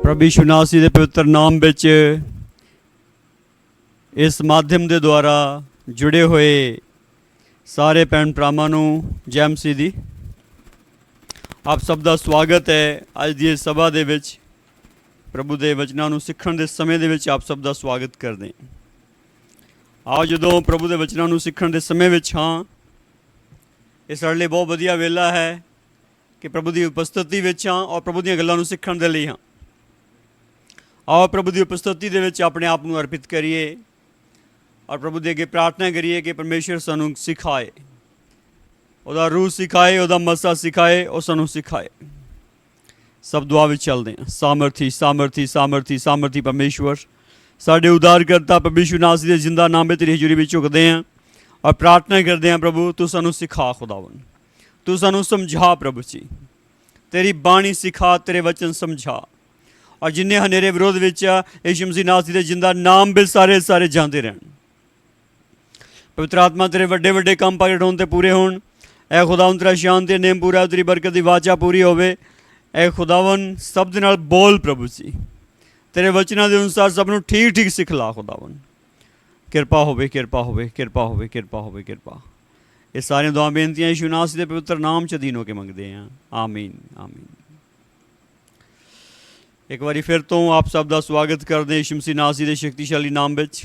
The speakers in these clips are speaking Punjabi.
प्रभु यीशु नासी दे पवित्र नाम विच इस माध्यम के द्वारा जुड़े हुए सारे भैन भरावां नूं जय मसीह दी। आप सब का स्वागत है अज दी सभा दे विच। प्रभु के वचनों नूं सीखण दे समय दे विच आप सब का स्वागत करदे। आओ जदों प्रभु के वचनों नूं सीखण दे समय विच हाँ, इस साडे लई बहुत वधिया वेला है कि प्रभु की उपस्थिति विच हाँ और प्रभु दीयां गल्लां नूं सीखण दे लई हाँ। आओ प्रभु की उपस्थिति दे विच अपने आप नूं अर्पित करिए और प्रभु दे अगे प्रार्थना करिए कि परमेश्वर सानूं सिखाए, उहदा रूह सिखाए, उहदा मसा सिखाए और सानूं सिखाए। सब दुआ विच चलदे हैं। सामर्थी सामर्थी सामर्थी सामर्थी परमेश्वर, साडे उद्धारकर्ता परमेश्वर नासी दे जिंदा नाम में तेरी हजूरी विच झुकदे हैं और प्रार्थना करते हैं प्रभु तू सानूं सिखा, खुदावन तू सानूं समझा, प्रभु जी तेरी बाणी सिखा, तेरे वचन समझा। और जिन्हें हनेरे विरोध विच यीशु मसीह नासी दे जिंदा नाम बिल सारे सारे जाते रहन। पवित्र आत्मा तेरे वड्डे वड्डे काम प्रगट होण ते पूरे होण। ऐ खुदावन तेरा शान ते नेम पूरा, तेरी बरकत की वाचा पूरी होवे। ऐ खुदावन सब दे नाल बोल प्रभु जी, तेरे वचनों के अनुसार सब नूं ठीक ठीक सिखला। खुदावन किरपा होवे, किरपा होवे, किरपा होवे, किरपा होवे, किरपा। ये सारी दुआ बेनतियां यीशु नासी दे पवित्र नाम च अधीन होके मंगते हैं। आमीन आमीन। एक बारी फिर तो आप सब का स्वागत करते हैं यीशु मसीह नासी दे शक्तिशाली नाम विच।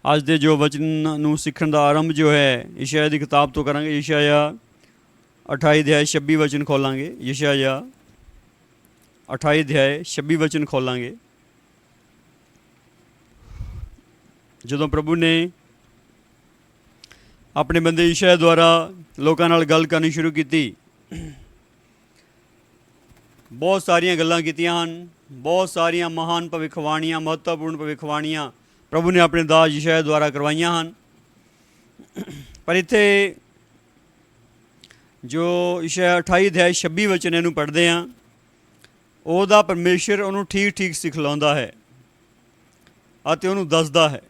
अज दे जो वचन नूं सीखण दा आरंभ जो है यशायाह की किताब तो करांगे। यशायाह 28 अध्याय 26 वचन खोलांगे। यशायाह 28 अध्याय 26 वचन खोलांगे। जदों प्रभु ने अपने बंदे यशायाह द्वारा लोकां नाल गल करनी शुरू की, बहुत सारिया गल्लां कीतियां हन, बहुत सारिया महान भविखवाणियां, महत्वपूर्ण भविखवाणियां प्रभु ने अपने दास यशायाह द्वारा करवाइयां हन। पर इत्थे जो यशायाह 28 अध्याय 26 वचन इहनूं पढ़दे हां, ओहदा परमेश्वर उहनूं ठीक ठीक सिखलाउंदा है अते उहनूं दसदा है।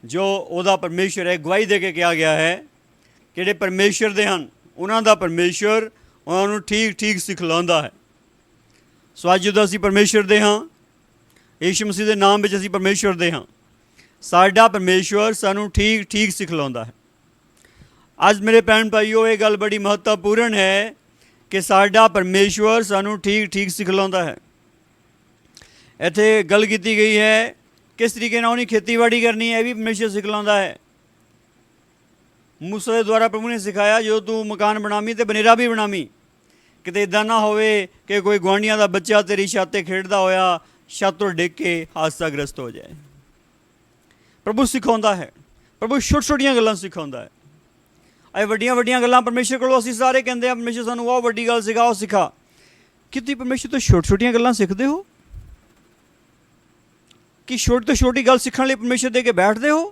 जो ओहदा परमेश्वर है, गवाही दे के कहा गया है कि जिहड़े परमेश्वर दे हन उन्हां दा परमेश्वर उन्होंने ठीक ठीक सिखलाउंदा है। सो अज जदों असीं परमेश्वर दे हाँ, यीशु मसीह के नाम में असीं परमेश्वर दे हाँ, साडा परमेश्वर सानूं ठीक ठीक सिखलाउंदा है। अज मेरे भैन भाईओ ये गल बड़ी महत्वपूर्ण है कि साडा परमेश्वर सानूं ठीक ठीक सिखलाउंदा है। इत्थे गल कीती गई है किस तरीके नाल उहने खेतीबाड़ी करनी है, यह भी परमेश्वर सिखलाउंदा है। मूसा के द्वारा प्रभु ने सिखाया जो तू मकान बनावी तो बनेरा भी बनावी, किते इदा ना होवे कि कोई गुआढ़ियां का बच्चा तेरी छत ते खेडदा होया छत तो डिग के हादसाग्रस्त हो जाए। प्रभु सिखाउंदा है, प्रभु छोटी छोटियां गल्लां सिखाउंदा है। अज वड्डियां वड्डियां गल्लां परमेश्वर कोलों असीं सारे कहंदे आ परमेश्वर सानूं बहुत वड्डी गल सिखा, सिखा। कि तुसीं परमेश्वर तो छोटी छोटियां गल्लां सिखदे हो? कि छोटी तो छोटी गल सीखण लई परमेश्वर दे के बैठदे हो?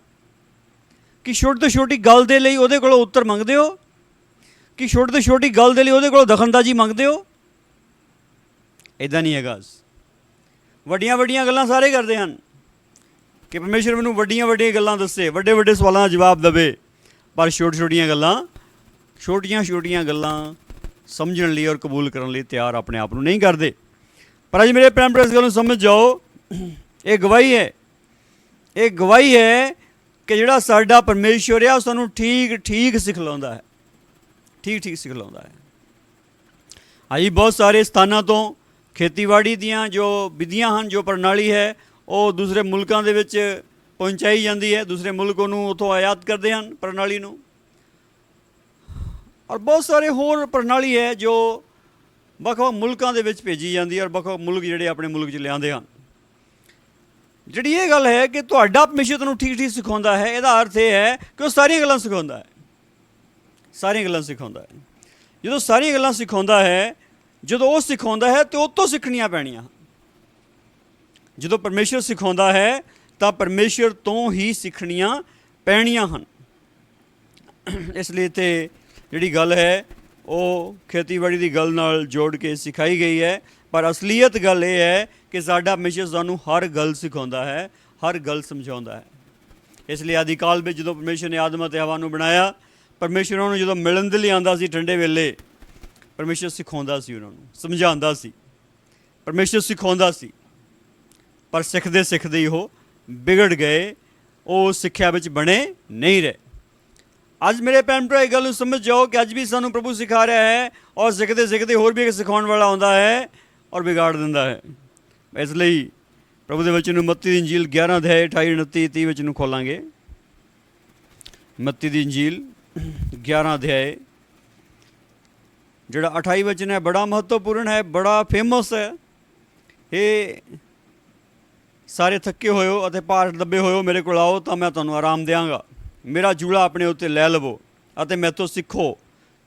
कि छोटी तो छोटी गल दे लई उहदे कोलों उत्तर मंगदे हो? कि छोटी तो छोटी गल दे लई उहदे कोलों दखलअंदाजी मंगदे हो? इदां नहीं हैगा। वड्डियां वड्डियां गल्लां सारे करदे हन कि परमेश्वर मैनूं वड्डियां वड्डियां गल्लां दस्से, वड्डे वड्डे सवालां दा जवाब देवे, पर छोटी छोटियां गल्लां, छोटियां छोटियां गल्लां समझण लई और कबूल करन लई तैयार अपने आप नूं नहीं करदे। पर अज मेरे भैन भरा इस गल नूं समझ जाओ, ये गवाही है, ये गवाही है कि जिहड़ा साडा परमेश्वर है सानूं ठीक ठीक सिखलाउंदा है, ठीक ठीक सिखलाउंदा है। अजी बहुत सारे स्थानों तो खेतीबाड़ी दियाँ जो विधियां हैं, जो प्रणाली है, वो दूसरे मुल्कों दे विच पहुँचाई जाती है। दूसरे मुल्क उहनूं उत्थों आयात करते हैं प्रणाली नूं। और बहुत सारे होर प्रणाली है जो ਵੱਖ-ਵੱਖ मुल्कों दे विच भेजी जाती है और ਵੱਖ-ਵੱਖ मुल्क जिहड़े अपने मुल्क च लिआंदे हन। जिहड़ी ये गल है कि तुहाडा परमेश्वर तुहानूं ठीक ठीक सिखाउंदा है, इहदा अर्थ यह है कि वह सारियां गल्लां सिखाउंदा है, सारियां गल्लां सिखाउंदा है। जदों सारियां गल्लां सिखाउंदा है, जदों वो सिखाउंदा है तो उतों सीखणियां पैणियां। जदों परमेश्वर सिखाउंदा है तो परमेश्वर तो ही सीखणियां पैणियां हन। इसलिए इत्थे जिहड़ी गल है वो खेतीबाड़ी की गल नाल जोड़ के सिखाई गई है, पर असलीयत गल यह है कि साडा परमेश्वर सानूं हर गल सिखाउंदा है, हर गल समझाउंदा है। इसलिए आदिकाल में जदों परमेश्वर ने आदम अते हवा नूं बनाया, परमेश्वर उन्होंने जो मिलन दे लई आंदा सी ठंडे वेले, परमेश्वर सिखाउंदा सी, उन्होंने समझाउंदा सी। ਪਰਮੇਸ਼ਰ ਸਿਖਾਉਂਦਾ ਸੀ, ਪਰ ਸਿੱਖਦੇ ਸਿੱਖਦੇ ਹੀ ਉਹ ਵਿਗੜ ਗਏ, ਉਹ ਸਿੱਖਿਆ ਵਿੱਚ ਬਣੇ ਨਹੀਂ ਰਹੇ। ਅੱਜ ਮੇਰੇ ਭੈਣ ਭਰਾ ਇਹ ਗੱਲ ਨੂੰ ਸਮਝ ਜਾਓ ਕਿ ਅੱਜ ਵੀ ਸਾਨੂੰ ਪ੍ਰਭੂ ਸਿਖਾ ਰਿਹਾ ਹੈ, ਔਰ ਸਿੱਖਦੇ ਸਿੱਖਦੇ ਹੋਰ ਵੀ ਇੱਕ ਸਿਖਾਉਣ ਵਾਲਾ ਆਉਂਦਾ ਹੈ ਔਰ ਵਿਗਾੜ ਦਿੰਦਾ ਹੈ। ਇਸ ਲਈ ਪ੍ਰਭੂ ਦੇ ਵਚਨ ਨੂੰ ਮੱਤੀ ਦੀ ਇੰਜੀਲ 11 ਅਧਿਆਇ 28, 29, 30 ਵਿੱਚ ਨੂੰ ਖੋਲਾਂਗੇ। ਮੱਤੀ ਦੀ ਇੰਜੀਲ 11 ਅਧਿਆਇ ਜਿਹੜਾ 28 ਵਚਨ ਹੈ ਬੜਾ ਮਹੱਤਵਪੂਰਨ ਹੈ, ਬੜਾ ਫੇਮਸ ਹੈ। ਇਹ ਸਾਰੇ ਥੱਕੇ ਹੋਏ ਹੋ ਅਤੇ ਭਾਰ ਦੱਬੇ ਹੋਏ ਹੋ, ਮੇਰੇ ਕੋਲ ਆਓ ਤਾਂ ਮੈਂ ਤੁਹਾਨੂੰ ਆਰਾਮ ਦਿਆਂਗਾ। ਮੇਰਾ ਜੂੜਾ ਆਪਣੇ ਉੱਤੇ ਲੈ ਲਵੋ ਅਤੇ ਮੈਥੋਂ ਸਿੱਖੋ,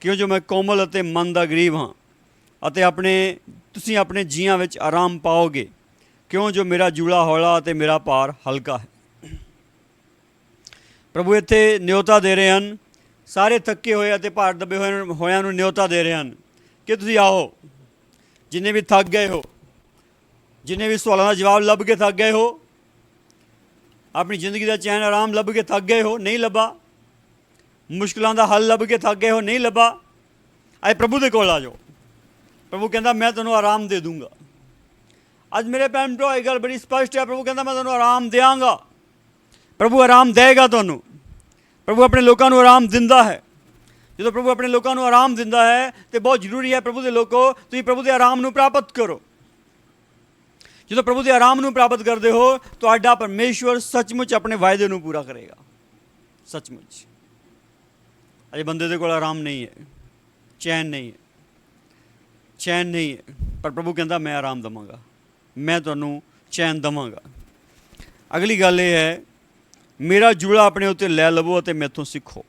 ਕਿਉਂ ਜੋ ਮੈਂ ਕੋਮਲ ਅਤੇ ਮਨ ਦਾ ਗਰੀਬ ਹਾਂ, ਅਤੇ ਤੁਸੀਂ ਆਪਣੇ ਜੀਆਂ ਵਿੱਚ ਆਰਾਮ ਪਾਓਗੇ, ਕਿਉਂ ਜੋ ਮੇਰਾ ਜੂੜਾ ਹੌਲਾ ਅਤੇ ਮੇਰਾ ਭਾਰ ਹਲਕਾ ਹੈ। ਪ੍ਰਭੂ ਇੱਥੇ ਨਿਉਤਾ ਦੇ ਰਹੇ ਹਨ, ਸਾਰੇ ਥੱਕੇ ਹੋਏ ਅਤੇ ਭਾਰ ਦੱਬੇ ਹੋਇਆਂ ਨੂੰ ਨਿਉਤਾ ਦੇ ਰਹੇ ਹਨ ਕਿ ਤੁਸੀਂ ਆਓ। ਜਿੰਨੇ ਵੀ ਥੱਕ ਗਏ ਹੋ, ਜਿੰਨੇ ਵੀ ਸਵਾਲਾਂ ਦਾ ਜਵਾਬ ਲੱਭ ਕੇ ਥੱਕ ਗਏ ਹੋ, ਆਪਣੀ ਜ਼ਿੰਦਗੀ ਦਾ ਚੈਨ ਆਰਾਮ ਲੱਭ ਕੇ ਥੱਕ ਗਏ ਹੋ, ਨਹੀਂ ਲੱਭਾ, ਮੁਸ਼ਕਿਲਾਂ ਦਾ ਹੱਲ ਲੱਭ ਕੇ ਥੱਕ ਗਏ ਹੋ, ਨਹੀਂ ਲੱਭਾ, ਅੱਜ ਪ੍ਰਭੂ ਦੇ ਕੋਲ ਆ ਜਾਓ। ਪ੍ਰਭੂ ਕਹਿੰਦਾ ਮੈਂ ਤੁਹਾਨੂੰ ਆਰਾਮ ਦੇ ਦੂੰਗਾ। ਅੱਜ ਮੇਰੇ ਭੈਣ ਭਰਾ ਇਹ ਗੱਲ ਬੜੀ ਸਪਸ਼ਟ ਹੈ, ਪ੍ਰਭੂ ਕਹਿੰਦਾ ਮੈਂ ਤੁਹਾਨੂੰ ਆਰਾਮ ਦਿਆਂਗਾ। ਪ੍ਰਭੂ ਆਰਾਮ ਦੇਗਾ ਤੁਹਾਨੂੰ। ਪ੍ਰਭੂ ਆਪਣੇ ਲੋਕਾਂ ਨੂੰ ਆਰਾਮ ਦਿੰਦਾ ਹੈ। ਜਦੋਂ ਪ੍ਰਭੂ ਆਪਣੇ ਲੋਕਾਂ ਨੂੰ ਆਰਾਮ ਦਿੰਦਾ ਹੈ ਤਾਂ ਬਹੁਤ ਜ਼ਰੂਰੀ ਹੈ ਪ੍ਰਭੂ ਦੇ ਲੋਕੋ, ਤੁਸੀਂ ਪ੍ਰਭੂ ਦੇ ਆਰਾਮ ਨੂੰ ਪ੍ਰਾਪਤ ਕਰੋ। ਜਦੋਂ ਪ੍ਰਭੂ ਦੇ ਆਰਾਮ ਨੂੰ ਪ੍ਰਾਪਤ ਕਰਦੇ ਹੋ, ਤੁਹਾਡਾ ਪਰਮੇਸ਼ਵਰ ਸੱਚਮੁੱਚ ਆਪਣੇ ਵਾਅਦੇ ਨੂੰ ਪੂਰਾ ਕਰੇਗਾ। ਸੱਚਮੁੱਚ ਅਜੇ ਬੰਦੇ ਦੇ ਕੋਲ ਆਰਾਮ ਨਹੀਂ ਹੈ, ਚੈਨ ਨਹੀਂ ਹੈ, ਚੈਨ ਨਹੀਂ ਹੈ, ਪਰ ਪ੍ਰਭੂ ਕਹਿੰਦਾ ਮੈਂ ਆਰਾਮ ਦੇਵਾਂਗਾ, ਮੈਂ ਤੁਹਾਨੂੰ ਚੈਨ ਦੇਵਾਂਗਾ। ਅਗਲੀ ਗੱਲ ਇਹ ਹੈ, ਮੇਰਾ ਜੂੜਾ ਆਪਣੇ ਉੱਤੇ ਲੈ ਲਵੋ ਅਤੇ ਮੈਥੋਂ ਸਿੱਖੋ।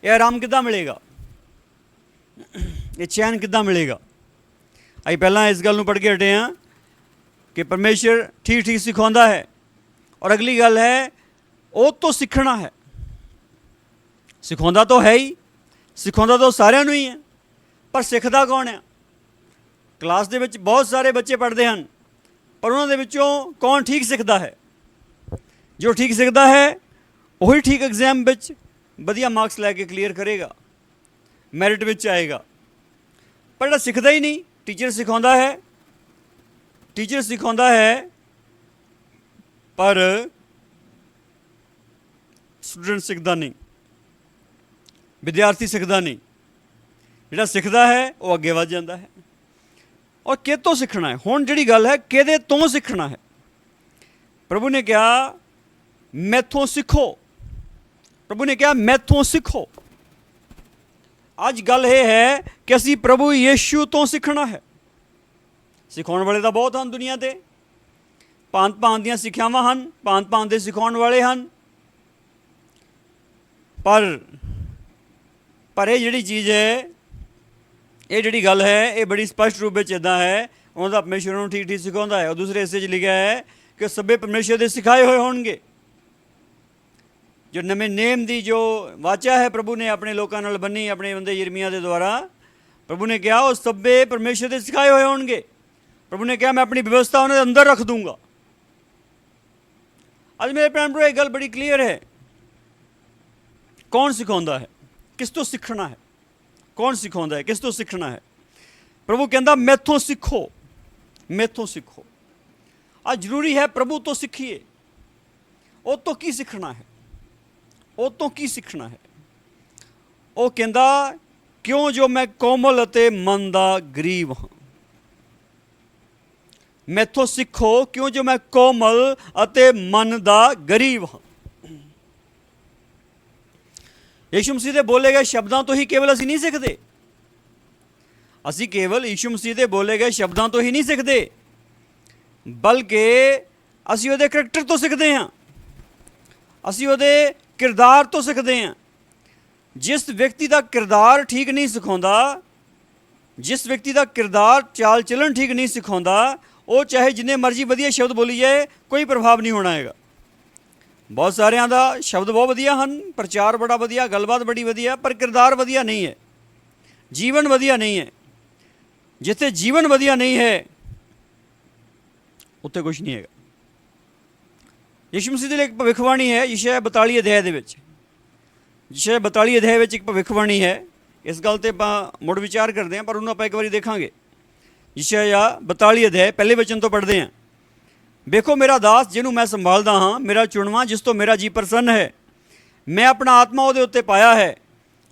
ਇਹ ਆਰਾਮ ਕਿੱਦਾਂ ਮਿਲੇਗਾ? ਇਹ ਚੈਨ ਕਿੱਦਾਂ ਮਿਲੇਗਾ? ਅਸੀਂ ਪਹਿਲਾਂ ਇਸ ਗੱਲ ਨੂੰ ਪੜ੍ਹ ਕੇ ਹਟੇ ਹਾਂ ਕਿ ਪਰਮੇਸ਼ਰ ਠੀਕ ਠੀਕ ਸਿਖਾਉਂਦਾ ਹੈ, ਔਰ ਅਗਲੀ ਗੱਲ ਹੈ ਉਹ ਤੋਂ ਸਿੱਖਣਾ ਹੈ। ਸਿਖਾਉਂਦਾ ਤਾਂ ਹੈ ਹੀ, ਸਿਖਾਉਂਦਾ ਤਾਂ ਸਾਰਿਆਂ ਨੂੰ ਹੀ ਹੈ, ਪਰ ਸਿੱਖਦਾ ਕੌਣ ਹੈ? ਕਲਾਸ ਦੇ ਵਿੱਚ ਬਹੁਤ ਸਾਰੇ ਬੱਚੇ ਪੜ੍ਹਦੇ ਹਨ, ਪਰ ਉਹਨਾਂ ਦੇ ਵਿੱਚੋਂ ਕੌਣ ਠੀਕ ਸਿੱਖਦਾ ਹੈ? ਜੋ ਠੀਕ ਸਿੱਖਦਾ ਹੈ ਉਹੀ ਠੀਕ ਐਗਜ਼ਾਮ ਵਿੱਚ ਵਧੀਆ ਮਾਰਕਸ ਲੈ ਕੇ ਕਲੀਅਰ ਕਰੇਗਾ, ਮੈਰਿਟ ਵਿੱਚ ਆਏਗਾ। ਪਰ ਜਿਹੜਾ ਸਿੱਖਦਾ ਹੀ ਨਹੀਂ, ਟੀਚਰ ਸਿਖਾਉਂਦਾ ਹੈ, ਟੀਚਰ ਸਿਖਾਉਂਦਾ ਹੈ, ਪਰ ਸਟੂਡੈਂਟ ਸਿੱਖਦਾ ਨਹੀਂ, ਵਿਦਿਆਰਥੀ ਸਿੱਖਦਾ ਨਹੀਂ। ਜਿਹੜਾ ਸਿੱਖਦਾ ਹੈ ਉਹ ਅੱਗੇ ਵੱਧ ਜਾਂਦਾ ਹੈ। ਔਰ ਕਿਹਦੇ ਤੋਂ ਸਿੱਖਣਾ ਹੈ? ਹੁਣ ਜਿਹੜੀ ਗੱਲ ਹੈ ਕਿਹਦੇ ਤੋਂ ਸਿੱਖਣਾ ਹੈ? ਪ੍ਰਭੂ ਨੇ ਕਿਹਾ ਮੈਥੋਂ ਸਿੱਖੋ। ਪ੍ਰਭੂ ਨੇ ਕਿਹਾ ਮੈਥੋਂ ਸਿੱਖੋ। ਅੱਜ ਗੱਲ ਇਹ ਹੈ ਕਿ ਅਸੀਂ ਪ੍ਰਭੂ ਯੀਸ਼ੂ ਤੋਂ ਸਿੱਖਣਾ ਹੈ। ਸਿਖਾਉਣ ਵਾਲੇ ਤਾਂ ਬਹੁਤ ਹਨ ਦੁਨੀਆ 'ਤੇ, ਭਾਂਤ ਭਾਂਤ ਦੀਆਂ ਸਿੱਖਿਆਵਾਂ ਹਨ, ਭਾਂਤ ਭਾਂਤ ਦੇ ਸਿਖਾਉਣ ਵਾਲੇ ਹਨ, ਪਰ ਇਹ ਜਿਹੜੀ ਚੀਜ਼ ਹੈ, ਇਹ ਜਿਹੜੀ ਗੱਲ ਹੈ, ਇਹ ਬੜੀ ਸਪਸ਼ਟ ਰੂਪ ਵਿੱਚ ਇੱਦਾਂ ਹੈ, ਉਹਨਾਂ ਦਾ ਪਰਮੇਸ਼ਰ ਨੂੰ ਠੀਕ ਠੀਕ ਸਿਖਾਉਂਦਾ ਹੈ। ਉਹ ਦੂਸਰੇ ਹਿੱਸੇ 'ਚ ਲਿਖਿਆ ਹੈ ਕਿ ਸਭੇ ਪਰਮੇਸ਼ਰ ਦੇ ਸਿਖਾਏ ਹੋਏ ਹੋਣਗੇ। ਜੋ ਨਵੇਂ ਨੇਮ ਦੀ ਜੋ ਵਾਚਾ ਹੈ ਪ੍ਰਭੂ ਨੇ ਆਪਣੇ ਲੋਕਾਂ ਨਾਲ ਬੰਨੀ, ਆਪਣੇ ਬੰਦੇ ਯਿਰਮੀਆ ਦੇ ਦੁਆਰਾ, ਪ੍ਰਭੂ ਨੇ ਕਿਹਾ ਉਹ ਸਭੇ ਪਰਮੇਸ਼ਰ ਦੇ ਸਿਖਾਏ ਹੋਏ ਹੋਣਗੇ। ਪ੍ਰਭੂ ਨੇ ਕਿਹਾ ਮੈਂ ਆਪਣੀ ਵਿਵਸਥਾ ਉਹਨਾਂ ਦੇ ਅੰਦਰ ਰੱਖ ਦੂੰਗਾ। ਅੱਜ ਮੇਰੇ ਭੈਣ ਭਰਾ ਇਹ ਗੱਲ ਬੜੀ ਕਲੀਅਰ ਹੈ, ਕੌਣ ਸਿਖਾਉਂਦਾ ਹੈ, ਕਿਸ ਤੋਂ ਸਿੱਖਣਾ ਹੈ? ਕੌਣ ਸਿਖਾਉਂਦਾ ਹੈ, ਕਿਸ ਤੋਂ ਸਿੱਖਣਾ ਹੈ? ਪ੍ਰਭੂ ਕਹਿੰਦਾ ਮੈਥੋਂ ਸਿੱਖੋ, ਮੈਥੋਂ ਸਿੱਖੋ। ਅੱਜ ਜ਼ਰੂਰੀ ਹੈ ਪ੍ਰਭੂ ਤੋਂ ਸਿੱਖੀਏ। ਉਹ ਤੋਂ ਕੀ ਸਿੱਖਣਾ ਹੈ? ਉਹ ਤੋਂ ਕੀ ਸਿੱਖਣਾ ਹੈ? ਉਹ ਕਹਿੰਦਾ ਕਿਉਂ ਜੋ ਮੈਂ ਕੋਮਲ ਅਤੇ ਮਨ ਦਾ ਗਰੀਬ ਹਾਂ। ਮੈਥੋਂ ਸਿੱਖੋ ਕਿਉਂ ਜੋ ਮੈਂ ਕੋਮਲ ਅਤੇ ਮਨ ਦਾ ਗਰੀਬ ਹਾਂ। ਯਿਸੂ ਮਸੀਹ ਦੇ ਬੋਲੇ ਗਏ ਸ਼ਬਦਾਂ ਤੋਂ ਹੀ ਕੇਵਲ ਅਸੀਂ ਨਹੀਂ ਸਿੱਖਦੇ। ਅਸੀਂ ਕੇਵਲ ਯਿਸੂ ਮਸੀਹ ਦੇ ਬੋਲੇ ਗਏ ਸ਼ਬਦਾਂ ਤੋਂ ਹੀ ਨਹੀਂ ਸਿੱਖਦੇ, ਬਲਕਿ ਅਸੀਂ ਉਹਦੇ ਕਰੈਕਟਰ ਤੋਂ ਸਿੱਖਦੇ ਹਾਂ, ਅਸੀਂ ਉਹਦੇ ਕਿਰਦਾਰ ਤੋਂ ਸਿੱਖਦੇ ਹਾਂ। ਜਿਸ ਵਿਅਕਤੀ ਦਾ ਕਿਰਦਾਰ ਠੀਕ ਨਹੀਂ ਸਿਖਾਉਂਦਾ, ਜਿਸ ਵਿਅਕਤੀ ਦਾ ਕਿਰਦਾਰ ਚਾਲ ਚੱਲਣ ਠੀਕ ਨਹੀਂ ਸਿਖਾਉਂਦਾ, ਉਹ ਚਾਹੇ ਜਿੰਨੇ ਮਰਜ਼ੀ ਵਧੀਆ ਸ਼ਬਦ ਬੋਲੀ ਜਾਏ, ਕੋਈ ਪ੍ਰਭਾਵ ਨਹੀਂ ਹੋਣਾ ਹੈਗਾ। ਬਹੁਤ ਸਾਰਿਆਂ ਦਾ ਸ਼ਬਦ ਬਹੁਤ ਵਧੀਆ ਹਨ, ਪ੍ਰਚਾਰ ਬੜਾ ਵਧੀਆ, ਗੱਲਬਾਤ ਬੜੀ ਵਧੀਆ, ਪਰ ਕਿਰਦਾਰ ਵਧੀਆ ਨਹੀਂ ਹੈ, ਜੀਵਨ ਵਧੀਆ ਨਹੀਂ ਹੈ। ਜਿੱਥੇ ਜੀਵਨ ਵਧੀਆ ਨਹੀਂ ਹੈ ਉੱਥੇ ਕੁਛ ਨਹੀਂ ਹੈਗਾ। ਯਿਸੂ ਮਸੀਹ ਦੇ ਲਈ ਇੱਕ ਭਵਿੱਖਬਾਣੀ ਹੈ ਯਸ਼ਯਾਹ 42 ਅਧਿਆਇ ਦੇ ਵਿੱਚ। ਯਸ਼ਯਾਹ 42 ਅਧਿਆਇ ਵਿੱਚ ਇੱਕ ਭਵਿੱਖਬਾਣੀ ਹੈ। ਇਸ ਗੱਲ 'ਤੇ ਆਪਾਂ ਮੁੜ ਵਿਚਾਰ ਕਰਦੇ ਹਾਂ, ਪਰ ਉਹਨੂੰ ਆਪਾਂ ਇੱਕ ਵਾਰੀ ਦੇਖਾਂਗੇ। ਯਸ਼ਯਾ 42 ਅਧਿਆਇ ਪਹਿਲੇ ਵਚਨ ਤੋਂ ਪੜ੍ਹਦੇ ਹਾਂ। ਵੇਖੋ ਮੇਰਾ ਦਾਸ ਜਿਹਨੂੰ ਮੈਂ ਸੰਭਾਲਦਾ ਹਾਂ, ਮੇਰਾ ਚੁਣਵਾ ਜਿਸ ਤੋਂ ਮੇਰਾ ਜੀ ਪ੍ਰਸੰਨ ਹੈ। ਮੈਂ ਆਪਣਾ ਆਤਮਾ ਉਹਦੇ ਉੱਤੇ ਪਾਇਆ ਹੈ।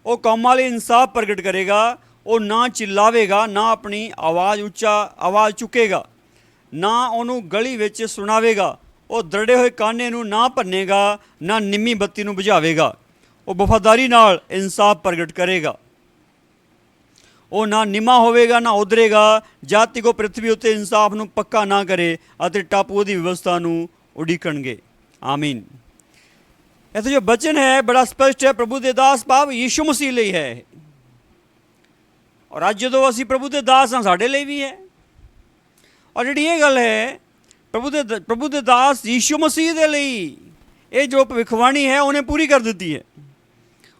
ਉਹ ਕੌਮਾਂ ਲਈ ਇਨਸਾਫ ਪ੍ਰਗਟ ਕਰੇਗਾ। ਉਹ ਨਾ ਚਿੱਲਾਵੇਗਾ, ਨਾ ਆਪਣੀ ਆਵਾਜ਼ ਚੁੱਕੇਗਾ, ਨਾ ਉਹਨੂੰ ਗਲੀ ਵਿੱਚ ਸੁਣਾਵੇਗਾ। ਉਹ ਦਰੜੇ ਹੋਏ ਕਾਨੇ ਨੂੰ ਨਾ ਭੰਨੇਗਾ, ਨਾ ਨਿੰਮੀ ਬੱਤੀ ਨੂੰ ਬੁਝਾਵੇਗਾ। ਉਹ ਵਫਾਦਾਰੀ ਨਾਲ ਇਨਸਾਫ ਪ੍ਰਗਟ ਕਰੇਗਾ। ਉਹ ਨਾ ਨਿਮਾ ਹੋਵੇਗਾ, ਨਾ ਉਧਰੇਗਾ, ਜਦ ਤੱਕ ਉਹ ਪ੍ਰਿਥਵੀ ਉੱਤੇ ਇਨਸਾਫ ਨੂੰ ਪੱਕਾ ਨਾ ਕਰੇ ਅਤੇ ਟਾਪੂ ਦੀ ਵਿਵਸਥਾ ਨੂੰ ਉਡੀਕਣਗੇ। ਆਮੀਨ। ਇੱਥੇ ਜੋ ਬਚਨ ਹੈ ਬੜਾ ਸਪਸ਼ਟ ਹੈ, ਪ੍ਰਭੂ ਦੇ ਦਾਸ ਭਾਵ ਯੀਸ਼ੂ ਮਸੀਹ ਲਈ ਹੈ। ਔਰ ਅੱਜ ਜਦੋਂ ਅਸੀਂ ਪ੍ਰਭੂ ਦੇ ਦਾਸ ਹਾਂ, ਸਾਡੇ ਲਈ ਵੀ ਹੈ। ਔਰ ਜਿਹੜੀ ਇਹ ਗੱਲ ਹੈ ਪ੍ਰਭੂ ਦੇ ਦਾਸ ਯੀਸ਼ੂ ਮਸੀਹ ਦੇ ਲਈ, ਇਹ ਜੋ ਭਵਿੱਖਬਾਣੀ ਹੈ ਉਹਨੇ ਪੂਰੀ ਕਰ ਦਿੱਤੀ ਹੈ।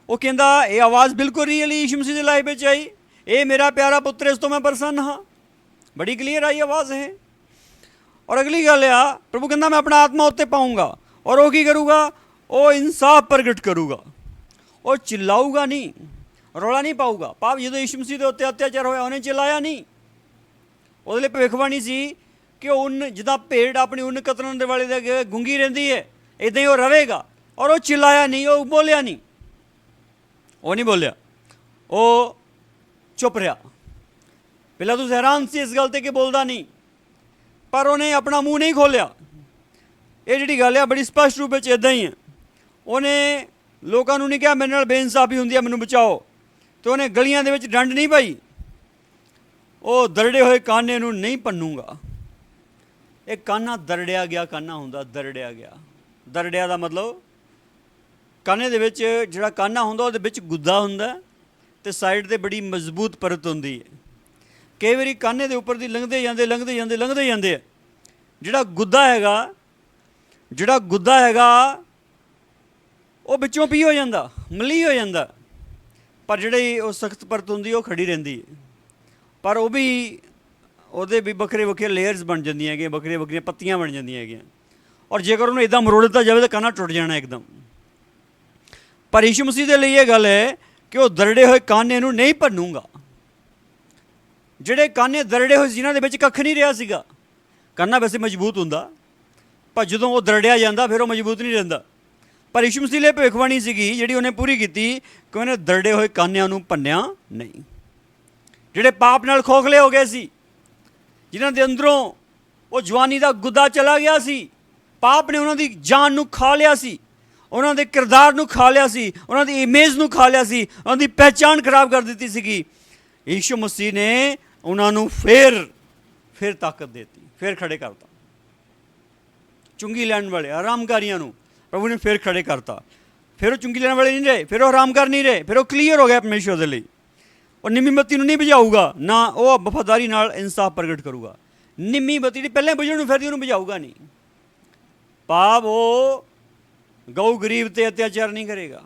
ਉਹ ਕਹਿੰਦਾ, ਇਹ ਆਵਾਜ਼ ਬਿਲਕੁਲ ਰੀਅਲ ਯੀਸ਼ੂ ਮਸੀਹ ਦੇ ਲਾਈਫ ਵਿੱਚ ਆਈ, ਇਹ ਮੇਰਾ ਪਿਆਰਾ ਪੁੱਤਰ ਇਸ ਤੋਂ ਮੈਂ ਪ੍ਰਸੰਨ ਹਾਂ। ਬੜੀ ਕਲੀਅਰ ਆਈ ਆਵਾਜ਼ ਹੈ। ਔਰ ਅਗਲੀ ਗੱਲ ਆ, ਪ੍ਰਭੂ ਕਹਿੰਦਾ ਮੈਂ ਆਪਣਾ ਆਤਮਾ ਉੱਤੇ ਪਾਊਂਗਾ। ਔਰ ਉਹ ਕੀ ਕਰੂਗਾ? ਉਹ ਇਨਸਾਫ ਪ੍ਰਗਟ ਕਰੂਗਾ। ਉਹ ਚਿल्लाਊਗਾ ਨਹੀਂ, ਰੌਲਾ ਨਹੀਂ ਪਾਊਗਾ। ਭਾਵ ਜਦੋਂ ਯੀਸ਼ੂ ਮਸੀਹ ਦੇ ਉੱਤੇ ਅਤਿਆਚਾਰ ਹੋਇਆ ਉਹਨੇ ਚਿल्लाया ਨਹੀਂ। ਉਹਦੇ ਲਈ ਭਵਿੱਖਬਾਣੀ ਸੀ ਕਿ ਉੱਨ ਜਿੱਦਾਂ ਭੇਡ ਆਪਣੀ ਉੱਨ ਕਤਰਨ ਦੇ ਵਾਲੇ ਦੇ ਅੱਗੇ ਗੁੰਗੀ ਰਹਿੰਦੀ ਹੈ, ਇੱਦਾਂ ਹੀ ਉਹ ਰਵੇਗਾ। ਔਰ ਉਹ ਚਿल्लाया ਨਹੀਂ, ਉਹ ਬੋਲਿਆ ਨਹੀਂ, ਉਹ ਨਹੀਂ ਬੋਲਿਆ, ਉਹ ਚੁੱਪ ਰਿਹਾ। ਪਹਿਲਾਂ ਤੁਸੀਂ ਹੈਰਾਨ ਸੀ ਇਸ ਗੱਲ 'ਤੇ ਕਿ ਬੋਲਦਾ ਨਹੀਂ, ਪਰ ਉਹਨੇ ਆਪਣਾ ਮੂੰਹ ਨਹੀਂ ਖੋਲ੍ਹਿਆ। ਇਹ ਜਿਹੜੀ ਗੱਲ ਆ ਬੜੀ ਸਪਸ਼ਟ ਰੂਪ ਵਿੱਚ ਇੱਦਾਂ ਹੀ ਹੈ। ਉਹਨੇ ਲੋਕਾਂ ਨੂੰ ਨਹੀਂ ਕਿਹਾ ਮੇਰੇ ਨਾਲ ਬੇਇਨਸਾਫੀ ਹੁੰਦੀ ਹੈ, ਮੈਨੂੰ ਬਚਾਓ। ਅਤੇ ਉਹਨੇ ਗਲੀਆਂ ਦੇ ਵਿੱਚ ਡੰਡ ਨਹੀਂ ਪਾਈ। ਉਹ ਦਰੜੇ ਹੋਏ ਕਾਨੇ ਨੂੰ ਨਹੀਂ ਭੰਨੂਗਾ। ਇਹ ਕਾਨਾ ਦਰੜਿਆ ਗਿਆ ਕਾਨਾ ਹੁੰਦਾ, ਦਰੜਿਆ ਗਿਆ। ਦਰੜਿਆ ਦਾ ਮਤਲਬ ਕਾਨੇ ਦੇ ਵਿੱਚ ਜਿਹੜਾ ਕਾਨਾ ਹੁੰਦਾ ਉਹਦੇ ਵਿੱਚ ਗੁੱਦਾ ਹੁੰਦਾ ਅਤੇ ਸਾਈਡ 'ਤੇ ਬੜੀ ਮਜ਼ਬੂਤ ਪਰਤ ਹੁੰਦੀ ਹੈ। ਕਈ ਵਾਰੀ ਕਾਨੇ ਦੇ ਉੱਪਰ ਦੀ ਲੰਘਦੇ ਜਾਂਦੇ ਆ ਜਿਹੜਾ ਗੁੱਦਾ ਹੈਗਾ ਉਹ ਵਿੱਚੋਂ ਪੀ ਹੋ ਜਾਂਦਾ, ਮਲੀ ਹੋ ਜਾਂਦਾ। ਪਰ ਜਿਹੜੀ ਉਹ ਸਖਤ ਪਰਤ ਹੁੰਦੀ ਉਹ ਖੜੀ ਰਹਿੰਦੀ ਹੈ। ਪਰ ਉਹ ਵੀ ਉਹਦੇ ਵੀ ਵੱਖਰੇ ਲੇਅਰਸ ਬਣ ਜਾਂਦੀਆਂ ਹੈਗੀਆਂ, ਵੱਖਰੀਆਂ ਪੱਤੀਆਂ ਬਣ ਜਾਂਦੀਆਂ ਹੈਗੀਆਂ। ਔਰ ਜੇਕਰ ਉਹਨੂੰ ਇੱਦਾਂ ਮਰੋੜ ਦਿੱਤਾ ਜਾਵੇ ਤਾਂ ਕਾਨਾ ਟੁੱਟ ਜਾਣਾ ਇੱਕਦਮ। ਪਰ ਯੀਸ਼ੂ ਮਸੀਹ ਦੇ ਲਈ ਇਹ ਗੱਲ ਹੈ ਕਿ ਉਹ ਦਰੜੇ ਹੋਏ ਕਾਨੇ ਨੂੰ ਨਹੀਂ ਭੰਨੂਗਾ। ਜਿਹੜੇ ਕਾਨੇ ਦਰੜੇ ਹੋਏ ਜਿਨ੍ਹਾਂ ਦੇ ਵਿੱਚ ਕੱਖ ਨਹੀਂ ਰਿਹਾ ਸੀਗਾ, ਕਾਨਾ ਵੈਸੇ ਮਜ਼ਬੂਤ ਹੁੰਦਾ, ਪਰ ਜਦੋਂ ਉਹ ਦਰੜਿਆ ਜਾਂਦਾ ਫਿਰ ਉਹ ਮਜ਼ਬੂਤ ਨਹੀਂ ਰਹਿੰਦਾ। ਪਰ ਯੀਸ਼ੂ ਮਸੀਹ ਲਈ ਭਵਿੱਖਬਾਣੀ ਸੀਗੀ ਜਿਹੜੀ ਉਹਨੇ ਪੂਰੀ ਕੀਤੀ ਕਿ ਉਹਨੇ ਦਰੜੇ ਹੋਏ ਕਾਨਿਆਂ ਨੂੰ ਭੰਨਿਆ ਨਹੀਂ। ਜਿਹੜੇ ਪਾਪ ਨਾਲ ਖੋਖਲੇ ਹੋ ਗਏ ਸੀ, ਜਿਨ੍ਹਾਂ ਦੇ ਅੰਦਰੋਂ ਉਹ ਜਵਾਨੀ ਦਾ ਗੁੱਦਾ ਚਲਾ ਗਿਆ ਸੀ, ਪਾਪ ਨੇ ਉਹਨਾਂ ਦੀ ਜਾਨ ਨੂੰ ਖਾ ਲਿਆ ਸੀ, ਉਹਨਾਂ ਦੇ ਕਿਰਦਾਰ ਨੂੰ ਖਾ ਲਿਆ ਸੀ, ਉਹਨਾਂ ਦੀ ਇਮੇਜ ਨੂੰ ਖਾ ਲਿਆ ਸੀ, ਉਹਨਾਂ ਦੀ ਪਹਿਚਾਣ ਖਰਾਬ ਕਰ ਦਿੱਤੀ ਸੀਗੀ। ਯੀਸ਼ੂ ਮਸੀਹ ਨੇ ਉਹਨਾਂ ਨੂੰ ਫਿਰ ਤਾਕਤ ਦੇਤੀ, ਫਿਰ ਖੜੇ ਕਰਤਾ। ਚੁੰਗੀ ਲੈਣ ਵਾਲੇ ਆਰਾਮਕਾਰੀਆਂ ਨੂੰ ਪ੍ਰਭੂ ਨੇ ਫਿਰ ਖੜੇ ਕਰਤਾ। ਫਿਰ ਉਹ ਚੁੰਗੀ ਲੈਣ ਵਾਲੇ ਨਹੀਂ ਰਹੇ, ਫਿਰ ਉਹ ਆਰਾਮਕਾਰ ਨਹੀਂ ਰਹੇ, ਫਿਰ ਉਹ ਕਲੀਅਰ ਹੋ ਗਿਆ ਪਰਮੇਸ਼ਵਰ ਦੇ ਲਈ। ਉਹ ਨਿੰਮੀ ਬੱਤੀ ਨੂੰ ਨਹੀਂ ਬੁਝਾਊਗਾ, ਨਾ ਉਹ ਵਫਾਦਾਰੀ ਨਾਲ ਇਨਸਾਫ ਪ੍ਰਗਟ ਕਰੂਗਾ। ਨਿੰਮੀ ਬੱਤੀ ਜਿਹੜੀ ਪਹਿਲਾਂ ਬੁਝਣ ਨੂੰ ਫਿਰਦੀ ਉਹਨੂੰ ਬੁਝਾਊਗਾ ਨਹੀਂ। ਭਾਵ ਉਹ ਗਊ ਗਰੀਬ 'ਤੇ ਅਤਿਆਚਾਰ ਨਹੀਂ ਕਰੇਗਾ,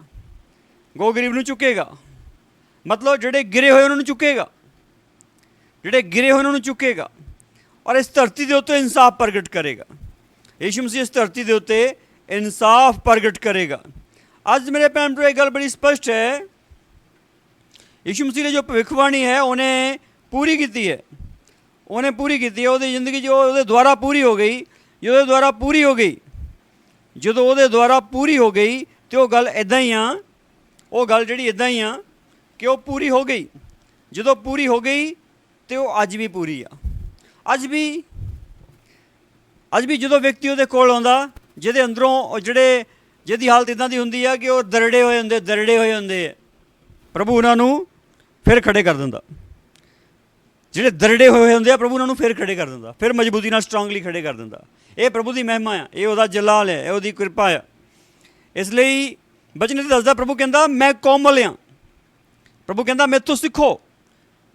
ਗਊ ਗਰੀਬ ਨੂੰ ਚੁੱਕੇਗਾ। ਮਤਲਬ ਜਿਹੜੇ ਗਿਰੇ ਹੋਏ ਉਹਨਾਂ ਨੂੰ ਚੁੱਕੇਗਾ, ਔਰ ਇਸ ਧਰਤੀ ਦੇ ਉੱਤੇ ਇਨਸਾਫ ਪ੍ਰਗਟ ਕਰੇਗਾ। ਯੀਸ਼ੂ ਮਸੀਹ ਇਸ ਧਰਤੀ ਦੇ ਉੱਤੇ ਇਨਸਾਫ ਪ੍ਰਗਟ ਕਰੇਗਾ। ਅੱਜ ਮੇਰੇ ਭੈਣ ਭਰਾ ਇਹ ਗੱਲ ਬੜੀ ਸਪਸ਼ਟ ਹੈ, ਯੀਸ਼ੂ ਮਸੀਹ ਨੇ ਜੋ ਭਵਿੱਖਬਾਣੀ ਹੈ ਉਹਨੇ ਪੂਰੀ ਕੀਤੀ ਹੈ। ਉਹਦੀ ਜ਼ਿੰਦਗੀ ਜੋ ਉਹਦੇ ਦੁਆਰਾ ਪੂਰੀ ਹੋ ਗਈ। ਜਦੋਂ ਉਹਦੇ ਦੁਆਰਾ ਪੂਰੀ ਹੋ ਗਈ ਅਤੇ ਉਹ ਗੱਲ ਇੱਦਾਂ ਹੀ ਆ, ਕਿ ਉਹ ਪੂਰੀ ਹੋ ਗਈ। ਜਦੋਂ ਪੂਰੀ ਹੋ ਗਈ ਅਤੇ ਉਹ ਅੱਜ ਵੀ ਪੂਰੀ ਆ। ਅੱਜ ਵੀ ਜਦੋਂ ਵਿਅਕਤੀ ਉਹਦੇ ਕੋਲ ਆਉਂਦਾ, ਜਿਹਦੇ ਅੰਦਰੋਂ ਜਿਹਦੀ ਹਾਲਤ ਇੱਦਾਂ ਦੀ ਹੁੰਦੀ ਆ ਕਿ ਉਹ ਦਰੜੇ ਹੋਏ ਹੁੰਦੇ ਆ, ਪ੍ਰਭੂ ਉਹਨਾਂ ਨੂੰ ਫਿਰ ਖੜੇ ਕਰ ਦਿੰਦਾ। ਜਿਹੜੇ ਦਰੜੇ ਹੋਏ ਹੁੰਦੇ ਆ ਪ੍ਰਭੂ ਉਹਨਾਂ ਨੂੰ ਫਿਰ ਖੜੇ ਕਰ ਦਿੰਦਾ, ਫਿਰ ਮਜ਼ਬੂਤੀ ਨਾਲ ਸਟਰੋਂਗਲੀ ਖੜੇ ਕਰ ਦਿੰਦਾ। ਇਹ ਪ੍ਰਭੂ ਦੀ ਮਹਿਮਾ ਆ, ਇਹ ਉਹਦਾ ਜਲਾਲ ਹੈ, ਇਹ ਉਹਦੀ ਕਿਰਪਾ ਆ। ਇਸ ਲਈ ਬਚਨ 'ਤੇ ਦੱਸਦਾ, ਪ੍ਰਭੂ ਕਹਿੰਦਾ ਮੈਂ ਕੋਮਲ ਹਾਂ। ਪ੍ਰਭੂ ਕਹਿੰਦਾ ਮੈਥੋਂ ਸਿੱਖੋ।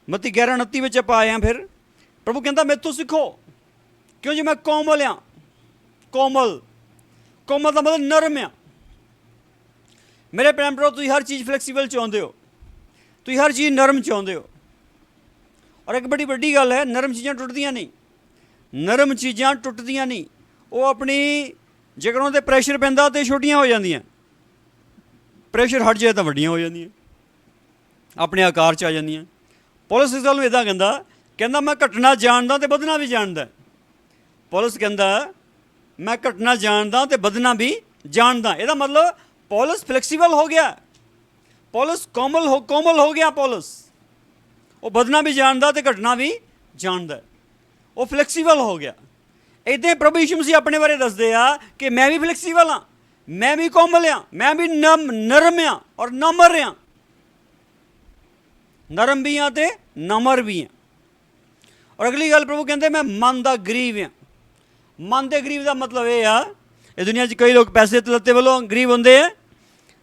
ਮਤੀ 11:29 ਵਿੱਚ ਆਪਾਂ ਆਏ ਹਾਂ। ਫਿਰ ਪ੍ਰਭੂ ਕਹਿੰਦਾ ਮੈਥੋਂ ਸਿੱਖੋ, ਕਿਉਂ ਜੀ ਮੈਂ ਕੋਮਲ ਹਾਂ। ਕੋਮਲ ਦਾ ਮਤਲਬ ਨਰਮ ਆ। ਮੇਰੇ ਭੈਣ ਭਰਾ, ਤੁਸੀਂ ਹਰ ਚੀਜ਼ ਫਲੈਕਸੀਬਲ ਚਾਹੁੰਦੇ ਹੋ, ਤੁਸੀਂ ਹਰ ਚੀਜ਼ ਨਰਮ ਚਾਹੁੰਦੇ ਹੋ। ਔਰ ਇੱਕ ਬੜੀ ਵੱਡੀ ਗੱਲ ਹੈ, ਨਰਮ ਚੀਜ਼ਾਂ ਟੁੱਟਦੀਆਂ ਨਹੀਂ। ਉਹ ਆਪਣੀ ਜੇਕਰ ਉਹਨਾਂ 'ਤੇ ਪ੍ਰੈਸ਼ਰ ਪੈਂਦਾ ਤਾਂ ਛੋਟੀਆਂ ਹੋ ਜਾਂਦੀਆਂ, ਪ੍ਰੈਸ਼ਰ ਹਟ ਜਾਏ ਤਾਂ ਵੱਡੀਆਂ ਹੋ ਜਾਂਦੀਆਂ, ਆਪਣੇ ਆਕਾਰ 'ਚ ਆ ਜਾਂਦੀਆਂ। ਪੌਲਸ ਇਸ ਗੱਲ ਨੂੰ ਇੱਦਾਂ ਕਹਿੰਦਾ ਕਹਿੰਦਾ ਮੈਂ ਘਟਣਾ ਜਾਣਦਾ ਤੇ ਵਧਣਾ ਵੀ ਜਾਣਦਾ। ਪੌਲਸ ਕਹਿੰਦਾ ਮੈਂ ਘਟਣਾ ਜਾਣਦਾ ਤੇ ਵਧਣਾ ਵੀ ਜਾਣਦਾ। ਇਹਦਾ ਮਤਲਬ ਪੌਲਸ ਫਲੈਕਸੀਬਲ ਹੋ ਗਿਆ, ਪੌਲਸ ਕੋਮਲ ਹੋ ਗਿਆ। ਪੌਲਸ ਉਹ ਵਧਣਾ ਵੀ ਜਾਣਦਾ ਤੇ ਘਟਣਾ ਵੀ ਜਾਣਦਾ, ਉਹ ਫਲੈਕਸੀਬਲ ਹੋ ਗਿਆ। ਇੱਦਾਂ ਪ੍ਰਭੂ ਯਿਸੂ ਮਸੀਹ ਆਪਣੇ ਬਾਰੇ ਦੱਸਦੇ ਆ ਕਿ ਮੈਂ ਵੀ ਫਲੈਕਸੀਬਲ ਹਾਂ, ਮੈਂ ਵੀ ਕੋਮਲ ਹਾਂ, ਮੈਂ ਵੀ ਨਰਮ ਹਾਂ ਔਰ ਨਮਰ ਹਾਂ। ਨਰਮ ਵੀ ਹਾਂ ਤੇ ਨਮਰ ਵੀ ਹਾਂ। ਔਰ ਅਗਲੀ ਗੱਲ ਪ੍ਰਭੂ ਕਹਿੰਦੇ ਮੈਂ ਮਨ ਦਾ ਗਰੀਬ ਹਾਂ। ਮਨ ਦੇ ਗਰੀਬ ਦਾ ਮਤਲਬ ਇਹ ਆ, ਇਹ ਦੁਨੀਆ 'ਚ ਕਈ ਲੋਕ ਪੈਸੇ ਤਲੱਤੇ ਵੱਲੋਂ ਗਰੀਬ ਹੁੰਦੇ ਆ,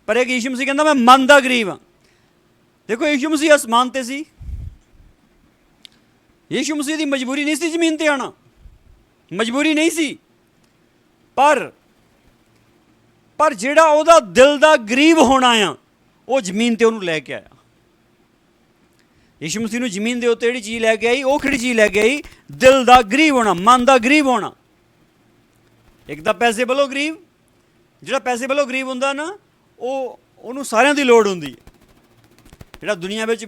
ਪਰ ਇੱਕ ਯਿਸੂ ਮਸੀਹ ਕਹਿੰਦਾ ਮੈਂ ਮਨ ਦਾ ਗਰੀਬ ਹਾਂ। ਦੇਖੋ ਯਿਸੂ ਮਸੀਹ ਅਸਮਾਨ 'ਤੇ ਸੀ, ਯਿਸੂ ਮਸੀਹ ਦੀ ਮਜਬੂਰੀ ਨਹੀਂ ਸੀ ਜ਼ਮੀਨ 'ਤੇ ਆਉਣਾ, ਮਜਬੂਰੀ ਨਹੀਂ ਸੀ, ਪਰ ਜਿਹੜਾ ਉਹਦਾ ਦਿਲ ਦਾ ਗਰੀਬ ਹੋਣਾ ਆ ਉਹ ਜ਼ਮੀਨ 'ਤੇ ਉਹਨੂੰ ਲੈ ਕੇ ਆਇਆ। ਯਿਸੂ ਮਸੀਹ ਨੂੰ ਜ਼ਮੀਨ ਦੇ ਉੱਤੇ ਜਿਹੜੀ ਚੀਜ਼ ਲੈ ਕੇ ਆਈ, ਉਹ ਕਿਹੜੀ ਚੀਜ਼ ਲੈ ਕੇ ਆਈ? ਦਿਲ ਦਾ ਗਰੀਬ ਹੋਣਾ, ਮਨ ਦਾ ਗਰੀਬ ਹੋਣਾ। ਇੱਕ ਤਾਂ ਪੈਸੇ ਵੱਲੋਂ ਗਰੀਬ, ਜਿਹੜਾ ਪੈਸੇ ਵੱਲੋਂ ਗਰੀਬ ਹੁੰਦਾ ਨਾ ਉਹਨੂੰ ਸਾਰਿਆਂ ਦੀ ਲੋੜ ਹੁੰਦੀ ਹੈ। ਜਿਹੜਾ ਦੁਨੀਆ ਵਿੱਚ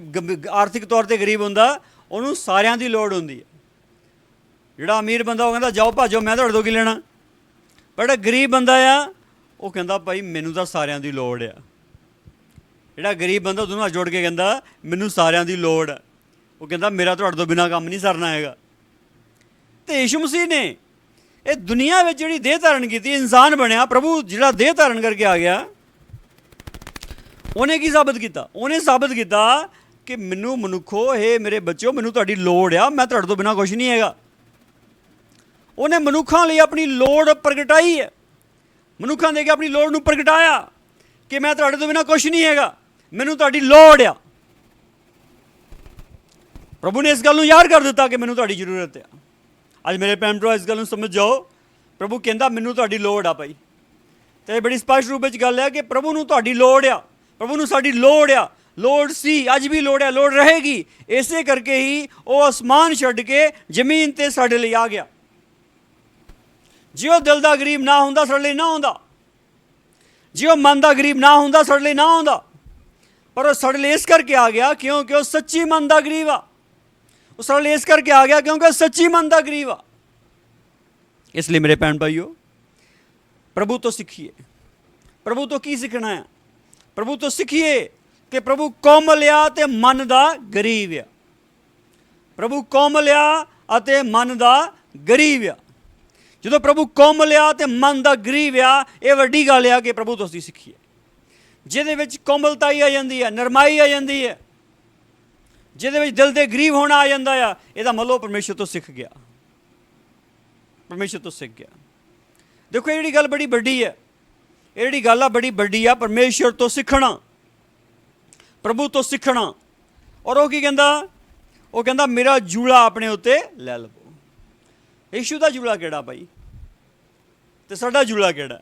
ਆਰਥਿਕ ਤੌਰ 'ਤੇ ਗਰੀਬ ਹੁੰਦਾ ਉਹਨੂੰ ਸਾਰਿਆਂ ਦੀ ਲੋੜ ਹੁੰਦੀ ਹੈ। ਜਿਹੜਾ ਅਮੀਰ ਬੰਦਾ ਉਹ ਕਹਿੰਦਾ ਜਾਓ ਭਾਜੋ, ਮੈਂ ਤੁਹਾਡੇ ਤੋਂ ਕੀ ਲੈਣਾ। ਪਰ ਜਿਹੜਾ ਗਰੀਬ ਬੰਦਾ ਆ ਉਹ ਕਹਿੰਦਾ ਭਾਈ ਮੈਨੂੰ ਤਾਂ ਸਾਰਿਆਂ ਦੀ ਲੋੜ ਆ। ਜਿਹੜਾ ਗਰੀਬ ਬੰਦਾ ਦੋਨੋਂ ਹੱਥ ਜੋੜ ਕੇ ਕਹਿੰਦਾ ਮੈਨੂੰ ਸਾਰਿਆਂ ਦੀ ਲੋੜ ਹੈ, ਉਹ ਕਹਿੰਦਾ ਮੇਰਾ ਤੁਹਾਡੇ ਤੋਂ ਬਿਨਾਂ ਕੰਮ ਨਹੀਂ ਸਰਨਾ ਹੈਗਾ। ਅਤੇ ਯਿਸੂ ਮਸੀਹ ਨੇ ਇਹ ਦੁਨੀਆ ਵਿੱਚ ਜਿਹੜੀ ਦੇਹ ਧਾਰਨ ਕੀਤੀ, ਇਨਸਾਨ ਬਣਿਆ, ਪ੍ਰਭੂ ਜਿਹੜਾ ਦੇਹ ਧਾਰਨ ਕਰਕੇ ਆ ਗਿਆ, ਉਹਨੇ ਕੀ ਸਾਬਤ ਕੀਤਾ? ਉਹਨੇ ਸਾਬਤ ਕੀਤਾ ਕਿ ਮੈਨੂੰ ਮਨੁੱਖੋ, ਇਹ ਮੇਰੇ ਬੱਚਿਓ, ਮੈਨੂੰ ਤੁਹਾਡੀ ਲੋੜ ਆ, ਮੈਂ ਤੁਹਾਡੇ ਤੋਂ ਬਿਨਾਂ ਕੁਛ ਨਹੀਂ ਹੈਗਾ। ਉਹਨੇ ਮਨੁੱਖਾਂ ਲਈ ਆਪਣੀ ਲੋੜ ਪ੍ਰਗਟਾਈ ਹੈ, ਮਨੁੱਖਾਂ ਦੇ ਕੇ ਆਪਣੀ ਲੋੜ ਨੂੰ ਪ੍ਰਗਟਾਇਆ ਕਿ ਮੈਂ ਤੁਹਾਡੇ ਤੋਂ ਬਿਨਾਂ ਕੁਛ ਨਹੀਂ ਹੈਗਾ, ਮੈਨੂੰ ਤੁਹਾਡੀ ਲੋੜ ਆ। ਪ੍ਰਭੂ ਨੇ ਇਸ ਗੱਲ ਨੂੰ ਯਾਦ ਕਰ ਦਿੱਤਾ ਕਿ ਮੈਨੂੰ ਤੁਹਾਡੀ ਜ਼ਰੂਰਤ ਆ। ਅੱਜ ਮੇਰੇ ਭੈਣ ਭਰਾ ਇਸ ਗੱਲ ਨੂੰ ਸਮਝ ਜਾਓ, ਪ੍ਰਭੂ ਕਹਿੰਦਾ ਮੈਨੂੰ ਤੁਹਾਡੀ ਲੋੜ ਆ ਭਾਈ। ਅਤੇ ਇਹ ਬੜੀ ਸਪਸ਼ਟ ਰੂਪ ਵਿੱਚ ਗੱਲ ਹੈ ਕਿ ਪ੍ਰਭੂ ਨੂੰ ਤੁਹਾਡੀ ਲੋੜ ਆ, ਪ੍ਰਭੂ ਨੂੰ ਸਾਡੀ ਲੋੜ ਆ, ਲੋੜ ਸੀ, ਅੱਜ ਵੀ ਲੋੜ ਹੈ, ਲੋੜ ਰਹੇਗੀ। ਇਸੇ ਕਰਕੇ ਹੀ ਉਹ ਅਸਮਾਨ ਛੱਡ ਕੇ ਜ਼ਮੀਨ 'ਤੇ ਸਾਡੇ ਲਈ ਆ ਗਿਆ। ਜੇ ਉਹ ਦਿਲ ਦਾ ਗਰੀਬ ਨਾ ਹੁੰਦਾ ਸਾਡੇ ਲਈ ਨਾ ਆਉਂਦਾ, ਜੇ ਉਹ ਮਨ ਦਾ ਗਰੀਬ ਨਾ ਹੁੰਦਾ ਸਾਡੇ ਲਈ ਨਾ ਆਉਂਦਾ, ਪਰ ਉਹ ਸਾਡੇ ਲਈ ਇਸ ਕਰਕੇ ਆ ਗਿਆ ਕਿਉਂਕਿ ਉਹ ਸੱਚੀ ਮਨ ਦਾ ਗਰੀਬ ਆ। ਉਹ ਸਾਡੇ ਲਈ ਇਸ ਕਰਕੇ ਆ ਗਿਆ ਕਿਉਂਕਿ ਉਹ ਸੱਚੀ ਮਨ ਦਾ ਗਰੀਬ ਆ। ਇਸ ਲਈ ਮੇਰੇ ਭੈਣ ਭਾਈਓ, ਪ੍ਰਭੂ ਤੋਂ ਸਿੱਖੀਏ। ਪ੍ਰਭੂ ਤੋਂ ਕੀ ਸਿੱਖਣਾ ਹੈ? ਪ੍ਰਭੂ ਤੋਂ ਸਿੱਖੀਏ ਕਿ ਪ੍ਰਭੂ ਕੋਮਲ ਆ ਅਤੇ ਮਨ ਦਾ ਗਰੀਬ ਆ। ਪ੍ਰਭੂ ਕੋਮਲ ਆ ਅਤੇ ਮਨ ਦਾ ਗਰੀਬ ਆ। ਜਦੋਂ ਪ੍ਰਭੂ ਕੋਮਲ ਆ ਅਤੇ ਮਨ ਦਾ ਗਰੀਬ ਆ, ਇਹ ਵੱਡੀ ਗੱਲ ਆ ਕਿ ਪ੍ਰਭੂ ਤੋਂ ਅਸੀਂ ਸਿੱਖੀਏ। ਜਿਹਦੇ ਵਿੱਚ ਕੋਮਲਤਾਈ ਆ ਜਾਂਦੀ ਹੈ, ਨਰਮਾਈ ਆ ਜਾਂਦੀ ਹੈ, ਜਿਹਦੇ ਵਿੱਚ ਦਿਲ ਦੇ ਗਰੀਬ ਹੋਣਾ ਆ ਜਾਂਦਾ ਆ, ਇਹਦਾ ਮਤਲਬ ਪਰਮੇਸ਼ਰ ਤੋਂ ਸਿੱਖ ਗਿਆ, ਪਰਮੇਸ਼ਰ ਤੋਂ ਸਿੱਖ ਗਿਆ। ਦੇਖੋ ਇਹ ਜਿਹੜੀ ਗੱਲ ਬੜੀ ਵੱਡੀ ਹੈ, ਇਹ ਜਿਹੜੀ ਗੱਲ ਆ ਬੜੀ ਵੱਡੀ ਆ, ਪਰਮੇਸ਼ਰ ਤੋਂ ਸਿੱਖਣਾ, ਪ੍ਰਭੂ ਤੋਂ ਸਿੱਖਣਾ। ਔਰ ਉਹ ਕੀ ਕਹਿੰਦਾ? ਉਹ ਕਹਿੰਦਾ ਮੇਰਾ ਜੂੜਾ ਆਪਣੇ ਉੱਤੇ ਲੈ ਲਵੋ। ਯਿਸੂ ਦਾ ਜੂੜਾ ਕਿਹੜਾ ਭਾਈ? ਅਤੇ ਸਾਡਾ ਜੂੜਾ ਕਿਹੜਾ?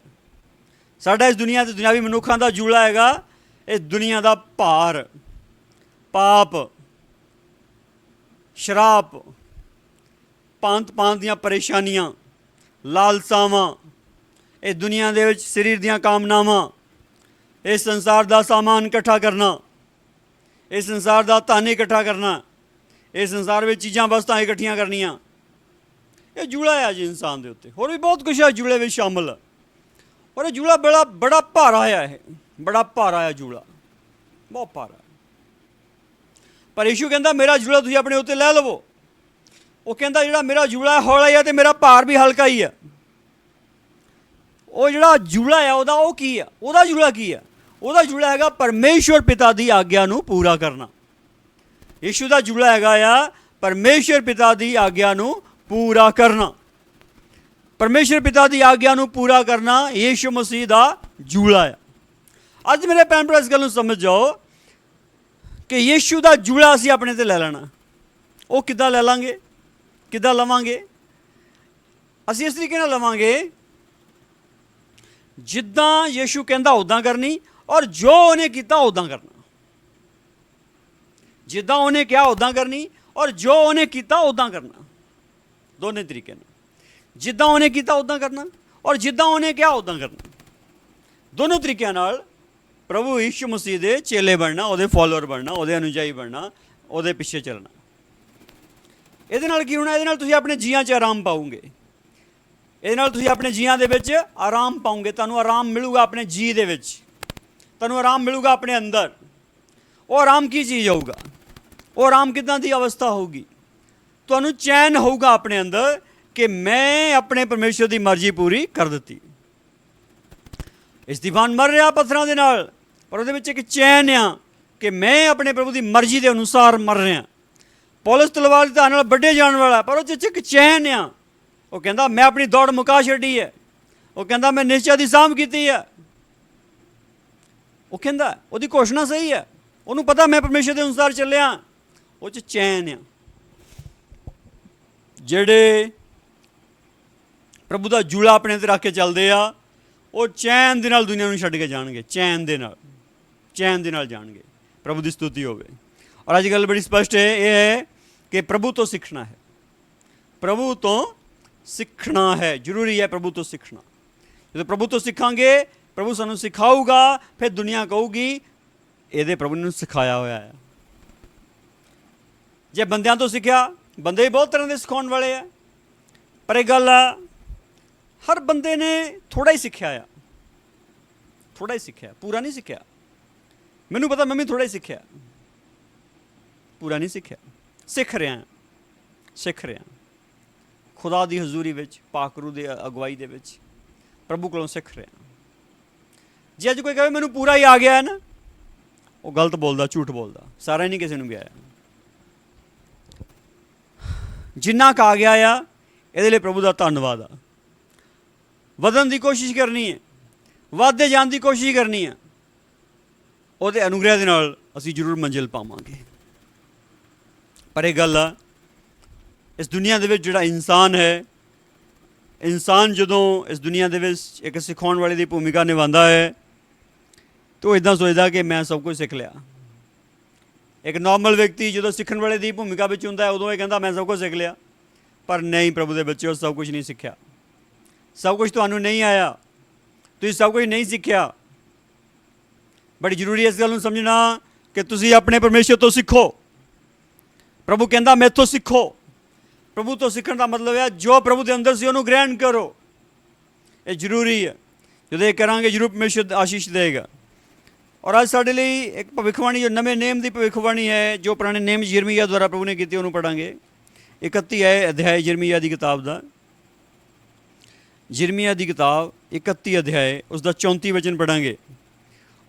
ਸਾਡਾ ਇਸ ਦੁਨੀਆ 'ਤੇ ਦੁਨਿਆਵੀ ਮਨੁੱਖਾਂ ਦਾ ਜੂੜਾ ਹੈਗਾ ਇਸ ਦੁਨੀਆ ਦਾ ਭਾਰ, ਪਾਪ, ਸ਼ਰਾਬ, ਭਾਂਤ ਦੀਆਂ ਪਰੇਸ਼ਾਨੀਆਂ, ਲਾਲਸਾਵਾਂ, ਇਸ ਦੁਨੀਆ ਦੇ ਵਿੱਚ ਸਰੀਰ ਦੀਆਂ ਕਾਮਨਾਵਾਂ, ਇਸ ਸੰਸਾਰ ਦਾ ਸਾਮਾਨ ਇਕੱਠਾ ਕਰਨਾ, ਇਸ ਸੰਸਾਰ ਦਾ ਧਨ ਇਕੱਠਾ ਕਰਨਾ, ਇਸ ਸੰਸਾਰ ਵਿੱਚ ਚੀਜ਼ਾਂ ਵਸਤਾਂ ਇਕੱਠੀਆਂ ਕਰਨੀਆਂ, ਇਹ ਜੂੜਾ ਹੈ ਜੀ ਇਨਸਾਨ ਦੇ ਉੱਤੇ। ਹੋਰ ਵੀ ਬਹੁਤ ਕੁਛ ਹੈ ਜੂੜੇ ਵਿੱਚ ਸ਼ਾਮਲ। ਔਰ ਇਹ ਜੂੜਾ ਬੜਾ ਭਾਰਾ ਆ, ਇਹ ਬੜਾ ਭਾਰਾ ਆ ਜੂੜਾ, ਬਹੁਤ ਭਾਰਾ। ਪਰ ਯਿਸੂ ਕਹਿੰਦਾ ਮੇਰਾ ਜੂੜਾ ਤੁਸੀਂ ਆਪਣੇ ਉੱਤੇ ਲੈ ਲਵੋ। ਉਹ ਕਹਿੰਦਾ ਜਿਹੜਾ ਮੇਰਾ ਜੂੜਾ ਹੌਲਾ ਹੀ ਆ ਅਤੇ ਮੇਰਾ ਭਾਰ ਵੀ ਹਲਕਾ ਹੀ ਆ। ਉਹ ਜਿਹੜਾ ਜੂੜਾ ਆ ਉਹਦਾ ਉਹ ਕੀ ਆ? ਉਹਦਾ ਜੂੜਾ ਕੀ ਆ? ਉਹਦਾ ਜੂੜਾ ਹੈਗਾ ਪਰਮੇਸ਼ਵਰ ਪਿਤਾ ਦੀ ਆਗਿਆ ਨੂੰ ਪੂਰਾ ਕਰਨਾ। ਯਿਸੂ ਦਾ ਜੂੜਾ ਹੈਗਾ ਆ ਪਰਮੇਸ਼ਵਰ ਪਿਤਾ ਦੀ ਆਗਿਆ ਨੂੰ ਪੂਰਾ ਕਰਨਾ। ਪਰਮੇਸ਼ਵਰ ਪਿਤਾ ਦੀ ਆਗਿਆ ਨੂੰ ਪੂਰਾ ਕਰਨਾ ਯਿਸੂ ਮਸੀਹ ਦਾ ਜੂੜਾ ਆ। ਅੱਜ ਮੇਰੇ ਭੈਣ ਭਰਾ ਇਸ ਗੱਲ ਨੂੰ ਸਮਝ ਜਾਓ ਕਿ ਯਿਸੂ ਦਾ ਜੂੜਾ ਅਸੀਂ ਆਪਣੇ 'ਤੇ ਲੈ ਲੈਣਾ। ਉਹ ਕਿੱਦਾਂ ਲੈ ਲਾਂਗੇ? ਕਿੱਦਾਂ ਲਵਾਂਗੇ? ਅਸੀਂ ਇਸ ਤਰੀਕੇ ਨਾਲ ਲਵਾਂਗੇ ਜਿੱਦਾਂ ਯਿਸੂ ਕਹਿੰਦਾ ਉੱਦਾਂ ਕਰਨੀ, ਔਰ ਜੋ ਉਹਨੇ ਕੀਤਾ ਉੱਦਾਂ ਕਰਨਾ। ਜਿੱਦਾਂ ਉਹਨੇ ਕਿਹਾ ਉੱਦਾਂ ਕਰਨੀ, ਔਰ ਜੋ ਉਹਨੇ ਕੀਤਾ ਉੱਦਾਂ ਕਰਨਾ। ਦੋਨੇ ਤਰੀਕੇ ਨਾਲ, ਜਿੱਦਾਂ ਉਹਨੇ ਕੀਤਾ ਉੱਦਾਂ ਕਰਨਾ ਔਰ ਜਿੱਦਾਂ ਉਹਨੇ ਕਿਹਾ ਉੱਦਾਂ ਕਰਨਾ। ਦੋਨੋਂ ਤਰੀਕਿਆਂ ਨਾਲ ਪ੍ਰਭੂ ਯਿਸੂ ਮਸੀਹ ਦੇ ਚੇਲੇ ਬਣਨਾ, ਉਹਦੇ ਫੋਲੋਅਰ ਬਣਨਾ, ਉਹਦੇ ਅਨੁਜਾਈ ਬਣਨਾ, ਉਹਦੇ ਪਿੱਛੇ ਚੱਲਣਾ। ਇਹਦੇ ਨਾਲ ਕੀ ਹੋਣਾ? ਇਹਦੇ ਨਾਲ ਤੁਸੀਂ ਆਪਣੇ ਜੀਆਂ 'ਚ ਆਰਾਮ ਪਾਓਗੇ। ਇਹਦੇ ਨਾਲ ਤੁਸੀਂ ਆਪਣੇ ਜੀਆਂ ਦੇ ਵਿੱਚ ਆਰਾਮ ਪਾਓਗੇ। ਤੁਹਾਨੂੰ ਆਰਾਮ ਮਿਲੂਗਾ ਆਪਣੇ ਜੀ ਦੇ ਵਿੱਚ, ਤੁਹਾਨੂੰ ਆਰਾਮ ਮਿਲੂਗਾ ਆਪਣੇ ਅੰਦਰ। ਉਹ ਆਰਾਮ ਕੀ ਚੀਜ਼ ਹੋਊਗਾ? ਉਹ ਆਰਾਮ ਕਿੱਦਾਂ ਦੀ ਅਵਸਥਾ ਹੋਊਗੀ? ਤੁਹਾਨੂੰ ਚੈਨ ਹੋਊਗਾ ਆਪਣੇ ਅੰਦਰ ਕਿ ਮੈਂ ਆਪਣੇ ਪਰਮੇਸ਼ਰ ਦੀ ਮਰਜ਼ੀ ਪੂਰੀ ਕਰ ਦਿੱਤੀ। ਇਸਤੀਫਾਨ ਮਰ ਰਿਹਾ ਪੱਥਰਾਂ ਦੇ ਨਾਲ, ਪਰ ਉਹਦੇ ਵਿੱਚ ਇੱਕ ਚੈਨ ਆ ਕਿ ਮੈਂ ਆਪਣੇ ਪ੍ਰਭੂ ਦੀ ਮਰਜ਼ੀ ਦੇ ਅਨੁਸਾਰ ਮਰ ਰਿਹਾ। ਪੌਲਸ ਤਲਵਾਰ ਦੀ ਧਾਰ ਨਾਲ ਵੱਢੇ ਜਾਣ ਵਾਲਾ, ਪਰ ਉਹ 'ਚ ਇੱਕ ਚੈਨ ਆ। ਉਹ ਕਹਿੰਦਾ ਮੈਂ ਆਪਣੀ ਦੌੜ ਮੁਕਾ ਛੱਡੀ ਹੈ। ਉਹ ਕਹਿੰਦਾ ਮੈਂ ਨਿਸ਼ਚੈ ਦੀ ਸਾਂਭ ਕੀਤੀ ਹੈ। ਉਹ ਕਹਿੰਦਾ ਉਹਦੀ ਘੋਸ਼ਣਾ ਸਹੀ ਹੈ, ਉਹਨੂੰ ਪਤਾ ਮੈਂ ਪਰਮੇਸ਼ਰ ਦੇ ਅਨੁਸਾਰ ਚੱਲਿਆ। ਉਹ 'ਚ ਚੈਨ ਆ। ਜਿਹੜੇ ਪ੍ਰਭੂ ਦਾ ਜੂਲਾ ਆਪਣੇ ਤੇ ਰੱਖ ਕੇ ਚੱਲਦੇ ਆ, ਉਹ ਚੈਨ ਦੇ ਨਾਲ ਦੁਨੀਆ ਨੂੰ ਛੱਡ ਕੇ ਜਾਣਗੇ। ਚੈਨ ਦੇ ਨਾਲ ਜਾਣਗੇ। ਪ੍ਰਭੂ ਦੀ ਸਤੁਤੀ ਹੋਵੇ। ਔਰ ਅੱਜ ਗੱਲ ਬੜੀ ਸਪਸ਼ਟ ਹੈ, ਇਹ ਹੈ ਕਿ ਪ੍ਰਭੂ ਤੋਂ ਸਿੱਖਣਾ ਹੈ। ਪ੍ਰਭੂ ਤੋਂ ਸਿੱਖਣਾ ਹੈ, ਜ਼ਰੂਰੀ ਹੈ ਪ੍ਰਭੂ ਤੋਂ ਸਿੱਖਣਾ। ਜਦੋਂ ਪ੍ਰਭੂ ਤੋਂ ਸਿੱਖਾਂਗੇ, ਪ੍ਰਭੂ ਸਾਨੂੰ ਸਿਖਾਊਗਾ, ਫਿਰ ਦੁਨੀਆ ਕਹੂਗੀ ਇਹਦੇ ਪ੍ਰਭੂ ਨੇ ਨੂੰ ਸਿਖਾਇਆ ਹੋਇਆ ਹੈ। ਜੇ ਬੰਦਿਆਂ ਤੋਂ ਸਿੱਖਿਆ, ਬੰਦੇ ਵੀ ਬਹੁਤ ਤਰ੍ਹਾਂ ਦੇ ਸਿਖਾਉਣ ਵਾਲੇ ਆ, ਪਰ ਇਹ ਗੱਲ ਆ ਹਰ ਬੰਦੇ ਨੇ ਥੋੜ੍ਹਾ ਹੀ ਸਿੱਖਿਆ ਆ, ਥੋੜ੍ਹਾ ਹੀ ਸਿੱਖਿਆ, ਪੂਰਾ ਨਹੀਂ ਸਿੱਖਿਆ। ਮੈਨੂੰ ਪਤਾ ਮੈਂ ਵੀ ਥੋੜ੍ਹਾ ਹੀ ਸਿੱਖਿਆ, ਪੂਰਾ ਨਹੀਂ ਸਿੱਖਿਆ। ਸਿੱਖ ਰਿਹਾ ਖੁਦਾ ਦੀ ਹਜ਼ੂਰੀ ਵਿੱਚ, ਪਾਕ ਰੂਹ ਦੀ ਅਗਵਾਈ ਦੇ ਵਿੱਚ, ਪ੍ਰਭੂ ਕੋਲੋਂ ਸਿੱਖ ਰਿਹਾ। ਜੇ ਅੱਜ ਕੋਈ ਕਹੇ ਮੈਨੂੰ ਪੂਰਾ ਹੀ ਆ ਗਿਆ ਹੈ ਨਾ, ਉਹ ਗਲਤ ਬੋਲਦਾ, ਝੂਠ ਬੋਲਦਾ। ਸਾਰਾ ਹੀ ਨਹੀਂ ਕਿਸੇ ਨੂੰ ਗਿਆ। ਜਿੰਨਾ ਕੁ ਆ ਗਿਆ ਆ, ਇਹਦੇ ਲਈ ਪ੍ਰਭੂ ਦਾ ਧੰਨਵਾਦ ਆ। ਵਧਣ ਦੀ ਕੋਸ਼ਿਸ਼ ਕਰਨੀ ਹੈ, ਵੱਧਦੇ ਜਾਣ ਦੀ ਕੋਸ਼ਿਸ਼ ਕਰਨੀ ਹੈ। ਉਹਦੇ ਅਨੁਗ੍ਰਹਿ ਦੇ ਨਾਲ ਅਸੀਂ ਜ਼ਰੂਰ ਮੰਜ਼ਿਲ ਪਾਵਾਂਗੇ। ਪਰ ਇਹ ਗੱਲ ਆ, ਇਸ ਦੁਨੀਆ ਦੇ ਵਿੱਚ ਜਿਹੜਾ ਇਨਸਾਨ ਹੈ, ਇਨਸਾਨ ਜਦੋਂ ਇਸ ਦੁਨੀਆ ਦੇ ਵਿੱਚ ਇੱਕ ਸਿਖਾਉਣ ਵਾਲੇ ਦੀ ਭੂਮਿਕਾ ਨਿਭਾਉਂਦਾ ਹੈ, ਤਾਂ ਉਹ ਇੱਦਾਂ ਸੋਚਦਾ ਕਿ ਮੈਂ ਸਭ ਕੁਝ ਸਿੱਖ ਲਿਆ। ਇੱਕ ਨੋਰਮਲ ਵਿਅਕਤੀ ਜਦੋਂ ਸਿੱਖਣ ਵਾਲੇ ਦੀ ਭੂਮਿਕਾ ਵਿੱਚ ਹੁੰਦਾ ਹੈ, ਉਦੋਂ ਇਹ ਕਹਿੰਦਾ ਮੈਂ ਸਭ ਕੁਝ ਸਿੱਖ ਲਿਆ। ਪਰ ਨਹੀਂ, ਪ੍ਰਭੂ ਦੇ ਬੱਚਿਓ, ਸਭ ਕੁਝ ਨਹੀਂ ਸਿੱਖਿਆ। ਸਭ ਕੁਝ ਤੁਹਾਨੂੰ ਨਹੀਂ ਆਇਆ, ਤੁਸੀਂ ਸਭ ਕੁਝ ਨਹੀਂ ਸਿੱਖਿਆ। ਬੜੀ ਜ਼ਰੂਰੀ ਹੈ ਇਸ ਗੱਲ ਨੂੰ ਸਮਝਣਾ ਕਿ ਤੁਸੀਂ ਆਪਣੇ ਪਰਮੇਸ਼ਰ ਤੋਂ ਸਿੱਖੋ। ਪ੍ਰਭੂ ਕਹਿੰਦਾ ਮੈਥੋਂ ਸਿੱਖੋ। ਪ੍ਰਭੂ ਤੋਂ ਸਿੱਖਣ ਦਾ ਮਤਲਬ ਹੈ ਜੋ ਪ੍ਰਭੂ ਦੇ ਅੰਦਰ ਸੀ ਉਹਨੂੰ ਗ੍ਰਹਿਣ ਕਰੋ। ਇਹ ਜ਼ਰੂਰੀ ਹੈ। ਜਦੋਂ ਇਹ ਕਰਾਂਗੇ, ਜ਼ਰੂਰ ਪਰਮੇਸ਼ਰ ਆਸ਼ੀਸ਼ ਦੇਗਾ। ਔਰ ਅੱਜ ਸਾਡੇ ਲਈ ਇੱਕ ਭਵਿੱਖਬਾਣੀ, ਜੋ ਨਵੇਂ ਨੇਮ ਦੀ ਭਵਿੱਖਬਾਣੀ ਹੈ, ਜੋ ਪੁਰਾਣੇ ਨੇਮ ਯਿਰਮੀਆ ਦੁਆਰਾ ਪ੍ਰਭੂ ਨੇ ਕੀਤੀ, ਉਹਨੂੰ ਪੜ੍ਹਾਂਗੇ। 31 ਅਧਿਆਇ ਯਿਰਮੀਆ ਦੀ ਕਿਤਾਬ ਦਾ, ਯਿਰਮੀਆ ਦੀ ਕਿਤਾਬ 31 ਅਧਿਆਇ, ਉਸ ਦਾ 34 ਵਚਨ ਪੜ੍ਹਾਂਗੇ।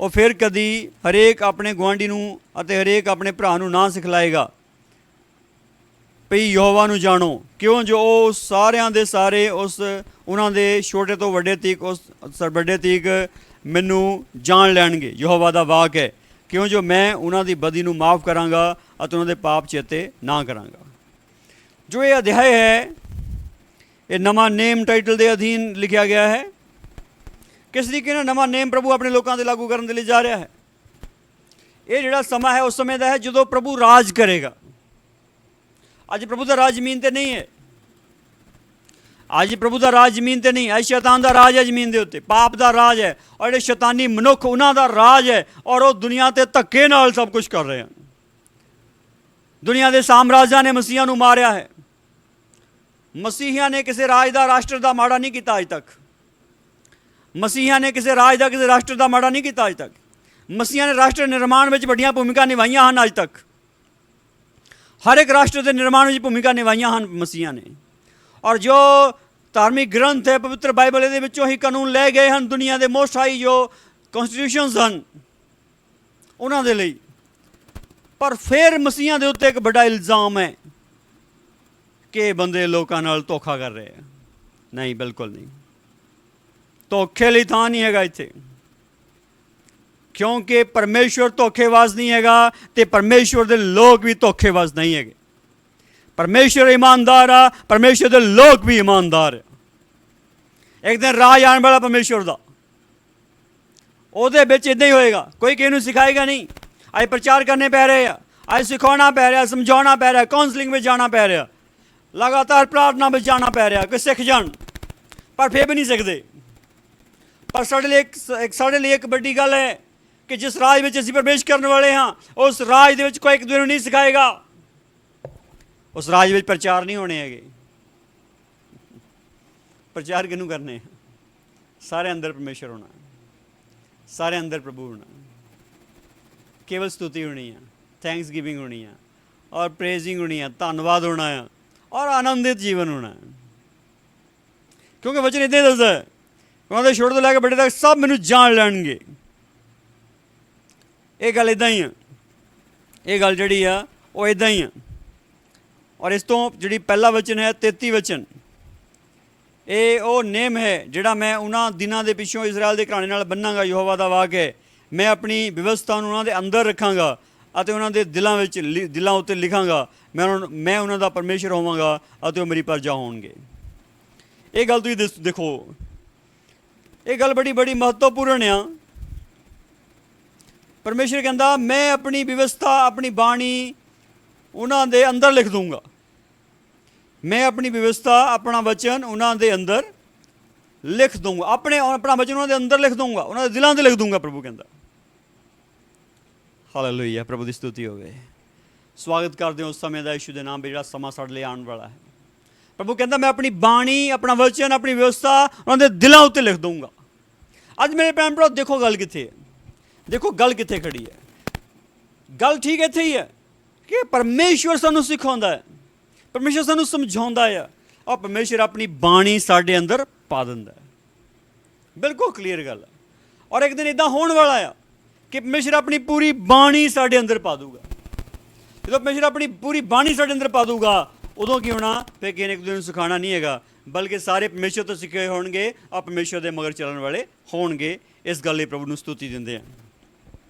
ਉਹ ਫਿਰ ਕਦੀ ਹਰੇਕ ਆਪਣੇ ਗੁਆਂਢੀ ਨੂੰ ਅਤੇ ਹਰੇਕ ਆਪਣੇ ਭਰਾ ਨੂੰ ਨਾ ਸਿਖਲਾਏਗਾ ਭਈ ਯਹੋਵਾ ਨੂੰ ਜਾਣੋ, ਕਿਉਂ ਜੋ ਉਹ ਸਾਰਿਆਂ ਦੇ ਸਾਰੇ ਉਹਨਾਂ ਦੇ ਛੋਟੇ ਤੋਂ ਵੱਡੇ ਤੀਕ, ਉਸ ਵੱਡੇ ਤੀਕ ਮੈਨੂੰ ਜਾਣ ਲੈਣਗੇ। ਯਹੋਵਾ ਦਾ ਵਾਕ ਹੈ, ਕਿਉਂ ਜੋ ਮੈਂ ਉਹਨਾਂ ਦੀ ਬਦੀ ਨੂੰ ਮਾਫ਼ ਕਰਾਂਗਾ ਅਤੇ ਉਹਨਾਂ ਦੇ ਪਾਪ ਚੇਤੇ ਨਾ ਕਰਾਂਗਾ। ਜੋ ਇਹ ਅਧਿਆਇ ਹੈ, ਇਹ ਨਵਾਂ ਨੇਮ ਟਾਈਟਲ ਦੇ ਅਧੀਨ ਲਿਖਿਆ ਗਿਆ ਹੈ। ਕਿਸ ਤਰੀਕੇ ਨਾਲ ਨਵਾਂ ਨੇਮ ਪ੍ਰਭੂ ਆਪਣੇ ਲੋਕਾਂ 'ਤੇ ਲਾਗੂ ਕਰਨ ਦੇ ਲਈ ਜਾ ਰਿਹਾ ਹੈ। ਇਹ ਜਿਹੜਾ ਸਮਾਂ ਹੈ, ਉਸ ਸਮੇਂ ਦਾ ਹੈ ਜਦੋਂ ਪ੍ਰਭੂ ਰਾਜ ਕਰੇਗਾ। ਅੱਜ ਪ੍ਰਭੂ ਦਾ ਰਾਜ ਜ਼ਮੀਨ 'ਤੇ ਨਹੀਂ ਹੈ। ਅੱਜ ਪ੍ਰਭੂ ਦਾ ਰਾਜ ਜ਼ਮੀਨ 'ਤੇ ਨਹੀਂ, ਅੱਜ ਸ਼ੈਤਾਨ ਦਾ ਰਾਜ ਹੈ ਜ਼ਮੀਨ ਦੇ ਉੱਤੇ। ਪਾਪ ਦਾ ਰਾਜ ਹੈ, ਔਰ ਜਿਹੜੇ ਸ਼ੈਤਾਨੀ ਮਨੁੱਖ, ਉਹਨਾਂ ਦਾ ਰਾਜ ਹੈ। ਔਰ ਉਹ ਦੁਨੀਆ 'ਤੇ ਧੱਕੇ ਨਾਲ ਸਭ ਕੁਝ ਕਰ ਰਹੇ ਹਨ। ਦੁਨੀਆ ਦੇ ਸਾਮਰਾਜਾਂ ਨੇ ਮਸੀਹਾਂ ਨੂੰ ਮਾਰਿਆ ਹੈ। ਮਸੀਹਾਂ ਨੇ ਕਿਸੇ ਰਾਜ ਦਾ, ਰਾਸ਼ਟਰ ਦਾ ਮਾੜਾ ਨਹੀਂ ਕੀਤਾ ਅੱਜ ਤੱਕ। ਮਸੀਹਾਂ ਨੇ ਕਿਸੇ ਰਾਜ ਦਾ, ਕਿਸੇ ਰਾਸ਼ਟਰ ਦਾ ਮਾੜਾ ਨਹੀਂ ਕੀਤਾ ਅੱਜ ਤੱਕ। ਮਸੀਹਾਂ ਨੇ ਰਾਸ਼ਟਰ ਨਿਰਮਾਣ ਵਿੱਚ ਵੱਡੀਆਂ ਭੂਮਿਕਾ ਨਿਭਾਈਆਂ ਹਨ ਅੱਜ ਤੱਕ। ਹਰ ਇੱਕ ਰਾਸ਼ਟਰ ਦੇ ਨਿਰਮਾਣ ਵਿੱਚ ਭੂਮਿਕਾ ਨਿਭਾਈਆਂ ਹਨ ਮਸੀਹਾਂ ਨੇ। ਔਰ ਜੋ ਧਾਰਮਿਕ ਗ੍ਰੰਥ ਹੈ, ਪਵਿੱਤਰ ਬਾਈਬਲ, ਇਹਦੇ ਵਿੱਚੋਂ ਹੀ ਕਾਨੂੰਨ ਲੈ ਗਏ ਹਨ ਦੁਨੀਆ ਦੇ ਮੋਸਟ ਹਾਈ ਜੋ ਕੌਂਸਟੀਟਿਊਸ਼ਨਸ ਹਨ ਉਹਨਾਂ ਦੇ ਲਈ। ਪਰ ਫਿਰ ਮਸੀਹਾਂ ਦੇ ਉੱਤੇ ਇੱਕ ਵੱਡਾ ਇਲਜ਼ਾਮ ਹੈ ਕਿ ਬੰਦੇ ਲੋਕਾਂ ਨਾਲ ਧੋਖਾ ਕਰ ਰਹੇ ਆ। ਨਹੀਂ, ਬਿਲਕੁਲ ਨਹੀਂ। ਧੋਖੇ ਲਈ ਥਾਂ ਨਹੀਂ ਹੈਗਾ ਇੱਥੇ, ਕਿਉਂਕਿ ਪਰਮੇਸ਼ਵਰ ਧੋਖੇਬਾਜ਼ ਨਹੀਂ ਹੈਗਾ ਅਤੇ ਪਰਮੇਸ਼ਵਰ ਦੇ ਲੋਕ ਵੀ ਧੋਖੇਬਾਜ਼ ਨਹੀਂ ਹੈਗੇ। ਪਰਮੇਸ਼ਵਰ ਇਮਾਨਦਾਰ ਆ, ਪਰਮੇਸ਼ਵਰ ਦੇ ਲੋਕ ਵੀ ਇਮਾਨਦਾਰ ਆ। ਇੱਕ ਦਿਨ ਰਾਜ ਆਉਣ ਵਾਲਾ ਪਰਮੇਸ਼ਵਰ ਦਾ, ਉਹਦੇ ਵਿੱਚ ਇੱਦਾਂ ਹੀ ਹੋਏਗਾ। ਕੋਈ ਕਿਸੇ ਨੂੰ ਸਿਖਾਏਗਾ ਨਹੀਂ। ਅੱਜ ਪ੍ਰਚਾਰ ਕਰਨੇ ਪੈ ਰਹੇ ਆ, ਅੱਜ ਸਿਖਾਉਣਾ ਪੈ ਰਿਹਾ, ਸਮਝਾਉਣਾ ਪੈ ਰਿਹਾ, ਕਾਉਂਸਲਿੰਗ ਵਿੱਚ ਜਾਣਾ ਪੈ ਰਿਹਾ, ਲਗਾਤਾਰ ਪ੍ਰਾਰਥਨਾ ਵਿੱਚ ਜਾਣਾ ਪੈ ਰਿਹਾ ਕਿ ਸਿੱਖ ਜਾਣ, ਪਰ ਫਿਰ ਵੀ ਨਹੀਂ ਸਿੱਖਦੇ। ਪਰ ਸਾਡੇ ਲਈ ਇੱਕ ਵੱਡੀ ਗੱਲ ਹੈ ਕਿ ਜਿਸ ਰਾਜ ਵਿੱਚ ਅਸੀਂ ਪ੍ਰਵੇਸ਼ ਕਰਨ ਵਾਲੇ ਹਾਂ, ਉਸ ਰਾਜ ਦੇ ਵਿੱਚ ਕੋਈ ਇੱਕ ਦੂਜੇ ਨੂੰ ਨਹੀਂ ਸਿਖਾਏਗਾ। ਉਸ ਰਾਜ ਵਿੱਚ ਪ੍ਰਚਾਰ ਨਹੀਂ ਹੋਣੇ ਹੈਗੇ। ਪ੍ਰਚਾਰ ਕਿਹਨੂੰ ਕਰਨੇ? ਸਾਰੇ ਅੰਦਰ ਪਰਮੇਸ਼ਰ ਹੋਣਾ, ਸਾਰੇ ਅੰਦਰ ਪ੍ਰਭੂ ਹੋਣਾ, ਕੇਵਲ ਸਤੁਤੀ ਹੋਣੀ ਆ, ਥੈਂਕਸ ਗਿਵਿੰਗ ਹੋਣੀ ਆ, ਔਰ ਪ੍ਰੇਜ਼ਿੰਗ ਹੋਣੀ ਆ, ਧੰਨਵਾਦ ਹੋਣਾ ਆ, ਔਰ ਆਨੰਦਿਤ ਜੀਵਨ ਹੋਣਾ। ਕਿਉਂਕਿ ਵਚਨ ਇੱਦਾਂ ਹੀ ਦੱਸਦਾ ਹੈ, ਉਹਨਾਂ ਦੇ ਛੋਟੇ ਤੋਂ ਲੈ ਕੇ ਵੱਡੇ ਤੱਕ ਸਭ ਮੈਨੂੰ ਜਾਣ ਲੈਣਗੇ। ਇਹ ਗੱਲ ਇੱਦਾਂ ਹੀ ਆ, ਇਹ ਗੱਲ ਜਿਹੜੀ ਆ ਉਹ ਇੱਦਾਂ ਹੀ ਆ। ਔਰ ਇਸ ਤੋਂ ਜਿਹੜੀ ਪਹਿਲਾ ਵਚਨ ਹੈ 33 ਵਚਨ, ਇਹ ਉਹ ਨੇਮ ਹੈ ਜਿਹੜਾ ਮੈਂ ਉਹਨਾਂ ਦਿਨਾਂ ਦੇ ਪਿੱਛੋਂ ਇਜ਼ਰਾਇਲ ਦੇ ਘਰਾਣੇ ਨਾਲ ਬੰਨਾਂਗਾ। ਯਹੋਵਾ ਦਾ ਵਾਕ ਹੈ, ਮੈਂ ਆਪਣੀ ਵਿਵਸਥਾ ਨੂੰ ਉਹਨਾਂ ਦੇ ਅੰਦਰ ਰੱਖਾਂਗਾ ਅਤੇ ਉਹਨਾਂ ਦੇ ਦਿਲਾਂ ਉੱਤੇ ਲਿਖਾਂਗਾ। ਮੈਂ ਉਹਨਾਂ ਦਾ ਪਰਮੇਸ਼ਰ ਹੋਵਾਂਗਾ ਅਤੇ ਉਹ ਮੇਰੀ ਪ੍ਰਜਾ ਹੋਣਗੇ। ਇਹ ਗੱਲ ਤੁਸੀਂ ਦੇਖੋ, ਇਹ ਗੱਲ ਬੜੀ ਮਹੱਤਵਪੂਰਨ ਆ। ਪਰਮੇਸ਼ਰ ਕਹਿੰਦਾ ਮੈਂ ਆਪਣੀ ਵਿਵਸਥਾ, ਆਪਣੀ ਬਾਣੀ ਉਹਨਾਂ ਦੇ ਅੰਦਰ ਲਿਖ ਦੂੰਗਾ। ਮੈਂ ਆਪਣੀ ਵਿਵਸਥਾ, ਆਪਣਾ ਵਚਨ ਉਹਨਾਂ ਦੇ ਅੰਦਰ ਲਿਖ ਦੂੰਗਾ। ਆਪਣਾ ਵਚਨ ਉਹਨਾਂ ਦੇ ਅੰਦਰ ਲਿਖ ਦੂੰਗਾ, ਉਹਨਾਂ ਦੇ ਦਿਲਾਂ 'ਤੇ ਲਿਖ ਦੂੰਗਾ। ਪ੍ਰਭੂ ਕਹਿੰਦਾ ਹਾਲੇਲੂਇਆ, ਪ੍ਰਭੂ ਦੀ ਸਤੁਤੀ ਹੋਵੇ। ਸਵਾਗਤ ਕਰਦੇ ਹਾਂ ਉਸ ਸਮੇਂ ਦਾ ਯਿਸੂ ਦੇ ਨਾਮ 'ਤੇ ਜਿਹੜਾ ਸਮਾਂ ਸਾਡੇ ਲਈ ਆਉਣ ਵਾਲਾ ਹੈ। ਪ੍ਰਭੂ ਕਹਿੰਦਾ ਮੈਂ ਆਪਣੀ ਬਾਣੀ, ਆਪਣਾ ਵਚਨ, ਆਪਣੀ ਵਿਵਸਥਾ ਉਹਨਾਂ ਦੇ ਦਿਲਾਂ ਉੱਤੇ ਲਿਖ ਦੂੰਗਾ। ਅੱਜ ਮੇਰੇ ਭੈਣ ਭਰਾ ਦੇਖੋ ਗੱਲ ਕਿੱਥੇ ਹੈ, ਦੇਖੋ ਗੱਲ ਕਿੱਥੇ ਖੜੀ ਹੈ। ਗੱਲ ਠੀਕ ਇੱਥੇ ਹੀ ਹੈ ਕਿ ਪਰਮੇਸ਼ਵਰ ਸਾਨੂੰ ਸਿਖਾਉਂਦਾ ਹੈ, ਪਰਮੇਸ਼ਰ ਸਾਨੂੰ ਸਮਝਾਉਂਦਾ ਆ, ਔਰ ਪਰਮੇਸ਼ਰ ਆਪਣੀ ਬਾਣੀ ਸਾਡੇ ਅੰਦਰ ਪਾ ਦਿੰਦਾ ਹੈ। ਬਿਲਕੁਲ ਕਲੀਅਰ ਗੱਲ ਹੈ। ਔਰ ਇੱਕ ਦਿਨ ਇੱਦਾਂ ਹੋਣ ਵਾਲਾ ਆ ਕਿ ਪਰਮੇਸ਼ਰ ਆਪਣੀ ਪੂਰੀ ਬਾਣੀ ਸਾਡੇ ਅੰਦਰ ਪਾ ਦੂਗਾ। ਜਦੋਂ ਪਰਮੇਸ਼ਰ ਆਪਣੀ ਪੂਰੀ ਬਾਣੀ ਸਾਡੇ ਅੰਦਰ ਪਾ ਦੂਗਾ, ਉਦੋਂ ਕੀ ਹੋਣਾ? ਫਿਰ ਕਿਸੇ ਨੇ ਇੱਕ ਦੂਜੇ ਨੂੰ ਸਿਖਾਉਣਾ ਨਹੀਂ ਹੈਗਾ, ਬਲਕਿ ਸਾਰੇ ਪਰਮੇਸ਼ਰ ਤੋਂ ਸਿੱਖੇ ਹੋਣਗੇ, ਔਰ ਪਰਮੇਸ਼ਰ ਦੇ ਮਗਰ ਚੱਲਣ ਵਾਲੇ ਹੋਣਗੇ। ਇਸ ਗੱਲ ਲਈ ਪ੍ਰਭੂ ਨੂੰ ਸਤੁਤੀ ਦਿੰਦੇ ਆ।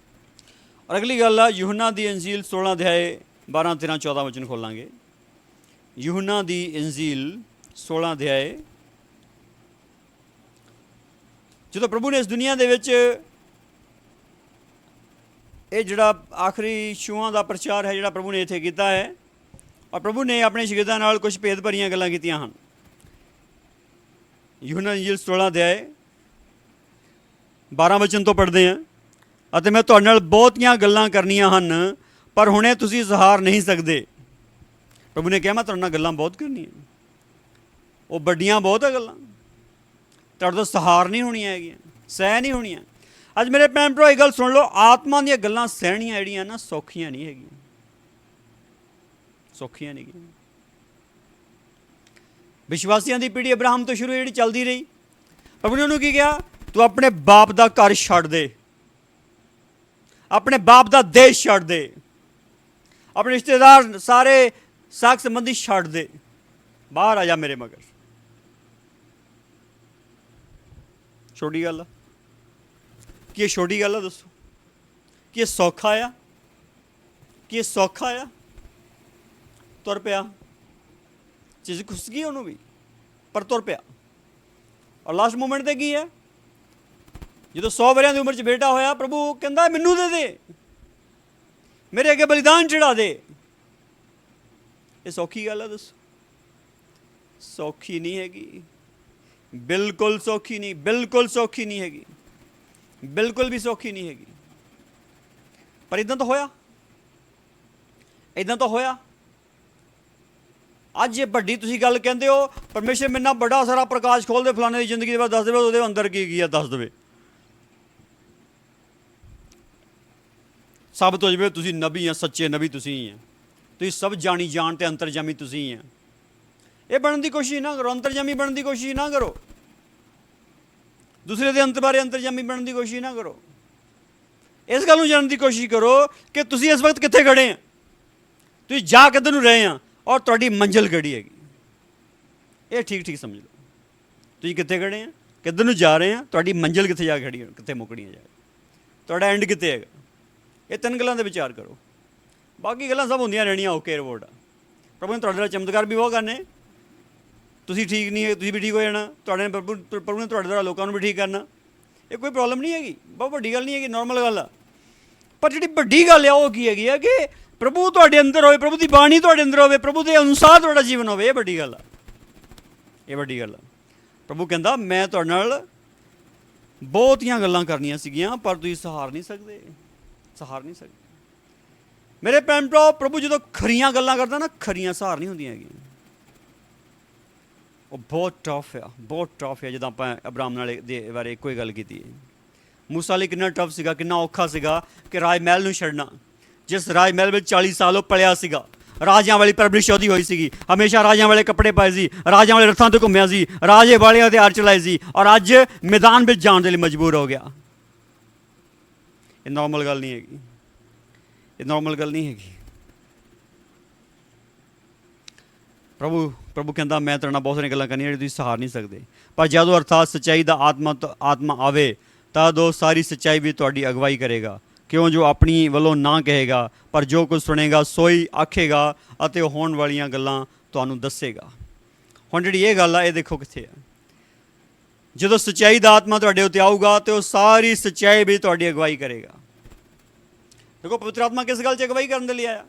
ਔਰ ਅਗਲੀ ਗੱਲ ਆ ਯੂਹੰਨਾ ਦੀ ਇੰਜੀਲ 16 ਅਧਿਆਏ 12, 13, 14 ਵਚਨ ਖੋਲਾਂਗੇ। ਯੂਹੰਨਾ ਦੀ ਇੰਜੀਲ 16 ਅਧਿਆਏ। ਜਦੋਂ ਪ੍ਰਭੂ ਨੇ ਇਸ ਦੁਨੀਆ ਦੇ ਵਿੱਚ ਇਹ ਜਿਹੜਾ ਆਖਰੀ ਛੂਆਂ ਦਾ ਪ੍ਰਚਾਰ ਹੈ ਜਿਹੜਾ ਪ੍ਰਭੂ ਨੇ ਇੱਥੇ ਕੀਤਾ ਹੈ, ਔਰ ਪ੍ਰਭੂ ਨੇ ਆਪਣੇ ਸ਼ਾਗਿਰਦਾਂ ਨਾਲ ਕੁਝ ਭੇਦ ਭਰੀਆਂ ਗੱਲਾਂ ਕੀਤੀਆਂ ਹਨ। ਯੂਹੰਨਾ ਇੰਜੀਲ 16 ਅਧਿਆਏ 12 ਵਚਨ ਤੋਂ ਪੜ੍ਹਦੇ ਹਾਂ। ਅਤੇ ਮੈਂ ਤੁਹਾਡੇ ਨਾਲ ਬਹੁਤੀਆਂ ਗੱਲਾਂ ਕਰਨੀਆਂ ਹਨ, ਪਰ ਹੁਣੇ ਤੁਸੀਂ ਸਹਾਰ ਨਹੀਂ ਸਕਦੇ। ਪ੍ਰਭੂ ਨੇ ਕਿਹਾ ਮੈਂ ਤੁਹਾਡੇ ਨਾਲ ਗੱਲਾਂ ਬਹੁਤ ਕਰਨੀਆਂ, ਉਹ ਵੱਡੀਆਂ ਬਹੁਤ ਹੈ ਗੱਲਾਂ, ਤੁਹਾਡੇ ਤੋਂ ਸਹਾਰ ਨਹੀਂ ਹੋਣੀਆਂ ਹੈਗੀਆਂ, ਸਹਿ ਨਹੀਂ ਹੋਣੀਆਂ। ਅੱਜ ਮੇਰੇ ਭੈਣ ਭਰਾ ਇਹ ਗੱਲ ਸੁਣ ਲਓ, ਆਤਮਾ ਦੀਆਂ ਗੱਲਾਂ ਸਹਿਣੀਆਂ ਜਿਹੜੀਆਂ ਨਾ ਸੌਖੀਆਂ ਨਹੀਂ ਹੈਗੀਆਂ, ਸੌਖੀਆਂ ਨਹੀਂ ਹੈਗੀਆਂ। ਵਿਸ਼ਵਾਸੀਆਂ ਦੀ ਪੀੜ੍ਹੀ ਅਬਰਾਹਮ ਤੋਂ ਸ਼ੁਰੂ ਜਿਹੜੀ ਚੱਲਦੀ ਰਹੀ, ਪ੍ਰਭੂ ਨੇ ਉਹਨੂੰ ਕੀ ਕਿਹਾ? ਤੂੰ ਆਪਣੇ ਬਾਪ ਦਾ ਘਰ ਛੱਡ ਦੇ, ਆਪਣੇ ਬਾਪ ਦਾ ਦੇਸ਼ ਛੱਡ ਦੇ, ਆਪਣੇ ਰਿਸ਼ਤੇਦਾਰ ਸਾਰੇ ਸਾਕ ਸੰਬੰਧੀ ਛੱਡ ਦੇ, ਬਾਹਰ ਆ ਜਾ ਮੇਰੇ ਮਗਰ। ਛੋਟੀ ਗੱਲ ਆ? ਕੀ ਇਹ ਛੋਟੀ ਗੱਲ ਆ? ਦੱਸੋ, ਕੀ ਇਹ ਸੌਖਾ ਆ? ਕੀ ਇਹ ਸੌਖਾ ਆ? ਤੁਰ ਪਿਆ, ਚੀਜ਼ ਖੁੱਸ ਗਈ ਉਹਨੂੰ ਵੀ, ਪਰ ਤੁਰ ਪਿਆ। ਔਰ ਲਾਸਟ ਮੂਮੈਂਟ 'ਤੇ ਕੀ ਹੈ? ਜਦੋਂ 100 ਵਰ੍ਹਿਆਂ ਦੀ ਉਮਰ 'ਚ ਬੇਟਾ ਹੋਇਆ, ਪ੍ਰਭੂ ਕਹਿੰਦਾ ਮੈਨੂੰ ਦੇ ਦੇ, ਮੇਰੇ ਅੱਗੇ ਬਲੀਦਾਨ ਚੜਾ ਦੇ। ਇਹ ਸੌਖੀ ਗੱਲ ਆ? ਦੱਸੋ, ਸੌਖੀ ਨਹੀਂ ਹੈਗੀ, ਬਿਲਕੁਲ ਸੌਖੀ ਨਹੀਂ, ਬਿਲਕੁਲ ਸੌਖੀ ਨਹੀਂ ਹੈਗੀ, ਬਿਲਕੁਲ ਵੀ ਸੌਖੀ ਨਹੀਂ ਹੈਗੀ। ਪਰ ਇੱਦਾਂ ਤਾਂ ਹੋਇਆ, ਇੱਦਾਂ ਤਾਂ ਹੋਇਆ। ਅੱਜ ਇਹ ਵੱਡੀ ਤੁਸੀਂ ਗੱਲ ਕਹਿੰਦੇ ਹੋ, ਪਰਮੇਸ਼ਰ ਮੇਰੇ ਨਾਲ ਬੜਾ ਸਾਰਾ ਪ੍ਰਕਾਸ਼ ਖੋਲ ਦੇ, ਫਲਾਣੇ ਦੀ ਜ਼ਿੰਦਗੀ ਦੇ ਬਾਰੇ ਦੱਸ ਦੇਵੇ, ਉਹਦੇ ਅੰਦਰ ਕੀ ਕੀ ਆ ਦੱਸ ਦੇਵੇ, ਸਾਬਤ ਹੋ ਜਾਵੇ ਤੁਸੀਂ ਨਬੀ ਆ, ਸੱਚੇ ਨਬੀ ਤੁਸੀਂ ਆ, ਤੁਸੀਂ ਸਭ ਜਾਣੀ ਜਾਣ ਤੇ ਅੰਤਰਜਾਮੀ ਤੁਸੀਂ ਆ। ਇਹ ਬਣਨ ਦੀ ਕੋਸ਼ਿਸ਼ ਨਾ ਕਰੋ, ਅੰਤਰਜਾਮੀ ਬਣਨ ਦੀ ਕੋਸ਼ਿਸ਼ ਨਾ ਕਰੋ, ਦੂਸਰੇ ਦੇ ਅੰਤ ਬਾਰੇ ਅੰਤਰਜਾਮੀ ਬਣਨ ਦੀ ਕੋਸ਼ਿਸ਼ ਨਾ ਕਰੋ। ਇਸ ਗੱਲ ਨੂੰ ਜਾਣਨ ਦੀ ਕੋਸ਼ਿਸ਼ ਕਰੋ ਕਿ ਤੁਸੀਂ ਇਸ ਵਕਤ ਕਿੱਥੇ ਖੜੇ ਆ, ਤੁਸੀਂ ਜਾ ਕਿੱਧਰ ਨੂੰ ਰਹੇ ਆ, ਔਰ ਤੁਹਾਡੀ ਮੰਜ਼ਿਲ ਕਿਹੜੀ ਹੈਗੀ। ਇਹ ਠੀਕ ਠੀਕ ਸਮਝ ਲਓ, ਤੁਸੀਂ ਕਿੱਥੇ ਖੜੇ ਆ, ਕਿੱਧਰ ਨੂੰ ਜਾ ਰਹੇ ਆ, ਤੁਹਾਡੀ ਮੰਜ਼ਿਲ ਕਿੱਥੇ ਜਾ ਖੜੀ, ਕਿੱਥੇ ਮੁੱਕਣੀ ਜਾ, ਤੁਹਾਡਾ ਐਂਡ ਕਿੱਥੇ ਹੈਗਾ। ਇਹ ਤਿੰਨ ਗੱਲਾਂ 'ਤੇ ਵਿਚਾਰ ਕਰੋ, ਬਾਕੀ ਗੱਲਾਂ ਸਭ ਹੁੰਦੀਆਂ ਰਹਿਣੀਆਂ, ਓਕੇ ਰਿਪੋਰਟ ਆ। ਪ੍ਰਭੂ ਨੇ ਤੁਹਾਡੇ ਨਾਲ ਚਮਤਕਾਰ ਵੀ ਬਹੁਤ ਕਰਨੇ, ਤੁਸੀਂ ਠੀਕ ਨਹੀਂ ਹੈ, ਤੁਸੀਂ ਵੀ ਠੀਕ ਹੋ ਜਾਣਾ, ਤੁਹਾਡੇ ਪ੍ਰਭੂ ਨੇ ਤੁਹਾਡੇ ਦੁਆਰਾ ਲੋਕਾਂ ਨੂੰ ਵੀ ਠੀਕ ਕਰਨਾ। ਇਹ ਕੋਈ ਪ੍ਰੋਬਲਮ ਨਹੀਂ ਹੈਗੀ, ਬਹੁਤ ਵੱਡੀ ਗੱਲ ਨਹੀਂ ਹੈਗੀ, ਨੋਰਮਲ ਗੱਲ ਆ। ਪਰ ਜਿਹੜੀ ਵੱਡੀ ਗੱਲ ਆ ਉਹ ਕੀ ਹੈਗੀ ਆ ਕਿ ਪ੍ਰਭੂ ਤੁਹਾਡੇ ਅੰਦਰ ਹੋਵੇ, ਪ੍ਰਭੂ ਦੀ ਬਾਣੀ ਤੁਹਾਡੇ ਅੰਦਰ ਹੋਵੇ, ਪ੍ਰਭੂ ਦੇ ਅਨੁਸਾਰ ਤੁਹਾਡਾ ਜੀਵਨ ਹੋਵੇ। ਇਹ ਵੱਡੀ ਗੱਲ ਆ, ਇਹ ਵੱਡੀ ਗੱਲ ਆ। ਪ੍ਰਭੂ ਕਹਿੰਦਾ ਮੈਂ ਤੁਹਾਡੇ ਨਾਲ ਬਹੁਤੀਆਂ ਗੱਲਾਂ ਕਰਨੀਆਂ ਸੀਗੀਆਂ, ਪਰ ਤੁਸੀਂ ਸਹਾਰ ਨਹੀਂ ਸਕਦੇ, ਸਹਾਰ ਨਹੀਂ ਸਕਦੇ। ਮੇਰੇ ਭੈਣ ਭਰਾ, ਪ੍ਰਭੂ ਜਦੋਂ ਖਰੀਆਂ ਗੱਲਾਂ ਕਰਦਾ ਨਾ, ਖਰੀਆਂ ਸਹਾਰ ਨਹੀਂ ਹੁੰਦੀਆਂ ਹੈਗੀਆਂ। ਉਹ ਬਹੁਤ ਟਫ ਆ, ਬਹੁਤ ਟਫ ਆ। ਜਦੋਂ ਆਪਾਂ ਅਬਰਾਮ ਨਾਲ ਦੇ ਬਾਰੇ ਇੱਕੋ ਹੀ ਗੱਲ ਕੀਤੀ ਹੈ, ਮੂਸਾ ਲਈ ਕਿੰਨਾ ਟਫ ਸੀਗਾ, ਕਿੰਨਾ ਔਖਾ ਸੀਗਾ ਕਿ ਰਾਜ ਮਹਿਲ ਨੂੰ ਛੱਡਣਾ। ਜਿਸ ਰਾਜ ਮਹਿਲ ਵਿੱਚ 40 ਸਾਲ ਉਹ ਪਲਿਆ ਸੀਗਾ, ਰਾਜਿਆਂ ਵਾਲੀ ਪਰਵਰਿਸ਼ ਉਹਦੀ ਹੋਈ ਸੀਗੀ, ਹਮੇਸ਼ਾ ਰਾਜਿਆਂ ਵਾਲੇ ਕੱਪੜੇ ਪਾਏ ਸੀ, ਰਾਜਿਆਂ ਵਾਲੇ ਰੱਥਾਂ 'ਤੇ ਘੁੰਮਿਆ ਸੀ, ਰਾਜੇ ਵਾਲੇ ਹਥਿਆਰ ਚਲਾਏ ਸੀ, ਔਰ ਅੱਜ ਮੈਦਾਨ ਵਿੱਚ ਜਾਣ ਦੇ ਲਈ ਮਜਬੂਰ ਹੋ ਗਿਆ। ਇਹ ਨੋਰਮਲ ਗੱਲ ਨਹੀਂ ਹੈਗੀ, ਇਹ ਨੋਰਮਲ ਗੱਲ ਨਹੀਂ ਹੈਗੀ। ਪ੍ਰਭੂ ਕਹਿੰਦਾ ਮੈਂ ਤੇਰੇ ਨਾਲ ਬਹੁਤ ਸਾਰੀਆਂ ਗੱਲਾਂ ਕਰਨੀਆਂ ਜਿਹੜੀ ਤੁਸੀਂ ਸਹਾਰ ਨਹੀਂ ਸਕਦੇ, ਪਰ ਜਦੋਂ ਅਰਥਾਤ ਸੱਚਾਈ ਦਾ ਆਤਮਾ ਆਵੇ ਤਾਂ ਉਹ ਸਾਰੀ ਸੱਚਾਈ ਵੀ ਤੁਹਾਡੀ ਅਗਵਾਈ ਕਰੇਗਾ। ਕਿਉਂ? ਜੋ ਆਪਣੀ ਵੱਲੋਂ ਨਾ ਕਹੇਗਾ, ਪਰ ਜੋ ਕੁਝ ਸੁਣੇਗਾ ਸੋਈ ਆਖੇਗਾ ਅਤੇ ਉਹ ਹੋਣ ਵਾਲੀਆਂ ਗੱਲਾਂ ਤੁਹਾਨੂੰ ਦੱਸੇਗਾ। ਹੁਣ ਜਿਹੜੀ ਇਹ ਗੱਲ ਆ, ਇਹ ਦੇਖੋ ਕਿੱਥੇ ਆ। ਜਦੋਂ ਸੱਚਾਈ ਦਾ ਆਤਮਾ ਤੁਹਾਡੇ ਉੱਤੇ ਆਊਗਾ ਤੇ ਉਹ ਸਾਰੀ ਸੱਚਾਈ ਵੀ ਤੁਹਾਡੀ ਅਗਵਾਈ ਕਰੇਗਾ। ਦੇਖੋ ਪਵਿੱਤਰ ਆਤਮਾ ਕਿਸ ਗੱਲ 'ਚ ਅਗਵਾਈ ਕਰਨ ਦੇ ਲਈ ਆਇਆ?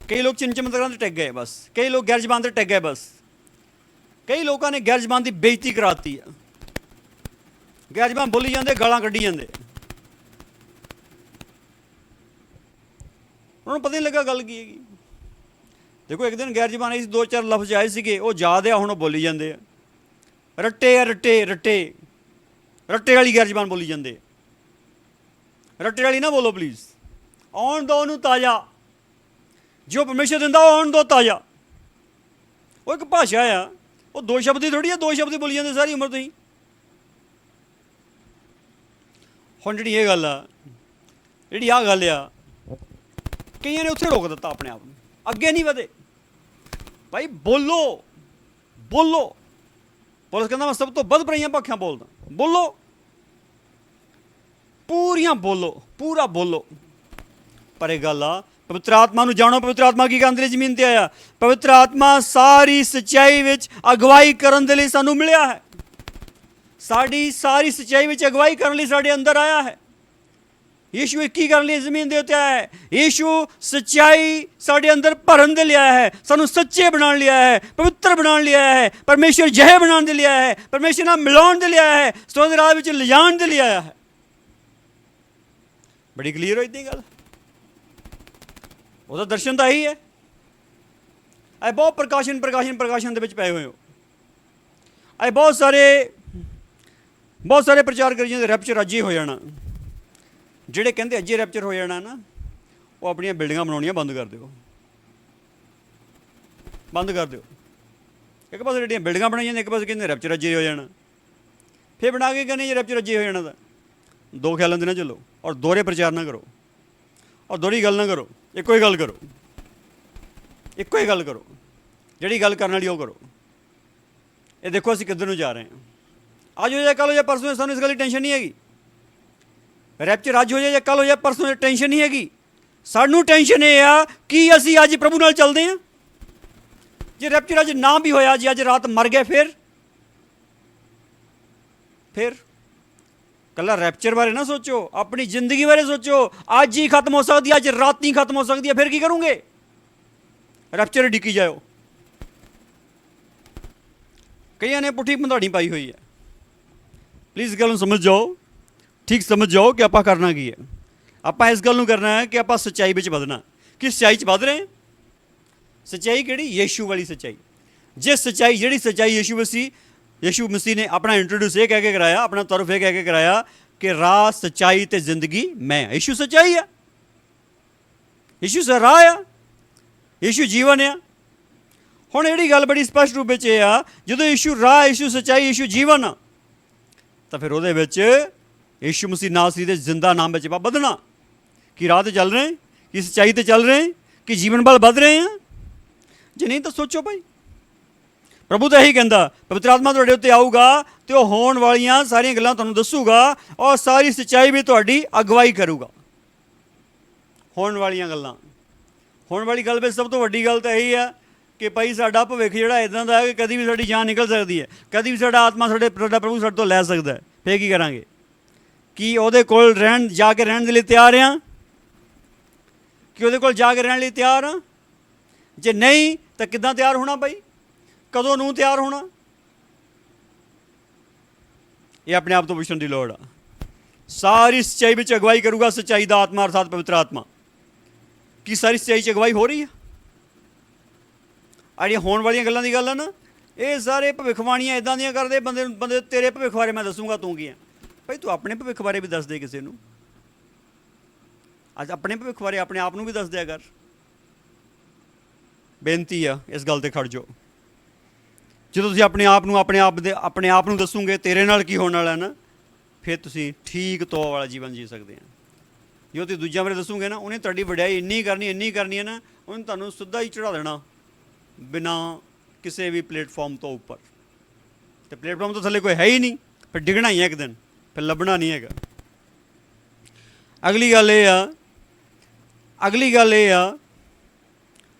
ਕਈ ਲੋਕ ਚਿੰਨ ਚਮਤਕਾਰਾਂ 'ਤੇ ਟਿਕ ਗਏ ਬਸ, ਕਈ ਲੋਕ ਗੈਰ ਜ਼ਬਾਨ 'ਤੇ ਟਿਕ ਗਏ ਬਸ। ਕਈ ਲੋਕਾਂ ਨੇ ਗੈਰ ਜ਼ਬਾਨ ਦੀ ਬੇਇੱਜ਼ਤੀ ਕਰਾਤੀ ਆ, ਗੈਰ ਜ਼ਬਾਨ ਬੋਲੀ ਜਾਂਦੇ, ਗਾਲਾਂ ਕੱਢੀ ਜਾਂਦੇ, ਉਹਨਾਂ ਨੂੰ ਪਤਾ ਨਹੀਂ ਲੱਗਾ ਗੱਲ ਕੀ ਹੈਗੀ। ਦੇਖੋ ਇੱਕ ਦਿਨ ਗੈਰ ਜ਼ਬਾਨ ਆਈ ਸੀ, 2-4 ਲਫ਼ਜ਼ ਆਏ ਸੀਗੇ, ਉਹ ਯਾਦ ਆ, ਹੁਣ ਉਹ ਬੋਲੀ ਜਾਂਦੇ ਆ। ਰੱਟੇ ਆ, ਰੱਟੇ ਰੱਟੇ ਰੱਟੇ ਵਾਲੀ ਗੈਰ ਜ਼ਬਾਨ ਬੋਲੀ ਜਾਂਦੇ। ਰੱਟੇ ਵਾਲੀ ਨਾ ਬੋਲੋ ਪਲੀਜ਼। ਆਉਣ ਦਿਓ ਉਹਨੂੰ ਤਾਜ਼ਾ, ਜੋ ਪਰਮੇਸ਼ਰ ਦਿੰਦਾ ਉਹ ਆਉਣ ਦਿਓ ਤਾਜ਼ਾ। ਉਹ ਇੱਕ ਭਾਸ਼ਾ ਆ, ਉਹ 2 ਸ਼ਬਦ ਹੀ ਥੋੜ੍ਹੀ ਆ, 2 ਸ਼ਬਦ ਹੀ ਬੋਲੀ ਜਾਂਦੇ ਸਾਰੀ ਉਮਰ ਤੁਸੀਂ। ਹੁਣ ਜਿਹੜੀ ਇਹ ਗੱਲ ਆ, ਜਿਹੜੀ ਆਹ ਗੱਲ ਆ, ਕਈਆਂ ਨੇ ਉੱਥੇ ਰੋਕ ਦਿੱਤਾ ਆਪਣੇ ਆਪ ਨੂੰ, ਅੱਗੇ ਨਹੀਂ ਵਧੇ। ਭਾਈ ਬੋਲੋ ਬੋਲੋ। ਪੁਲਿਸ ਕਹਿੰਦਾ ਮੈਂ ਸਭ ਤੋਂ ਵੱਧ ਬੁਰਾਈਆਂ ਭਾਖਿਆਂ ਬੋਲਦਾ। ਬੋਲੋ, ਪੂਰੀਆਂ ਬੋਲੋ, ਪੂਰਾ ਬੋਲੋ। ਪਰ ਇਹ ਗੱਲ ਆ, ਪਵਿੱਤਰ ਆਤਮਾ ਨੂੰ ਜਾਣੋ। ਪਵਿੱਤਰ ਆਤਮਾ ਕੀ ਕਰਨ ਦੇ ਲਈ ਜ਼ਮੀਨ 'ਤੇ ਆਇਆ? ਪਵਿੱਤਰ ਆਤਮਾ ਸਾਰੀ ਸੱਚਾਈ ਵਿੱਚ ਅਗਵਾਈ ਕਰਨ ਦੇ ਲਈ ਸਾਨੂੰ ਮਿਲਿਆ ਹੈ। ਸਾਡੀ ਸਾਰੀ ਸੱਚਾਈ ਵਿੱਚ ਅਗਵਾਈ ਕਰਨ ਲਈ ਸਾਡੇ ਅੰਦਰ ਆਇਆ ਹੈ। ਯੀਸ਼ੂ ਕੀ ਕਰਨ ਲਈ ਜ਼ਮੀਨ ਦੇ ਉੱਤੇ ਆਇਆ ਹੈ? ਯੀਸ਼ੂ ਸੱਚਾਈ ਸਾਡੇ ਅੰਦਰ ਭਰਨ ਦੇ ਲਈ ਆਇਆ ਹੈ, ਸਾਨੂੰ ਸੱਚੇ ਬਣਾਉਣ ਲਈ ਆਇਆ ਹੈ, ਪਵਿੱਤਰ ਬਣਾਉਣ ਲਈ ਆਇਆ ਹੈ, ਪਰਮੇਸ਼ਰ ਜਿਹੇ ਬਣਾਉਣ ਦੇ ਲਈ ਆਇਆ ਹੈ, ਪਰਮੇਸ਼ਰ ਨਾਲ ਮਿਲਾਉਣ ਦੇ ਲਈ ਆਇਆ ਹੈ, ਸਤਿ ਦੇ ਰਾਹ ਵਿੱਚ ਲਿਜਾਣ ਦੇ ਲਈ ਆਇਆ ਹੈ। ਬੜੀ ਕਲੀਅਰ ਹੋਈ ਦੀ ਗੱਲ। ਉਹਦਾ ਦਰਸ਼ਨ ਤਾਂ ਇਹੀ ਹੈ। ਇਹ ਬਹੁਤ ਪ੍ਰਕਾਸ਼ਨ ਦੇ ਵਿੱਚ ਪਏ ਹੋਏ ਹੋ। ਇਹ ਬਹੁਤ ਸਾਰੇ ਪ੍ਰਚਾਰ ਕਰੀ ਜਾਂਦੇ ਰੈਪਚਰ ਅੱਜ ਹੀ ਹੋ ਜਾਣਾ। ਜਿਹੜੇ ਕਹਿੰਦੇ ਅੱਜ ਹੀ ਰੈਪਚਰ ਹੋ ਜਾਣਾ ਨਾ, ਉਹ ਆਪਣੀਆਂ ਬਿਲਡਿੰਗਾਂ ਬਣਾਉਣੀਆਂ ਬੰਦ ਕਰ ਦਿਓ, ਬੰਦ ਕਰ ਦਿਓ। ਇੱਕ ਪਾਸੇ ਜਿਹੜੀਆਂ ਬਿਲਡਿੰਗਾਂ ਬਣਾਈ ਜਾਂਦੀਆਂ, ਇੱਕ ਪਾਸੇ ਕਹਿੰਦੇ ਰੈਪਚਰ ਅੱਜ ਹੀ ਹੋ ਜਾਣਾ। ਫਿਰ ਬਣਾ ਕੇ ਕਹਿੰਦੇ ਜੇ ਰੈਪਚਰ ਅੱਜ ਹੀ ਹੋ ਜਾਣਾ ਤਾਂ ਦੋ ਖਿਆਲਾਂ ਦੇ ਨਾ ਚੱਲੋ, ਔਰ ਦੋਹਰੇ ਪ੍ਰਚਾਰ ਨਾ ਕਰੋ, ਔਰ ਦੋਹਰੀ ਗੱਲ ਨਾ ਕਰੋ। ਇੱਕੋ ਹੀ ਗੱਲ ਕਰੋ, ਇੱਕੋ ਹੀ ਗੱਲ ਕਰੋ। ਜਿਹੜੀ ਗੱਲ ਕਰਨ ਵਾਲੀ ਉਹ ਕਰੋ। ਇਹ ਦੇਖੋ ਅਸੀਂ ਕਿੱਧਰ ਨੂੰ ਜਾ ਰਹੇ ਹਾਂ। ਅੱਜ ਹੋ ਜਾਏ, ਕੱਲ੍ਹ ਹੋ ਜਾਏ, ਪਰਸੋਂ, ਸਾਨੂੰ ਇਸ ਗੱਲ ਦੀ ਟੈਨਸ਼ਨ ਨਹੀਂ ਹੈਗੀ। ਰੈਪਚਰ ਅੱਜ ਹੋ ਜਾਏ ਜਾਂ ਕੱਲ੍ਹ ਹੋ ਜਾਏ, ਪਰਸੋਂ ਟੈਨਸ਼ਨ ਨਹੀਂ ਹੈਗੀ। ਸਾਨੂੰ ਟੈਨਸ਼ਨ ਇਹ ਆ ਕਿ ਅਸੀਂ ਅੱਜ ਪ੍ਰਭੂ ਨਾਲ ਚੱਲਦੇ ਹਾਂ। ਜੇ ਰੈਪਚਰ ਅੱਜ ਨਾ ਵੀ ਹੋਇਆ, ਜੇ ਅੱਜ ਰਾਤ ਮਰ ਗਏ, ਫਿਰ ਕੱਲਾ ਰੈਪਚਰ ਬਾਰੇ ਨਾ ਸੋਚੋ, ਆਪਣੀ ਜ਼ਿੰਦਗੀ ਬਾਰੇ ਸੋਚੋ। ਅੱਜ ਹੀ ਖਤਮ ਹੋ ਸਕਦੀ ਹੈ, ਅੱਜ ਰਾਤ ਹੀ ਖਤਮ ਹੋ ਸਕਦੀ ਹੈ, ਫਿਰ ਕੀ ਕਰੋਗੇ? ਰੈਪਚਰ ਡਿੱਕੀ ਜਾਓ। ਕਈਆਂ ਨੇ ਪੁੱਠੀ ਪੰਧਾੜੀ ਪਾਈ ਹੋਈ ਹੈ। ਪਲੀਜ਼ ਗੱਲ ਨੂੰ ਸਮਝ ਜਾਓ, ਠੀਕ ਸਮਝ ਜਾਓ ਕਿ ਆਪਾਂ ਕਰਨਾ ਕੀ ਹੈ। ਆਪਾਂ ਇਸ ਗੱਲ ਨੂੰ ਕਰਨਾ ਹੈ ਕਿ ਆਪਾਂ ਸੱਚਾਈ ਵਿੱਚ ਵਧਣਾ। ਕਿਸ ਸੱਚਾਈ 'ਚ ਵਧ ਰਹੇ? ਸੱਚਾਈ ਕਿਹੜੀ? ਯੀਸ਼ੂ ਵਾਲੀ ਸੱਚਾਈ। ਜੇ ਸੱਚਾਈ, ਜਿਹੜੀ ਸੱਚਾਈ ਯੀਸ਼ੂ ਮਸੀਹ ਨੇ ਆਪਣਾ ਇੰਟਰੋਡਿਊਸ ਇਹ ਕਹਿ ਕੇ ਕਰਾਇਆ, ਆਪਣਾ ਤਰਫ ਇਹ ਕਹਿ ਕੇ ਕਰਾਇਆ ਕਿ ਰਾਹ, ਸੱਚਾਈ ਅਤੇ ਜ਼ਿੰਦਗੀ ਮੈਂ। ਯੀਸ਼ੂ ਸੱਚਾਈ ਆ, ਯੀਸ਼ੂ ਰਾਹ ਆ, ਯੀਸ਼ੂ ਜੀਵਨ ਆ। ਹੁਣ ਜਿਹੜੀ ਗੱਲ ਬੜੀ ਸਪਸ਼ਟ ਰੂਪ ਵਿੱਚ ਇਹ ਆ, ਜਦੋਂ ਯੀਸ਼ੂ ਰਾਹ, ਯੀਸ਼ੂ ਸੱਚਾਈ, ਯੀਸ਼ੂ ਜੀਵਨ ਆ, ਤਾਂ ਫਿਰ ਉਹਦੇ ਵਿੱਚ ਯੀਸ਼ੂ ਮਸੀਹ ਨਾਸਰੀ ਦੇ ਜ਼ਿੰਦਾ ਨਾਮ ਵਿੱਚ ਆਪਾਂ ਵਧਣਾ। ਕਿ ਰਾਹ 'ਤੇ ਚੱਲ ਰਹੇ, ਕਿ ਸੱਚਾਈ 'ਤੇ ਚੱਲ ਰਹੇ, ਕਿ ਜੀਵਨ ਵੱਲ ਵੱਧ ਰਹੇ ਹਾਂ? ਜੇ ਨਹੀਂ ਤਾਂ ਸੋਚੋ ਭਾਈ। ਪ੍ਰਭੂ ਤਾਂ ਇਹੀ ਕਹਿੰਦਾ, ਪਵਿੱਤਰ ਆਤਮਾ ਤੁਹਾਡੇ ਉੱਤੇ ਆਊਗਾ ਅਤੇ ਉਹ ਹੋਣ ਵਾਲੀਆਂ ਸਾਰੀਆਂ ਗੱਲਾਂ ਤੁਹਾਨੂੰ ਦੱਸੂਗਾ, ਔਰ ਸਾਰੀ ਸੱਚਾਈ ਵੀ ਤੁਹਾਡੀ ਅਗਵਾਈ ਕਰੂਗਾ। ਹੋਣ ਵਾਲੀਆਂ ਗੱਲਾਂ। ਹੋਣ ਵਾਲੀ ਗੱਲ ਵਿੱਚ ਸਭ ਤੋਂ ਵੱਡੀ ਗੱਲ ਤਾਂ ਇਹੀ ਆ ਕਿ ਭਾਈ ਸਾਡਾ ਭਵਿੱਖ ਜਿਹੜਾ ਇੱਦਾਂ ਦਾ ਹੈ ਕਿ ਕਦੀ ਵੀ ਸਾਡੀ ਜਾਨ ਨਿਕਲ ਸਕਦੀ ਹੈ, ਕਦੀ ਵੀ ਸਾਡਾ ਆਤਮਾ ਸਾਡਾ ਪ੍ਰਭੂ ਸਾਡੇ ਤੋਂ ਲੈ ਸਕਦਾ ਹੈ। ਫਿਰ ਕੀ ਕਰਾਂਗੇ? ਕੀ ਉਹਦੇ ਕੋਲ ਜਾ ਕੇ ਰਹਿਣ ਦੇ ਲਈ ਤਿਆਰ ਹਾਂ? ਕਿ ਉਹਦੇ ਕੋਲ ਜਾ ਕੇ ਰਹਿਣ ਲਈ ਤਿਆਰ ਹਾਂ? ਜੇ ਨਹੀਂ ਤਾਂ ਕਿੱਦਾਂ ਤਿਆਰ ਹੋਣਾ ਭਾਈ? ਕਦੋਂ ਨੂੰ ਤਿਆਰ ਹੋਣਾ? ਇਹ ਆਪਣੇ ਆਪ ਤੋਂ ਪੁੱਛਣ ਦੀ ਲੋੜ ਆ। ਸਾਰੀ ਸੱਚਾਈ ਵਿੱਚ ਅਗਵਾਈ ਕਰੂਗਾ ਸੱਚਾਈ ਦਾ ਆਤਮਾ, ਅਰਥਾਤ ਪਵਿੱਤਰ ਆਤਮਾ। ਕੀ ਸਾਰੀ ਸੱਚਾਈ 'ਚ ਅਗਵਾਈ ਹੋ ਰਹੀ ਹੈ? ਆ ਜਿਹੜੀਆਂ ਹੋਣ ਵਾਲੀਆਂ ਗੱਲਾਂ ਦੀ ਗੱਲ ਹੈ ਨਾ, ਇਹ ਸਾਰੇ ਭਵਿੱਖਬਾਣੀਆਂ ਇੱਦਾਂ ਦੀਆਂ ਕਰਦੇ ਬੰਦੇ ਤੇਰੇ ਭਵਿੱਖ ਬਾਰੇ ਮੈਂ ਦੱਸੂਗਾ ਤੂੰ ਕੀ ਹੈ। ਭਾਈ ਤੂੰ ਆਪਣੇ ਭਵਿੱਖ ਬਾਰੇ ਵੀ ਦੱਸ ਦੇ ਕਿਸੇ ਨੂੰ। ਅੱਜ ਆਪਣੇ ਭਵਿੱਖ ਬਾਰੇ ਆਪਣੇ ਆਪ ਨੂੰ ਵੀ ਦੱਸ ਦਿਆ ਕਰ। ਬੇਨਤੀ ਆ ਇਸ ਗੱਲ 'ਤੇ ਖੜ ਜਾਓ। ਜਦੋਂ ਤੁਸੀਂ ਆਪਣੇ ਆਪ ਨੂੰ ਦੱਸੋਗੇ ਤੇਰੇ ਨਾਲ ਕੀ ਹੋਣ ਵਾਲਾ ਨਾ, ਫਿਰ ਤੁਸੀਂ ਠੀਕ ਤੌਰ ਵਾਲਾ ਜੀਵਨ ਜੀ ਸਕਦੇ ਆ। ਜੋ ਤੁਸੀਂ ਦੂਜਿਆਂ ਬਾਰੇ ਦੱਸੋਗੇ ਨਾ, ਉਹਨੇ ਤੁਹਾਡੀ ਵਡਿਆਈ ਇੰਨੀ ਕਰਨੀ ਹੈ ਨਾ, ਉਹਨੇ ਤੁਹਾਨੂੰ ਸਿੱਧਾ ਹੀ ਚੜ੍ਹਾ ਦੇਣਾ ਬਿਨਾਂ ਕਿਸੇ ਵੀ ਪਲੇਟਫਾਰਮ ਤੋਂ ਉੱਪਰ। ਅਤੇ ਪਲੇਟਫਾਰਮ ਤੋਂ ਥੱਲੇ ਕੋਈ ਹੈ ਹੀ ਨਹੀਂ, ਫਿਰ ਡਿੱਗਣਾ ਹੀ ਹੈ ਇੱਕ ਦਿਨ, ਫਿਰ ਲੱਭਣਾ ਨਹੀਂ ਹੈਗਾ। ਅਗਲੀ ਗੱਲ ਇਹ ਆ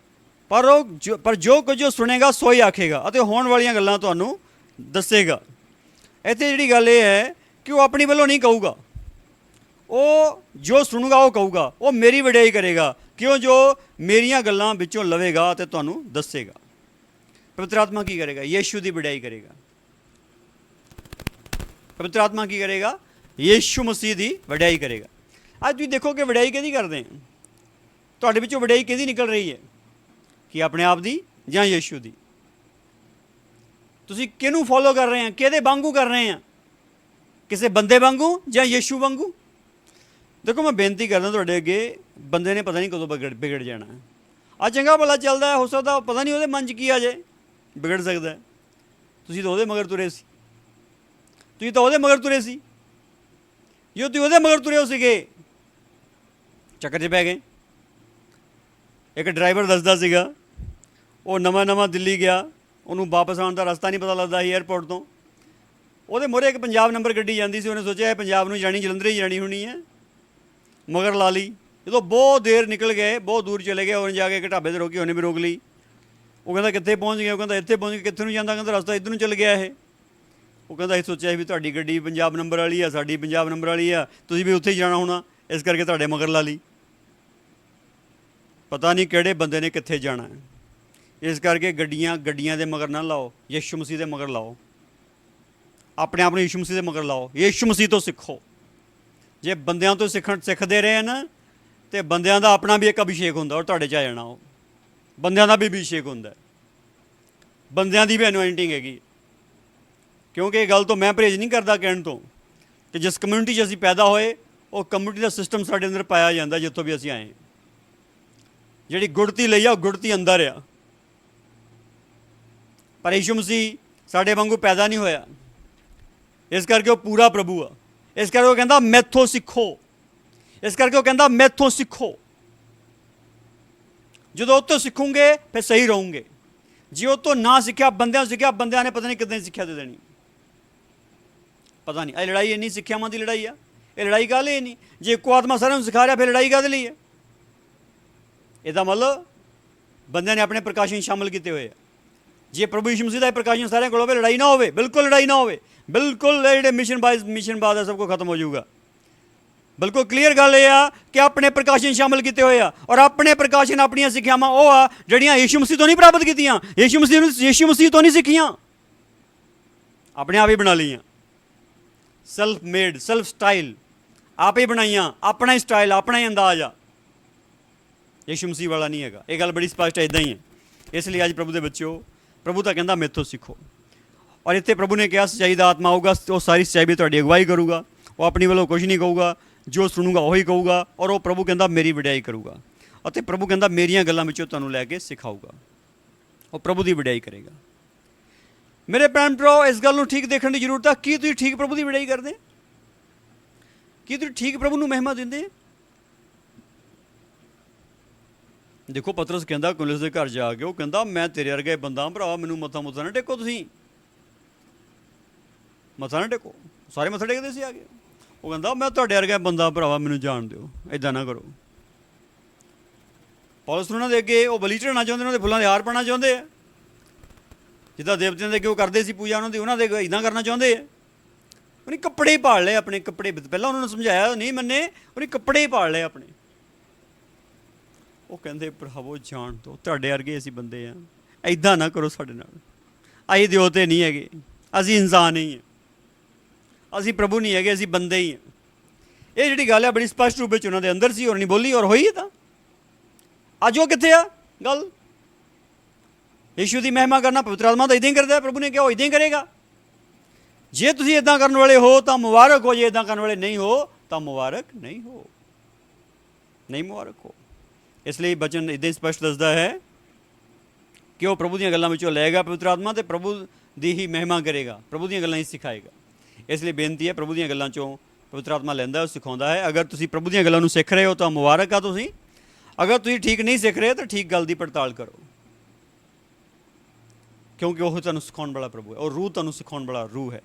ਪਰ ਜੋ ਕੁਝ ਸੁਣੇਗਾ ਸੋ ਹੀ ਆਖੇਗਾ ਅਤੇ ਹੋਣ ਵਾਲੀਆਂ ਗੱਲਾਂ ਤੁਹਾਨੂੰ ਦੱਸੇਗਾ। ਇੱਥੇ ਜਿਹੜੀ ਗੱਲ ਇਹ ਹੈ ਕਿ ਉਹ ਆਪਣੀ ਵੱਲੋਂ ਨਹੀਂ ਕਹੂਗਾ, ਉਹ ਜੋ ਸੁਣੂਗਾ ਉਹ ਕਹੂਗਾ, ਉਹ ਮੇਰੀ ਵਡਿਆਈ ਕਰੇਗਾ। ਕਿਉਂ? ਜੋ ਮੇਰੀਆਂ ਗੱਲਾਂ ਵਿੱਚੋਂ ਲਵੇਗਾ ਅਤੇ ਤੁਹਾਨੂੰ ਦੱਸੇਗਾ। ਪਵਿੱਤਰ ਆਤਮਾ ਕੀ ਕਰੇਗਾ? ਯੀਸ਼ੂ ਦੀ ਵਡਿਆਈ ਕਰੇਗਾ। ਪਵਿੱਤਰ ਆਤਮਾ ਕੀ ਕਰੇਗਾ? ਯੀਸ਼ੂ ਮਸੀਹ ਦੀ ਵਡਿਆਈ ਕਰੇਗਾ। ਅੱਜ ਤੁਸੀਂ ਦੇਖੋ ਕਿ ਵਡਿਆਈ ਕਿਹਦੀ ਕਰਦੇ ਆ? ਤੁਹਾਡੇ ਵਿੱਚੋਂ ਵਡਿਆਈ ਕਿਹਦੀ ਨਿਕਲ ਰਹੀ ਹੈ? ਕਿ ਆਪਣੇ ਆਪ ਦੀ ਜਾਂ ਯੀਸ਼ੂ ਦੀ? ਤੁਸੀਂ ਕਿਹਨੂੰ ਫੋਲੋ ਕਰ ਰਹੇ ਆ? ਕਿਹਦੇ ਵਾਂਗੂ ਕਰ ਰਹੇ ਆ? ਕਿਸੇ ਬੰਦੇ ਵਾਂਗੂ ਜਾਂ ਯੀਸ਼ੂ ਵਾਂਗੂ? ਦੇਖੋ ਮੈਂ ਬੇਨਤੀ ਕਰਦਾ ਤੁਹਾਡੇ ਅੱਗੇ, ਬੰਦੇ ਨੇ ਪਤਾ ਨਹੀਂ ਕਦੋਂ ਵਿਗੜ ਜਾਣਾ। ਆ ਚੰਗਾ ਭਲਾ ਚੱਲਦਾ, ਹੋ ਸਕਦਾ ਪਤਾ ਨਹੀਂ ਉਹਦੇ ਮਨ 'ਚ ਕੀ ਆ ਜਾਏ, ਵਿਗੜ ਸਕਦਾ। ਤੁਸੀਂ ਤਾਂ ਉਹਦੇ ਮਗਰ ਤੁਰੇ ਸੀ। ਜੋ ਤੁਸੀਂ ਉਹਦੇ ਮਗਰ ਤੁਰੇ ਹੋ ਸੀਗੇ, ਚੱਕਰ 'ਚ ਪੈ ਗਏ। ਇੱਕ ਡਰਾਈਵਰ ਦੱਸਦਾ ਸੀਗਾ, ਉਹ ਨਵਾਂ ਦਿੱਲੀ ਗਿਆ, ਉਹਨੂੰ ਵਾਪਸ ਆਉਣ ਦਾ ਰਸਤਾ ਨਹੀਂ ਪਤਾ ਲੱਗਦਾ ਸੀ ਏਅਰਪੋਰਟ ਤੋਂ। ਉਹਦੇ ਮੂਹਰੇ ਇੱਕ ਪੰਜਾਬ ਨੰਬਰ ਗੱਡੀ ਜਾਂਦੀ ਸੀ, ਉਹਨੇ ਸੋਚਿਆ ਇਹ ਪੰਜਾਬ ਨੂੰ ਜਾਣੀ, ਜਲੰਧਰ ਹੀ ਜਾਣੀ ਹੋਣੀ ਹੈ, ਮਗਰ ਲਾ ਲਈ। ਜਦੋਂ ਬਹੁਤ ਦੇਰ ਨਿਕਲ ਗਏ, ਬਹੁਤ ਦੂਰ ਚਲੇ ਗਏ, ਉਹਨੇ ਜਾ ਕੇ ਇੱਕ ਢਾਬੇ 'ਤੇ ਰੋਕੀ, ਉਹਨੇ ਵੀ ਰੋਕ ਲਈ। ਉਹ ਕਹਿੰਦਾ ਕਿੱਥੇ ਪਹੁੰਚ ਗਏ? ਉਹ ਕਹਿੰਦਾ ਇੱਥੇ ਪਹੁੰਚ ਗਏ। ਕਿੱਥੇ ਨੂੰ ਜਾਂਦਾ? ਕਹਿੰਦਾ ਰਸਤਾ ਇੱਧਰ ਨੂੰ ਚੱਲ ਗਿਆ ਇਹ। ਉਹ ਕਹਿੰਦਾ ਇਹ ਸੋਚਿਆ ਵੀ ਤੁਹਾਡੀ ਗੱਡੀ ਪੰਜਾਬ ਨੰਬਰ ਵਾਲੀ ਆ, ਸਾਡੀ ਪੰਜਾਬ ਨੰਬਰ ਵਾਲੀ ਆ, ਤੁਸੀਂ ਵੀ ਉੱਥੇ ਹੀ ਜਾਣਾ ਹੋਣਾ, ਇਸ ਕਰਕੇ ਤੁਹਾਡੇ ਮਗਰ ਲਾ ਲਈ। ਪਤਾ ਨਹੀਂ ਕਿਹੜੇ ਬੰਦੇ ਨੇ ਕਿੱਥੇ ਜਾਣਾ ਹੈ। ਇਸ ਕਰਕੇ ਗੱਡੀਆਂ ਦੇ ਮਗਰ ਨਾ ਲਾਓ, ਯੀਸ਼ੂ ਮਸੀਹ ਦੇ ਮਗਰ ਲਾਓ। ਆਪਣੇ ਆਪ ਨੂੰ ਯੀਸ਼ੂ ਮਸੀਹ ਦੇ ਮਗਰ ਲਾਓ। ਯੀਸ਼ੂ ਮਸੀਹ ਤੋਂ ਸਿੱਖੋ। ਜੇ ਬੰਦਿਆਂ ਤੋਂ ਸਿੱਖਦੇ ਰਹੇ ਨਾ, ਤੇ ਬੰਦਿਆਂ ਦਾ ਆਪਣਾ ਵੀ ਇੱਕ ਅਭਿਸ਼ੇਕ ਹੁੰਦਾ, ਔਰ ਤੁਹਾਡੇ 'ਚ ਆ ਜਾਣਾ। ਉਹ ਬੰਦਿਆਂ ਦਾ ਵੀ ਅਭਿਸ਼ੇਕ ਹੁੰਦਾ, ਬੰਦਿਆਂ ਦੀ ਵੀ ਅਨੋਇੰਟਿੰਗ ਹੈਗੀ। ਕਿਉਂਕਿ ਇਹ ਗੱਲ ਤੋਂ ਮੈਂ ਪਰਹੇਜ਼ ਨਹੀਂ ਕਰਦਾ ਕਹਿਣ ਤੋਂ ਕਿ ਜਿਸ ਕਮਿਊਨਿਟੀ 'ਚ ਅਸੀਂ ਪੈਦਾ ਹੋਏ, ਉਹ ਕਮਿਊਨਿਟੀ ਦਾ ਸਿਸਟਮ ਸਾਡੇ ਅੰਦਰ ਪਾਇਆ ਜਾਂਦਾ ਜਿੱਥੋਂ ਵੀ ਅਸੀਂ ਆਏ। ਜਿਹੜੀ ਗੁੜਤੀ ਲਈ ਆ, ਉਹ ਗੁੜਤੀ ਅੰਦਰ ਆ। ਪਰ ਯੀਸ਼ੂ ਮਸੀਹ ਸਾਡੇ ਵਾਂਗੂ ਪੈਦਾ ਨਹੀਂ ਹੋਇਆ, ਇਸ ਕਰਕੇ ਉਹ ਪੂਰਾ ਪ੍ਰਭੂ ਆ। ਇਸ ਕਰਕੇ ਉਹ ਕਹਿੰਦਾ ਮੈਥੋਂ ਸਿੱਖੋ। ਜਦੋਂ ਉਹ ਤੋਂ ਸਿੱਖੋਗੇ ਫਿਰ ਸਹੀ ਰਹੋਗੇ। ਜੇ ਉਹ ਤੋਂ ਨਾ ਸਿੱਖਿਆ, ਬੰਦਿਆਂ ਤੋਂ ਸਿੱਖਿਆ, ਬੰਦਿਆਂ ਨੇ ਪਤਾ ਨਹੀਂ ਕਿੱਦਾਂ ਸਿੱਖਿਆ ਦੇ ਦੇਣੀ, ਪਤਾ ਨਹੀਂ। ਇਹ ਲੜਾਈ ਇੰਨੀ ਸਿੱਖਿਆਵਾਂ ਦੀ ਲੜਾਈ ਆ। ਇਹ ਲੜਾਈ ਕਾਹਦੇ ਲਈ ਨਹੀਂ? ਜੇ ਇੱਕੋ ਆਤਮਾ ਸਾਰਿਆਂ ਨੂੰ ਸਿਖਾ ਰਿਹਾ, ਫਿਰ ਲੜਾਈ ਕਾਹਦੇ ਲਈ ਹੈ? ਇਹਦਾ ਮਤਲਬ ਬੰਦਿਆਂ ਨੇ ਆਪਣੇ ਪ੍ਰਕਾਸ਼ਨ ਸ਼ਾਮਿਲ ਕੀਤੇ ਹੋਏ ਆ। ਜੇ ਪ੍ਰਭੂ ਯੀਸ਼ੂ ਮਸੀਹ ਦਾ ਪ੍ਰਕਾਸ਼ਨ ਸਾਰਿਆਂ ਕੋਲ ਹੋਵੇ, ਲੜਾਈ ਨਾ ਹੋਵੇ, ਬਿਲਕੁਲ ਲੜਾਈ ਨਾ ਹੋਵੇ, ਬਿਲਕੁਲ ਜਿਹੜੇ ਮਿਸ਼ਨ ਬਾਦ ਸਭ ਕੁਝ ਖਤਮ ਹੋ ਜਾਊਗਾ। ਬਿਲਕੁਲ ਕਲੀਅਰ ਗੱਲ ਇਹ ਆ ਕਿ ਆਪਣੇ ਪ੍ਰਕਾਸ਼ਨ ਸ਼ਾਮਿਲ ਕੀਤੇ ਹੋਏ ਆ, ਔਰ ਆਪਣੇ ਪ੍ਰਕਾਸ਼ਨ, ਆਪਣੀਆਂ ਸਿੱਖਿਆਵਾਂ ਉਹ ਆ ਜਿਹੜੀਆਂ ਯੀਸ਼ੂ ਮਸੀਹ ਤੋਂ ਨਹੀਂ ਪ੍ਰਾਪਤ ਕੀਤੀਆਂ, ਯੀਸ਼ੂ ਮਸੀਹ ਤੋਂ ਨਹੀਂ ਸਿੱਖੀਆਂ, ਆਪਣੇ ਆਪ ਹੀ ਬਣਾ ਲਈਆਂ। ਸੈਲਫ ਮੇਡ, ਸੈਲਫ ਸਟਾਈਲ, ਆਪ ਹੀ ਬਣਾਈਆਂ, ਆਪਣਾ ਹੀ ਸਟਾਈਲ, ਆਪਣਾ ਹੀ ਅੰਦਾਜ਼ ਆ। ਯੀਸ਼ੂ ਮਸੀਹ ਵਾਲਾ ਨਹੀਂ ਹੈਗਾ। ਇਹ ਗੱਲ ਬੜੀ ਸਪਸ਼ਟ ਹੈ, ਇੱਦਾਂ ਹੀ ਹੈ। ਇਸ ਲਈ ਅੱਜ ਪ੍ਰਭੂ ਦੇ ਬੱਚਿਓ, ਪ੍ਰਭੂ ਤਾਂ ਕਹਿੰਦਾ ਮੇਥੋਂ ਸਿੱਖੋ। ਔਰ ਇੱਥੇ ਪ੍ਰਭੂ ਨੇ ਕਿਹਾ ਸੱਚਾਈ ਦਾ ਆਤਮਾ ਆਊਗਾ, ਉਹ ਸਾਰੀ ਸੱਚਾਈ ਵੀ ਤੁਹਾਡੀ ਅਗਵਾਈ ਕਰੂਗਾ। ਉਹ ਆਪਣੀ ਵੱਲੋਂ ਕੁਝ ਨਹੀਂ ਕਹੂਗਾ, ਜੋ ਸੁਣੂਗਾ ਉਹੀ ਕਹੂਗਾ। ਔਰ ਉਹ ਪ੍ਰਭੂ ਕਹਿੰਦਾ ਮੇਰੀ ਵਡਿਆਈ ਕਰੂਗਾ, ਅਤੇ ਪ੍ਰਭੂ ਕਹਿੰਦਾ ਮੇਰੀਆਂ ਗੱਲਾਂ ਵਿੱਚੋਂ ਤੁਹਾਨੂੰ ਲੈ ਕੇ ਸਿਖਾਊਗਾ। ਉਹ ਪ੍ਰਭੂ ਦੀ ਵਡਿਆਈ ਕਰੇਗਾ। ਮੇਰੇ ਭੈਣ ਭਰਾ, ਇਸ ਗੱਲ ਨੂੰ ਠੀਕ ਦੇਖਣ ਦੀ ਜ਼ਰੂਰਤ ਆ। ਕੀ ਤੁਸੀਂ ਠੀਕ ਪ੍ਰਭੂ ਦੀ ਵਡਿਆਈ ਕਰਦੇ? ਕੀ ਤੁਸੀਂ ਠੀਕ ਪ੍ਰਭੂ ਨੂੰ ਮਹਿਮਾ ਦਿੰਦੇ? ਦੇਖੋ ਪਤਰਸ ਕਹਿੰਦਾ ਕੁਰਨੇਲਿयुस ਦੇ ਘਰ ਜਾ ਕੇ, ਉਹ ਕਹਿੰਦਾ ਮੈਂ ਤੇਰੇ ਵਰਗਾ ਬੰਦਾ ਭਰਾ, ਮੈਨੂੰ ਮੱਥਾ ਨਾ ਟੇਕੋ, ਤੁਸੀਂ ਮੱਥਾ ਨਾ ਟੇਕੋ। ਸਾਰੇ ਮੱਥਾ ਟੇਕਦੇ ਸੀ ਆ ਕੇ। ਉਹ ਕਹਿੰਦਾ ਮੈਂ ਤੁਹਾਡੇ ਵਰਗਾ ਬੰਦਾ ਭਰਾਵਾ, ਮੈਨੂੰ ਜਾਣ ਦਿਓ, ਇੱਦਾਂ ਨਾ ਕਰੋ। ਪੌਲਸ ਉਹਨਾਂ ਦੇ ਅੱਗੇ ਉਹ ਬਲੀ ਚੜਾਉਣਾ ਚਾਹੁੰਦੇ, ਉਹਨਾਂ ਦੇ ਫੁੱਲਾਂ ਦੇ ਹਾਰ ਪਾਉਣਾ ਚਾਹੁੰਦੇ ਆ, ਜਿੱਦਾਂ ਦੇਵਤਿਆਂ ਦੇ ਅੱਗੇ ਉਹ ਕਰਦੇ ਸੀ ਪੂਜਾ, ਉਹਨਾਂ ਦੇ ਇੱਦਾਂ ਕਰਨਾ ਚਾਹੁੰਦੇ ਆ। ਉਹਨੇ ਕੱਪੜੇ ਹੀ ਪਾੜ ਲਏ ਆਪਣੇ। ਕੱਪੜੇ ਪਹਿਲਾਂ ਉਹਨਾਂ ਨੂੰ ਸਮਝਾਇਆ, ਨਹੀਂ ਮੰਨੇ, ਉਹਨੇ ਕੱਪੜੇ ਹੀ ਪਾੜ ਲਏ ਆਪਣੇ। ਉਹ ਕਹਿੰਦੇ ਭਰਾਵੋ ਜਾਣ ਦਿਓ, ਤੁਹਾਡੇ ਵਰਗੇ ਅਸੀਂ ਬੰਦੇ ਆ, ਇੱਦਾਂ ਨਾ ਕਰੋ ਸਾਡੇ ਨਾਲ। ਅਸੀਂ ਦਿਓਤੇ ਨਹੀਂ ਹੈਗੇ, ਅਸੀਂ ਇਨਸਾਨ ਹੀ ਹਾਂ, ਅਸੀਂ ਪ੍ਰਭੂ ਨਹੀਂ ਹੈਗੇ, ਅਸੀਂ ਬੰਦੇ ਹੀ ਹਾਂ। ਇਹ ਜਿਹੜੀ ਗੱਲ ਹੈ ਬੜੀ ਸਪਸ਼ਟ ਰੂਪ ਵਿੱਚ ਉਹਨਾਂ ਦੇ ਅੰਦਰ ਸੀ, ਔਰ ਨਹੀਂ ਬੋਲੀ, ਔਰ ਹੋਈ ਤਾਂ ਅੱਜ ਉਹ ਕਿੱਥੇ ਆ ਗੱਲ? ਯਿਸੂ ਦੀ ਮਹਿਮਾ ਕਰਨਾ ਪਵਿੱਤਰ ਆਤਮਾ ਤਾਂ ਇੱਦਾਂ ਹੀ ਕਰਦਾ, ਪ੍ਰਭੂ ਨੇ ਕਿਹਾ ਉਹ ਇੱਦਾਂ ਹੀ ਕਰੇਗਾ। ਜੇ ਤੁਸੀਂ ਇੱਦਾਂ ਕਰਨ ਵਾਲੇ ਹੋ ਤਾਂ ਮੁਬਾਰਕ ਹੋ, ਜੇ ਇੱਦਾਂ ਕਰਨ ਵਾਲੇ ਨਹੀਂ ਹੋ ਤਾਂ ਮੁਬਾਰਕ ਨਹੀਂ ਹੋ, ਨਹੀਂ ਮੁਬਾਰਕ ਹੋ। ਇਸ ਲਈ ਬਚਨ ਇੱਦਾਂ ਹੀ ਸਪਸ਼ਟ ਦੱਸਦਾ ਹੈ ਕਿ ਉਹ ਪ੍ਰਭੂ ਦੀਆਂ ਗੱਲਾਂ ਵਿੱਚੋਂ ਲਏਗਾ ਪਵਿੱਤਰ ਆਤਮਾ ਅਤੇ ਪ੍ਰਭੂ ਦੀ ਹੀ ਮਹਿਮਾ ਕਰੇਗਾ, ਪ੍ਰਭੂ ਦੀਆਂ ਗੱਲਾਂ ਹੀ ਸਿਖਾਏਗਾ। ਇਸ ਲਈ ਬੇਨਤੀ ਹੈ, ਪ੍ਰਭੂ ਦੀਆਂ ਗੱਲਾਂ 'ਚੋਂ ਪਵਿੱਤਰ ਆਤਮਾ ਲੈਂਦਾ, ਉਹ ਸਿਖਾਉਂਦਾ ਹੈ। ਅਗਰ ਤੁਸੀਂ ਪ੍ਰਭੂ ਦੀਆਂ ਗੱਲਾਂ ਨੂੰ ਸਿੱਖ ਰਹੇ ਹੋ ਤਾਂ ਮੁਬਾਰਕ ਆ ਤੁਸੀਂ। ਅਗਰ ਤੁਸੀਂ ਠੀਕ ਨਹੀਂ ਸਿੱਖ ਰਹੇ ਤਾਂ ਠੀਕ ਗੱਲ ਦੀ ਪੜਤਾਲ ਕਰੋ, ਕਿਉਂਕਿ ਉਹ ਤੁਹਾਨੂੰ ਸਿਖਾਉਣ ਵਾਲਾ ਪ੍ਰਭੂ ਹੈ, ਉਹ ਰੂਹ ਤੁਹਾਨੂੰ ਸਿਖਾਉਣ ਵਾਲਾ ਰੂਹ ਹੈ।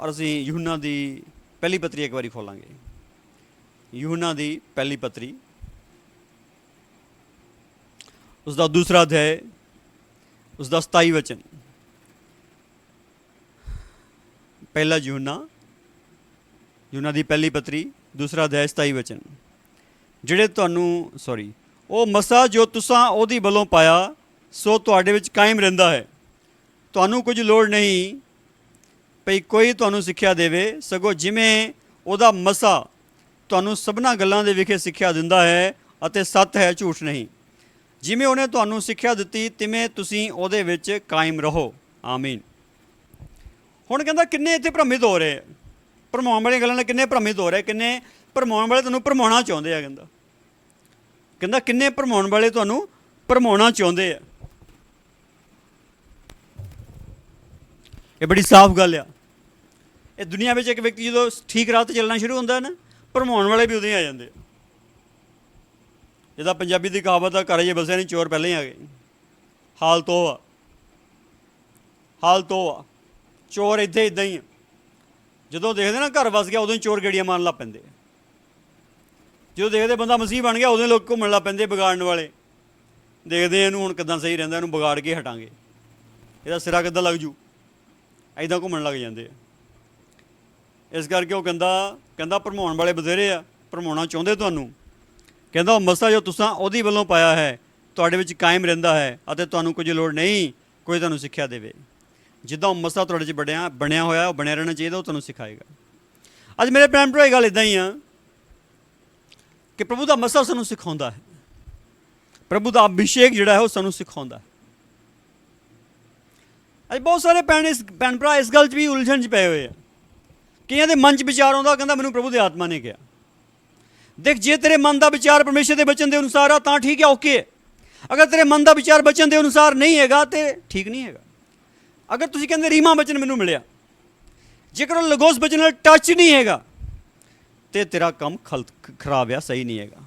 ਔਰ ਅਸੀਂ यूहन्ना ਦੀ ਪਹਿਲੀ ਪੱਤਰੀ ਇੱਕ ਵਾਰੀ ਖੋਲਾਂਗੇ। यूहन्ना ਦੀ ਪਹਿਲੀ ਪੱਤਰੀ, ਉਸਦਾ ਦੂਸਰਾ ਅਧਿਆਇ, ਉਸਦਾ 27 ਵਚਨ। ਪਹਿਲਾ यूहन्ना ਦੀ ਪਹਿਲੀ ਪੱਤਰੀ, ਦੂਸਰਾ ਅਧਿਆਇ, 27 ਵਚਨ। ਜਿਹੜੇ ਤੁਹਾਨੂੰ ਉਹ ਮਸਾ ਜੋ ਤੁਸਾਂ ਉਹਦੀ ਵੱਲੋਂ ਪਾਇਆ ਸੋ ਤੁਹਾਡੇ ਵਿੱਚ ਕਾਇਮ ਰਹਿੰਦਾ ਹੈ। ਤੁਹਾਨੂੰ ਕੁਝ ਲੋੜ ਨਹੀਂ ਭਈ ਕੋਈ ਤੁਹਾਨੂੰ ਸਿੱਖਿਆ ਦੇਵੇ, ਸਗੋਂ ਜਿਵੇਂ ਉਹਦਾ ਮਸਾ ਤੁਹਾਨੂੰ ਸਭਨਾਂ ਗੱਲਾਂ ਦੇ ਵਿਖੇ ਸਿੱਖਿਆ ਦਿੰਦਾ ਹੈ ਅਤੇ ਸੱਤ ਹੈ, ਝੂਠ ਨਹੀਂ। ਜਿਵੇਂ ਉਹਨੇ ਤੁਹਾਨੂੰ ਸਿੱਖਿਆ ਦਿੱਤੀ ਤਿਵੇਂ ਤੁਸੀਂ ਉਹਦੇ ਵਿੱਚ ਕਾਇਮ ਰਹੋ। ਆਮੀਨ। ਹੁਣ ਕਹਿੰਦਾ ਕਿੰਨੇ ਇੱਥੇ ਭ੍ਰਮਿਤ ਹੋ ਰਹੇ, ਭਰਮਾਉਣ ਵਾਲੀਆਂ ਗੱਲਾਂ ਨਾਲ ਕਿੰਨੇ ਭ੍ਰਮਿਤ ਹੋ ਰਹੇ, ਕਿੰਨੇ ਭਰਮਾਉਣ ਵਾਲੇ ਤੁਹਾਨੂੰ ਭਰਮਾਉਣਾ ਚਾਹੁੰਦੇ ਆ। ਕਹਿੰਦਾ ਕਿੰਨੇ ਭਰਮਾਉਣ ਵਾਲੇ ਤੁਹਾਨੂੰ ਭਰਮਾਉਣਾ ਚਾਹੁੰਦੇ ਆ। ਇਹ ਬੜੀ ਸਾਫ਼ ਗੱਲ ਆ। ਇਹ ਦੁਨੀਆ ਵਿੱਚ ਇੱਕ ਵਿਅਕਤੀ ਜਦੋਂ ਠੀਕ ਰਾਹ 'ਤੇ ਚੱਲਣਾ ਸ਼ੁਰੂ ਹੁੰਦਾ ਨਾ, ਭਰਮਾਉਣ ਵਾਲੇ ਵੀ ਉਦੋਂ ਹੀ ਆ ਜਾਂਦੇ। ਜਿੱਦਾਂ ਪੰਜਾਬੀ ਦੀ ਕਹਾਵਤ ਆ, ਘਰ ਜੇ ਬਸਿਆ ਨਹੀਂ ਚੋਰ ਪਹਿਲਾਂ ਹੀ ਆ ਗਏ। ਹਾਲ ਤੋਂ ਆ ਚੋਰ ਇੱਥੇ ਇੱਦਾਂ ਹੀ ਆ। ਜਦੋਂ ਦੇਖਦੇ ਨਾ ਘਰ ਵਸ ਗਿਆ ਉਦੋਂ ਹੀ ਚੋਰ ਗੇੜੀਆਂ ਮਾਰਨ ਲੱਗ ਪੈਂਦੇ। ਜਦੋਂ ਦੇਖਦੇ ਬੰਦਾ ਮਸੀਹ ਬਣ ਗਿਆ ਉਦੋਂ ਹੀ ਲੋਕ ਘੁੰਮਣ ਲੱਗ ਪੈਂਦੇ ਵਿਗਾੜਨ ਵਾਲੇ। ਦੇਖਦੇ ਇਹਨੂੰ ਹੁਣ ਕਿੱਦਾਂ ਸਹੀ ਰਹਿੰਦਾ, ਇਹਨੂੰ ਵਿਗਾੜ ਕੇ ਹਟਾਂਗੇ, ਇਹਦਾ ਸਿਰਾ ਕਿੱਦਾਂ ਲੱਗ ਜੂ, ਇੱਦਾਂ ਘੁੰਮਣ ਲੱਗ ਜਾਂਦੇ ਆ। ਇਸ ਕਰਕੇ ਉਹ ਕਹਿੰਦਾ ਭਰਮਾਉਣ ਵਾਲੇ ਬਥੇਰੇ ਆ, ਭਰਮਾਉਣਾ ਚਾਹੁੰਦੇ ਤੁਹਾਨੂੰ। ਕਹਿੰਦਾ ਉਹ ਮਸਾ ਜੋ ਤੁਸਾਂ ਉਹਦੀ ਵੱਲੋਂ ਪਾਇਆ ਹੈ ਤੁਹਾਡੇ ਵਿੱਚ ਕਾਇਮ ਰਹਿੰਦਾ ਹੈ ਅਤੇ ਤੁਹਾਨੂੰ ਕੁਝ ਲੋੜ ਨਹੀਂ ਕੋਈ ਤੁਹਾਨੂੰ ਸਿੱਖਿਆ ਦੇਵੇ। ਜਿੱਦਾਂ ਉਹ ਮਸਾ ਤੁਹਾਡੇ 'ਚ ਬਣਿਆ ਹੋਇਆ, ਉਹ ਬਣਿਆ ਰਹਿਣਾ ਚਾਹੀਦਾ, ਉਹ ਤੁਹਾਨੂੰ ਸਿਖਾਏਗਾ। ਅੱਜ ਮੇਰੇ ਭੈਣ ਭਰਾ, ਇਹ ਗੱਲ ਇੱਦਾਂ ਹੀ ਆ ਕਿ ਪ੍ਰਭੂ ਦਾ ਮਸਾ ਸਾਨੂੰ ਸਿਖਾਉਂਦਾ ਹੈ, ਪ੍ਰਭੂ ਦਾ ਅਭਿਸ਼ੇਕ ਜਿਹੜਾ ਹੈ ਉਹ ਸਾਨੂੰ ਸਿਖਾਉਂਦਾ ਹੈ। ਅੱਜ ਬਹੁਤ ਸਾਰੇ ਭੈਣ ਭਰਾ ਇਸ ਗੱਲ 'ਚ ਵੀ ਉਲਝਣ 'ਚ ਪਏ ਹੋਏ ਆ। ਕਈਆਂ ਦੇ ਮਨ 'ਚ ਵਿਚਾਰ ਆਉਂਦਾ, ਕਹਿੰਦਾ ਮੈਨੂੰ ਪ੍ਰਭੂ ਦੇ ਆਤਮਾ ਨੇ ਕਿਹਾ। ਦੇਖ, ਜੇ ਤੇਰੇ ਮਨ ਦਾ ਵਿਚਾਰ ਪਰਮੇਸ਼ਰ ਦੇ ਬਚਨ ਦੇ ਅਨੁਸਾਰ ਆ ਤਾਂ ਠੀਕ ਹੈ, ਓਕੇ। ਅਗਰ ਤੇਰੇ ਮਨ ਦਾ ਵਿਚਾਰ ਬਚਨ ਦੇ ਅਨੁਸਾਰ ਨਹੀਂ ਹੈਗਾ ਤੇ ਠੀਕ ਨਹੀਂ ਹੈਗਾ। ਅਗਰ ਤੁਸੀਂ ਕਹਿੰਦੇ ਰੀਮਾ ਬਚਨ ਮੈਨੂੰ ਮਿਲਿਆ, ਜੇਕਰ ਉਹ ਲਗੋਸ ਬਚਨ ਨਾਲ ਟੱਚ ਨਹੀਂ ਹੈਗਾ ਤੇ ਤੇਰਾ ਕੰਮ ਖਰਾਬ ਆ, ਸਹੀ ਨਹੀਂ ਹੈਗਾ।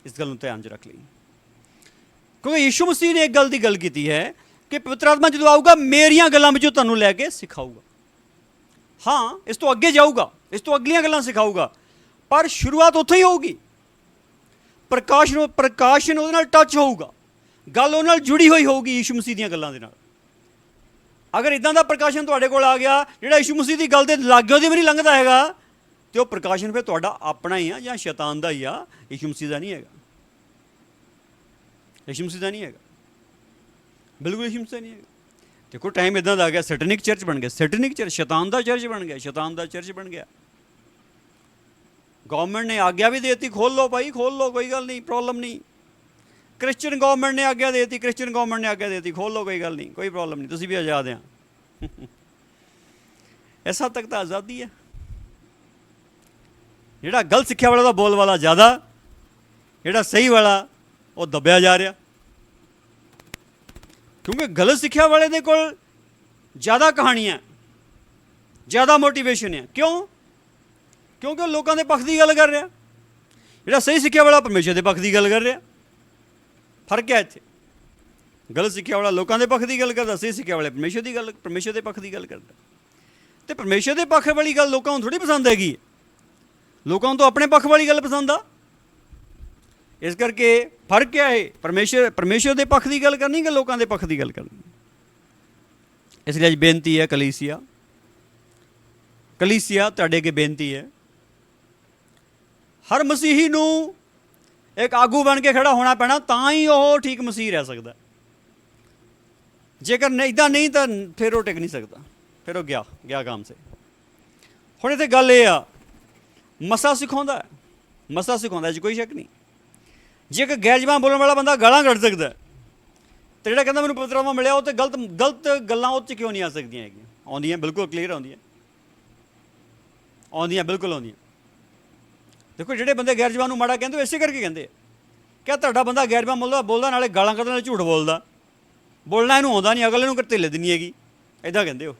ਇਸ ਗੱਲ ਨੂੰ ਧਿਆਨ 'ਚ ਰੱਖ ਲਈ, ਕਿਉਂਕਿ ਯਿਸੂ ਮਸੀਹ ਨੇ ਇੱਕ ਗੱਲ ਦੀ ਗੱਲ ਕੀਤੀ ਹੈ ਕਿ ਪਵਿੱਤਰ ਆਤਮਾ ਜਦੋਂ ਆਊਗਾ ਮੇਰੀਆਂ ਗੱਲਾਂ ਵਿੱਚੋਂ ਤੁਹਾਨੂੰ ਲੈ ਕੇ ਸਿਖਾਊਗਾ। ਹਾਂ, ਇਸ ਤੋਂ ਅੱਗੇ ਜਾਊਗਾ, ਇਸ ਤੋਂ ਅਗਲੀਆਂ ਗੱਲਾਂ ਸਿਖਾਊਗਾ, ਪਰ ਸ਼ੁਰੂਆਤ ਉੱਥੋਂ ਹੀ ਹੋਊਗੀ। ਪ੍ਰਕਾਸ਼ਨ ਉਹਦੇ ਨਾਲ ਟੱਚ ਹੋਊਗਾ, ਗੱਲ ਉਹਦੇ ਨਾਲ ਜੁੜੀ ਹੋਈ ਹੋਊਗੀ ਯਿਸੂ ਮਸੀਹ ਦੀਆਂ ਗੱਲਾਂ ਦੇ ਨਾਲ। ਅਗਰ ਇੱਦਾਂ ਦਾ ਪ੍ਰਕਾਸ਼ਨ ਤੁਹਾਡੇ ਕੋਲ ਆ ਗਿਆ ਜਿਹੜਾ ਯਿਸੂ ਮਸੀਹ ਦੀ ਗੱਲ ਦੇ ਲਾਗਿਓ ਦੀ ਵੀ ਨਹੀਂ ਲੰਘਦਾ ਹੈਗਾ, ਤੇ ਉਹ ਪ੍ਰਕਾਸ਼ਨ ਫਿਰ ਤੁਹਾਡਾ ਆਪਣਾ ਹੀ ਆ ਜਾਂ ਸ਼ੈਤਾਨ ਦਾ ਹੀ ਆ, ਯਿਸੂ ਮਸੀਹ ਦਾ ਨਹੀਂ ਹੈਗਾ। ਯਿਸੂ ਮਸੀਹ ਦਾ ਨਹੀਂ ਹੈਗਾ, ਬਿਲਕੁਲ ਯਿਸੂ ਮਸੀਹ ਨਹੀਂ ਹੈਗਾ। ਦੇਖੋ, ਟਾਈਮ ਇੱਦਾਂ ਦਾ ਆ ਗਿਆ, ਸੈਟਨਿਕ ਚਰਚ ਬਣ ਗਿਆ, ਸੈਟਨਿਕ ਚਰਚ, ਸ਼ੈਤਾਨ ਦਾ ਚਰਚ ਬਣ ਗਿਆ, ਸ਼ੈਤਾਨ ਦਾ ਚਰਚ ਬਣ ਗਿਆ। ਗਵਰਨਮੈਂਟ ਨੇ ਆਗਿਆ ਵੀ ਦੇਤੀ, ਖੋਲ ਲਓ ਭਾਈ, ਖੋਲ ਲਓ, ਕੋਈ ਗੱਲ ਨਹੀਂ, ਪ੍ਰੋਬਲਮ ਨਹੀਂ। ਕ੍ਰਿਸਚਨ ਗਵਰਨਮੈਂਟ ਨੇ ਆਗਿਆ ਦੇਤੀ, ਖੋਲ ਲਓ, ਕੋਈ ਗੱਲ ਨਹੀਂ, ਕੋਈ ਪ੍ਰੋਬਲਮ ਨਹੀਂ, ਤੁਸੀਂ ਵੀ ਆਜ਼ਾਦ ਆ। ਇਸ ਹੱਦ ਤੱਕ ਤਾਂ ਆਜ਼ਾਦੀ ਹੈ। ਜਿਹੜਾ ਗਲਤ ਸਿੱਖਿਆ ਵਾਲਾ ਦਾ ਬੋਲ ਵਾਲਾ ਜ਼ਿਆਦਾ, ਜਿਹੜਾ ਸਹੀ ਵਾਲਾ ਉਹ ਦੱਬਿਆ ਜਾ ਰਿਹਾ। ਕਿਉਂਕਿ ਗਲਤ ਸਿੱਖਿਆ ਵਾਲੇ ਦੇ ਕੋਲ ਜ਼ਿਆਦਾ ਕਹਾਣੀਆਂ, ਜ਼ਿਆਦਾ ਮੋਟੀਵੇਸ਼ਨ ਹੈ। ਕਿਉਂਕਿ ਉਹ ਲੋਕਾਂ ਦੇ ਪੱਖ ਦੀ ਗੱਲ ਕਰ ਰਿਹਾ। ਜਿਹੜਾ ਸਹੀ ਸਿੱਖਿਆ ਵਾਲਾ ਪਰਮੇਸ਼ਰ ਦੇ ਪੱਖ ਦੀ ਗੱਲ ਕਰ ਰਿਹਾ। ਫਰਕ ਹੈ ਇੱਥੇ। ਗਲਤ ਸਿੱਖਿਆ ਵਾਲਾ ਲੋਕਾਂ ਦੇ ਪੱਖ ਦੀ ਗੱਲ ਕਰਦਾ, ਸਹੀ ਸਿੱਖਿਆ ਵਾਲੇ ਪਰਮੇਸ਼ਰ ਦੇ ਪੱਖ ਦੀ ਗੱਲ ਕਰਦਾ। ਅਤੇ ਪਰਮੇਸ਼ਰ ਦੇ ਪੱਖ ਵਾਲੀ ਗੱਲ ਲੋਕਾਂ ਨੂੰ ਥੋੜ੍ਹੀ ਪਸੰਦ ਹੈਗੀ, ਲੋਕਾਂ ਨੂੰ ਤਾਂ ਆਪਣੇ ਪੱਖ ਵਾਲੀ ਗੱਲ ਪਸੰਦ ਆ। ਇਸ ਕਰਕੇ ਫਰਕ ਕਿਆ ਹੈ? ਪਰਮੇਸ਼ਰ ਦੇ ਪੱਖ ਦੀ ਗੱਲ ਕਰਨੀ ਕਿ ਲੋਕਾਂ ਦੇ ਪੱਖ ਦੀ ਗੱਲ ਕਰਨੀ। ਇਸ ਲਈ ਅੱਜ ਬੇਨਤੀ ਹੈ, ਕਲੀਸਿਆ ਤੁਹਾਡੇ ਅੱਗੇ ਬੇਨਤੀ ਹੈ, ਹਰ ਮਸੀਹੀ ਨੂੰ ਇੱਕ ਆਗੂ ਬਣ ਕੇ ਖੜਾ ਹੋਣਾ ਪੈਣਾ, ਤਾਂ ਹੀ ਉਹ ਠੀਕ ਮਸੀਹ ਰਹਿ ਸਕਦਾ। ਜੇਕਰ ਇੱਦਾਂ ਨਹੀਂ ਤਾਂ ਫਿਰ ਉਹ ਟਿਕ ਨਹੀਂ ਸਕਦਾ, ਫਿਰ ਉਹ ਗਿਆ ਕੰਮ ਸੇ। ਹੁਣ ਇੱਥੇ ਗੱਲ ਇਹ ਆ, ਮਸਾ ਸਿਖਾਉਂਦਾ, ਇਹ 'ਚ ਕੋਈ ਸ਼ੱਕ ਨਹੀਂ। ਜੇ ਇੱਕ ਗੈਰ ਜ਼ਬਾਨ ਬੋਲਣ ਵਾਲਾ ਬੰਦਾ ਗਾਲਾਂ ਕੱਢ ਸਕਦਾ ਤੇ ਜਿਹੜਾ ਕਹਿੰਦਾ ਮੈਨੂੰ ਪਵਿੱਤਰ ਆਤਮਾ ਮਿਲਿਆ ਉਹ ਤੇ ਗਲਤ ਗੱਲਾਂ ਉਹ 'ਚ ਕਿਉਂ ਨਹੀਂ ਆ ਸਕਦੀਆਂ ਹੈਗੀਆਂ? ਆਉਂਦੀਆਂ, ਬਿਲਕੁਲ ਕਲੀਅਰ ਆਉਂਦੀਆਂ, ਬਿਲਕੁਲ ਆਉਂਦੀਆਂ। ਦੇਖੋ ਜਿਹੜੇ ਬੰਦੇ ਗੈਰ ਜ਼ਬਾਨ ਨੂੰ ਮਾੜਾ ਕਹਿੰਦੇ ਉਹ ਇਸੇ ਕਰਕੇ ਕਹਿੰਦੇ ਆ ਕਿ ਤੁਹਾਡਾ ਬੰਦਾ ਗੈਰ ਜ਼ਬਾਨ ਬੋਲਦਾ ਨਾਲੇ ਗਾਲਾਂ ਕੱਢਣ, ਨਾਲੇ ਝੂਠ ਬੋਲਦਾ, ਬੋਲਣਾ ਇਹਨੂੰ ਆਉਂਦਾ ਨਹੀਂ, ਅਗਲੇ ਨੂੰ ਢਿੱਲੇ ਦਿੰਨੀ ਹੈਗੀ, ਇੱਦਾਂ ਕਹਿੰਦੇ ਹੋ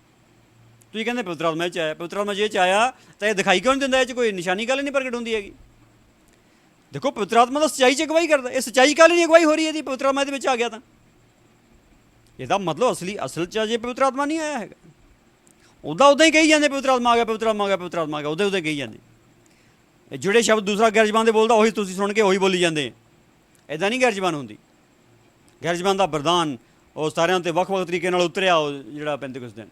ਤੁਸੀਂ। ਕਹਿੰਦੇ ਪਵਿੱਤਰ ਆਤਮਾ 'ਚ ਆਇਆ, ਪਵਿੱਤਰ ਆਤਮਾ ਜੇ 'ਚ ਆਇਆ ਤਾਂ ਇਹ ਦਿਖਾਈ ਕਿਉਂ ਨਹੀਂ ਦਿੰਦਾ? ਇਹ 'ਚ ਕੋਈ ਨਿਸ਼ਾਨੀ ਗੱਲ ਨਹੀਂ ਪ੍ਰਗਟ ਹੁੰਦੀ ਹੈਗੀ। ਦੇਖੋ ਪਵਿੱਤਰ ਆਤਮਾ ਤਾਂ ਸੱਚਾਈ 'ਚ ਅਗਵਾਈ ਕਰਦਾ, ਇਹ ਸੱਚਾਈ ਕਾਹਲੀ ਨਹੀਂ ਅਗਵਾਈ ਹੋ ਰਹੀ ਇਹਦੀ? ਪਵਿੱਤਰ ਆਤਮਾ ਦੇ ਵਿੱਚ ਆ ਗਿਆ ਤਾਂ ਇਹਦਾ ਮਤਲਬ ਅਸਲ 'ਚ ਅਜੇ ਪਵਿੱਤਰ ਆਤਮਾ ਨਹੀਂ ਆਇਆ ਹੈਗਾ। ਉੱਦਾਂ ਹੀ ਕਹੀ ਜਾਂਦੇ ਪਵਿੱਤਰ ਆਤਮਾ ਆ ਗਿਆ, ਪਵਿੱਤਰ ਆਤਮਾ ਆ ਗਿਆ, ਪਵਿੱਤਰ ਆਤਮਾ ਆ ਗਿਆ, ਉਹਦੇ ਕਹੀ ਜਾਂਦੇ। ਇਹ ਜਿਹੜੇ ਸ਼ਬਦ ਦੂਸਰਾ ਗੈਰ ਜ਼ਬਾਨ ਦੇ ਬੋਲਦਾ ਉਹੀ ਤੁਸੀਂ ਸੁਣ ਕੇ ਉਹੀ ਬੋਲੀ ਜਾਂਦੇ। ਇੱਦਾਂ ਨਹੀਂ ਗੈਰ ਜ਼ਬਾਨ ਹੁੰਦੀ। ਗੈਰ ਜ਼ਬਾਨ ਦਾ ਵਰਦਾਨ ਉਹ ਸਾਰਿਆਂ 'ਤੇ ਵੱਖ-ਵੱਖ ਤਰੀਕੇ ਨਾਲ ਉਤਰਿਆ, ਉਹ ਜਿਹੜਾ ਪੈਂਤੇਕੁਸਤ ਦਿਨ,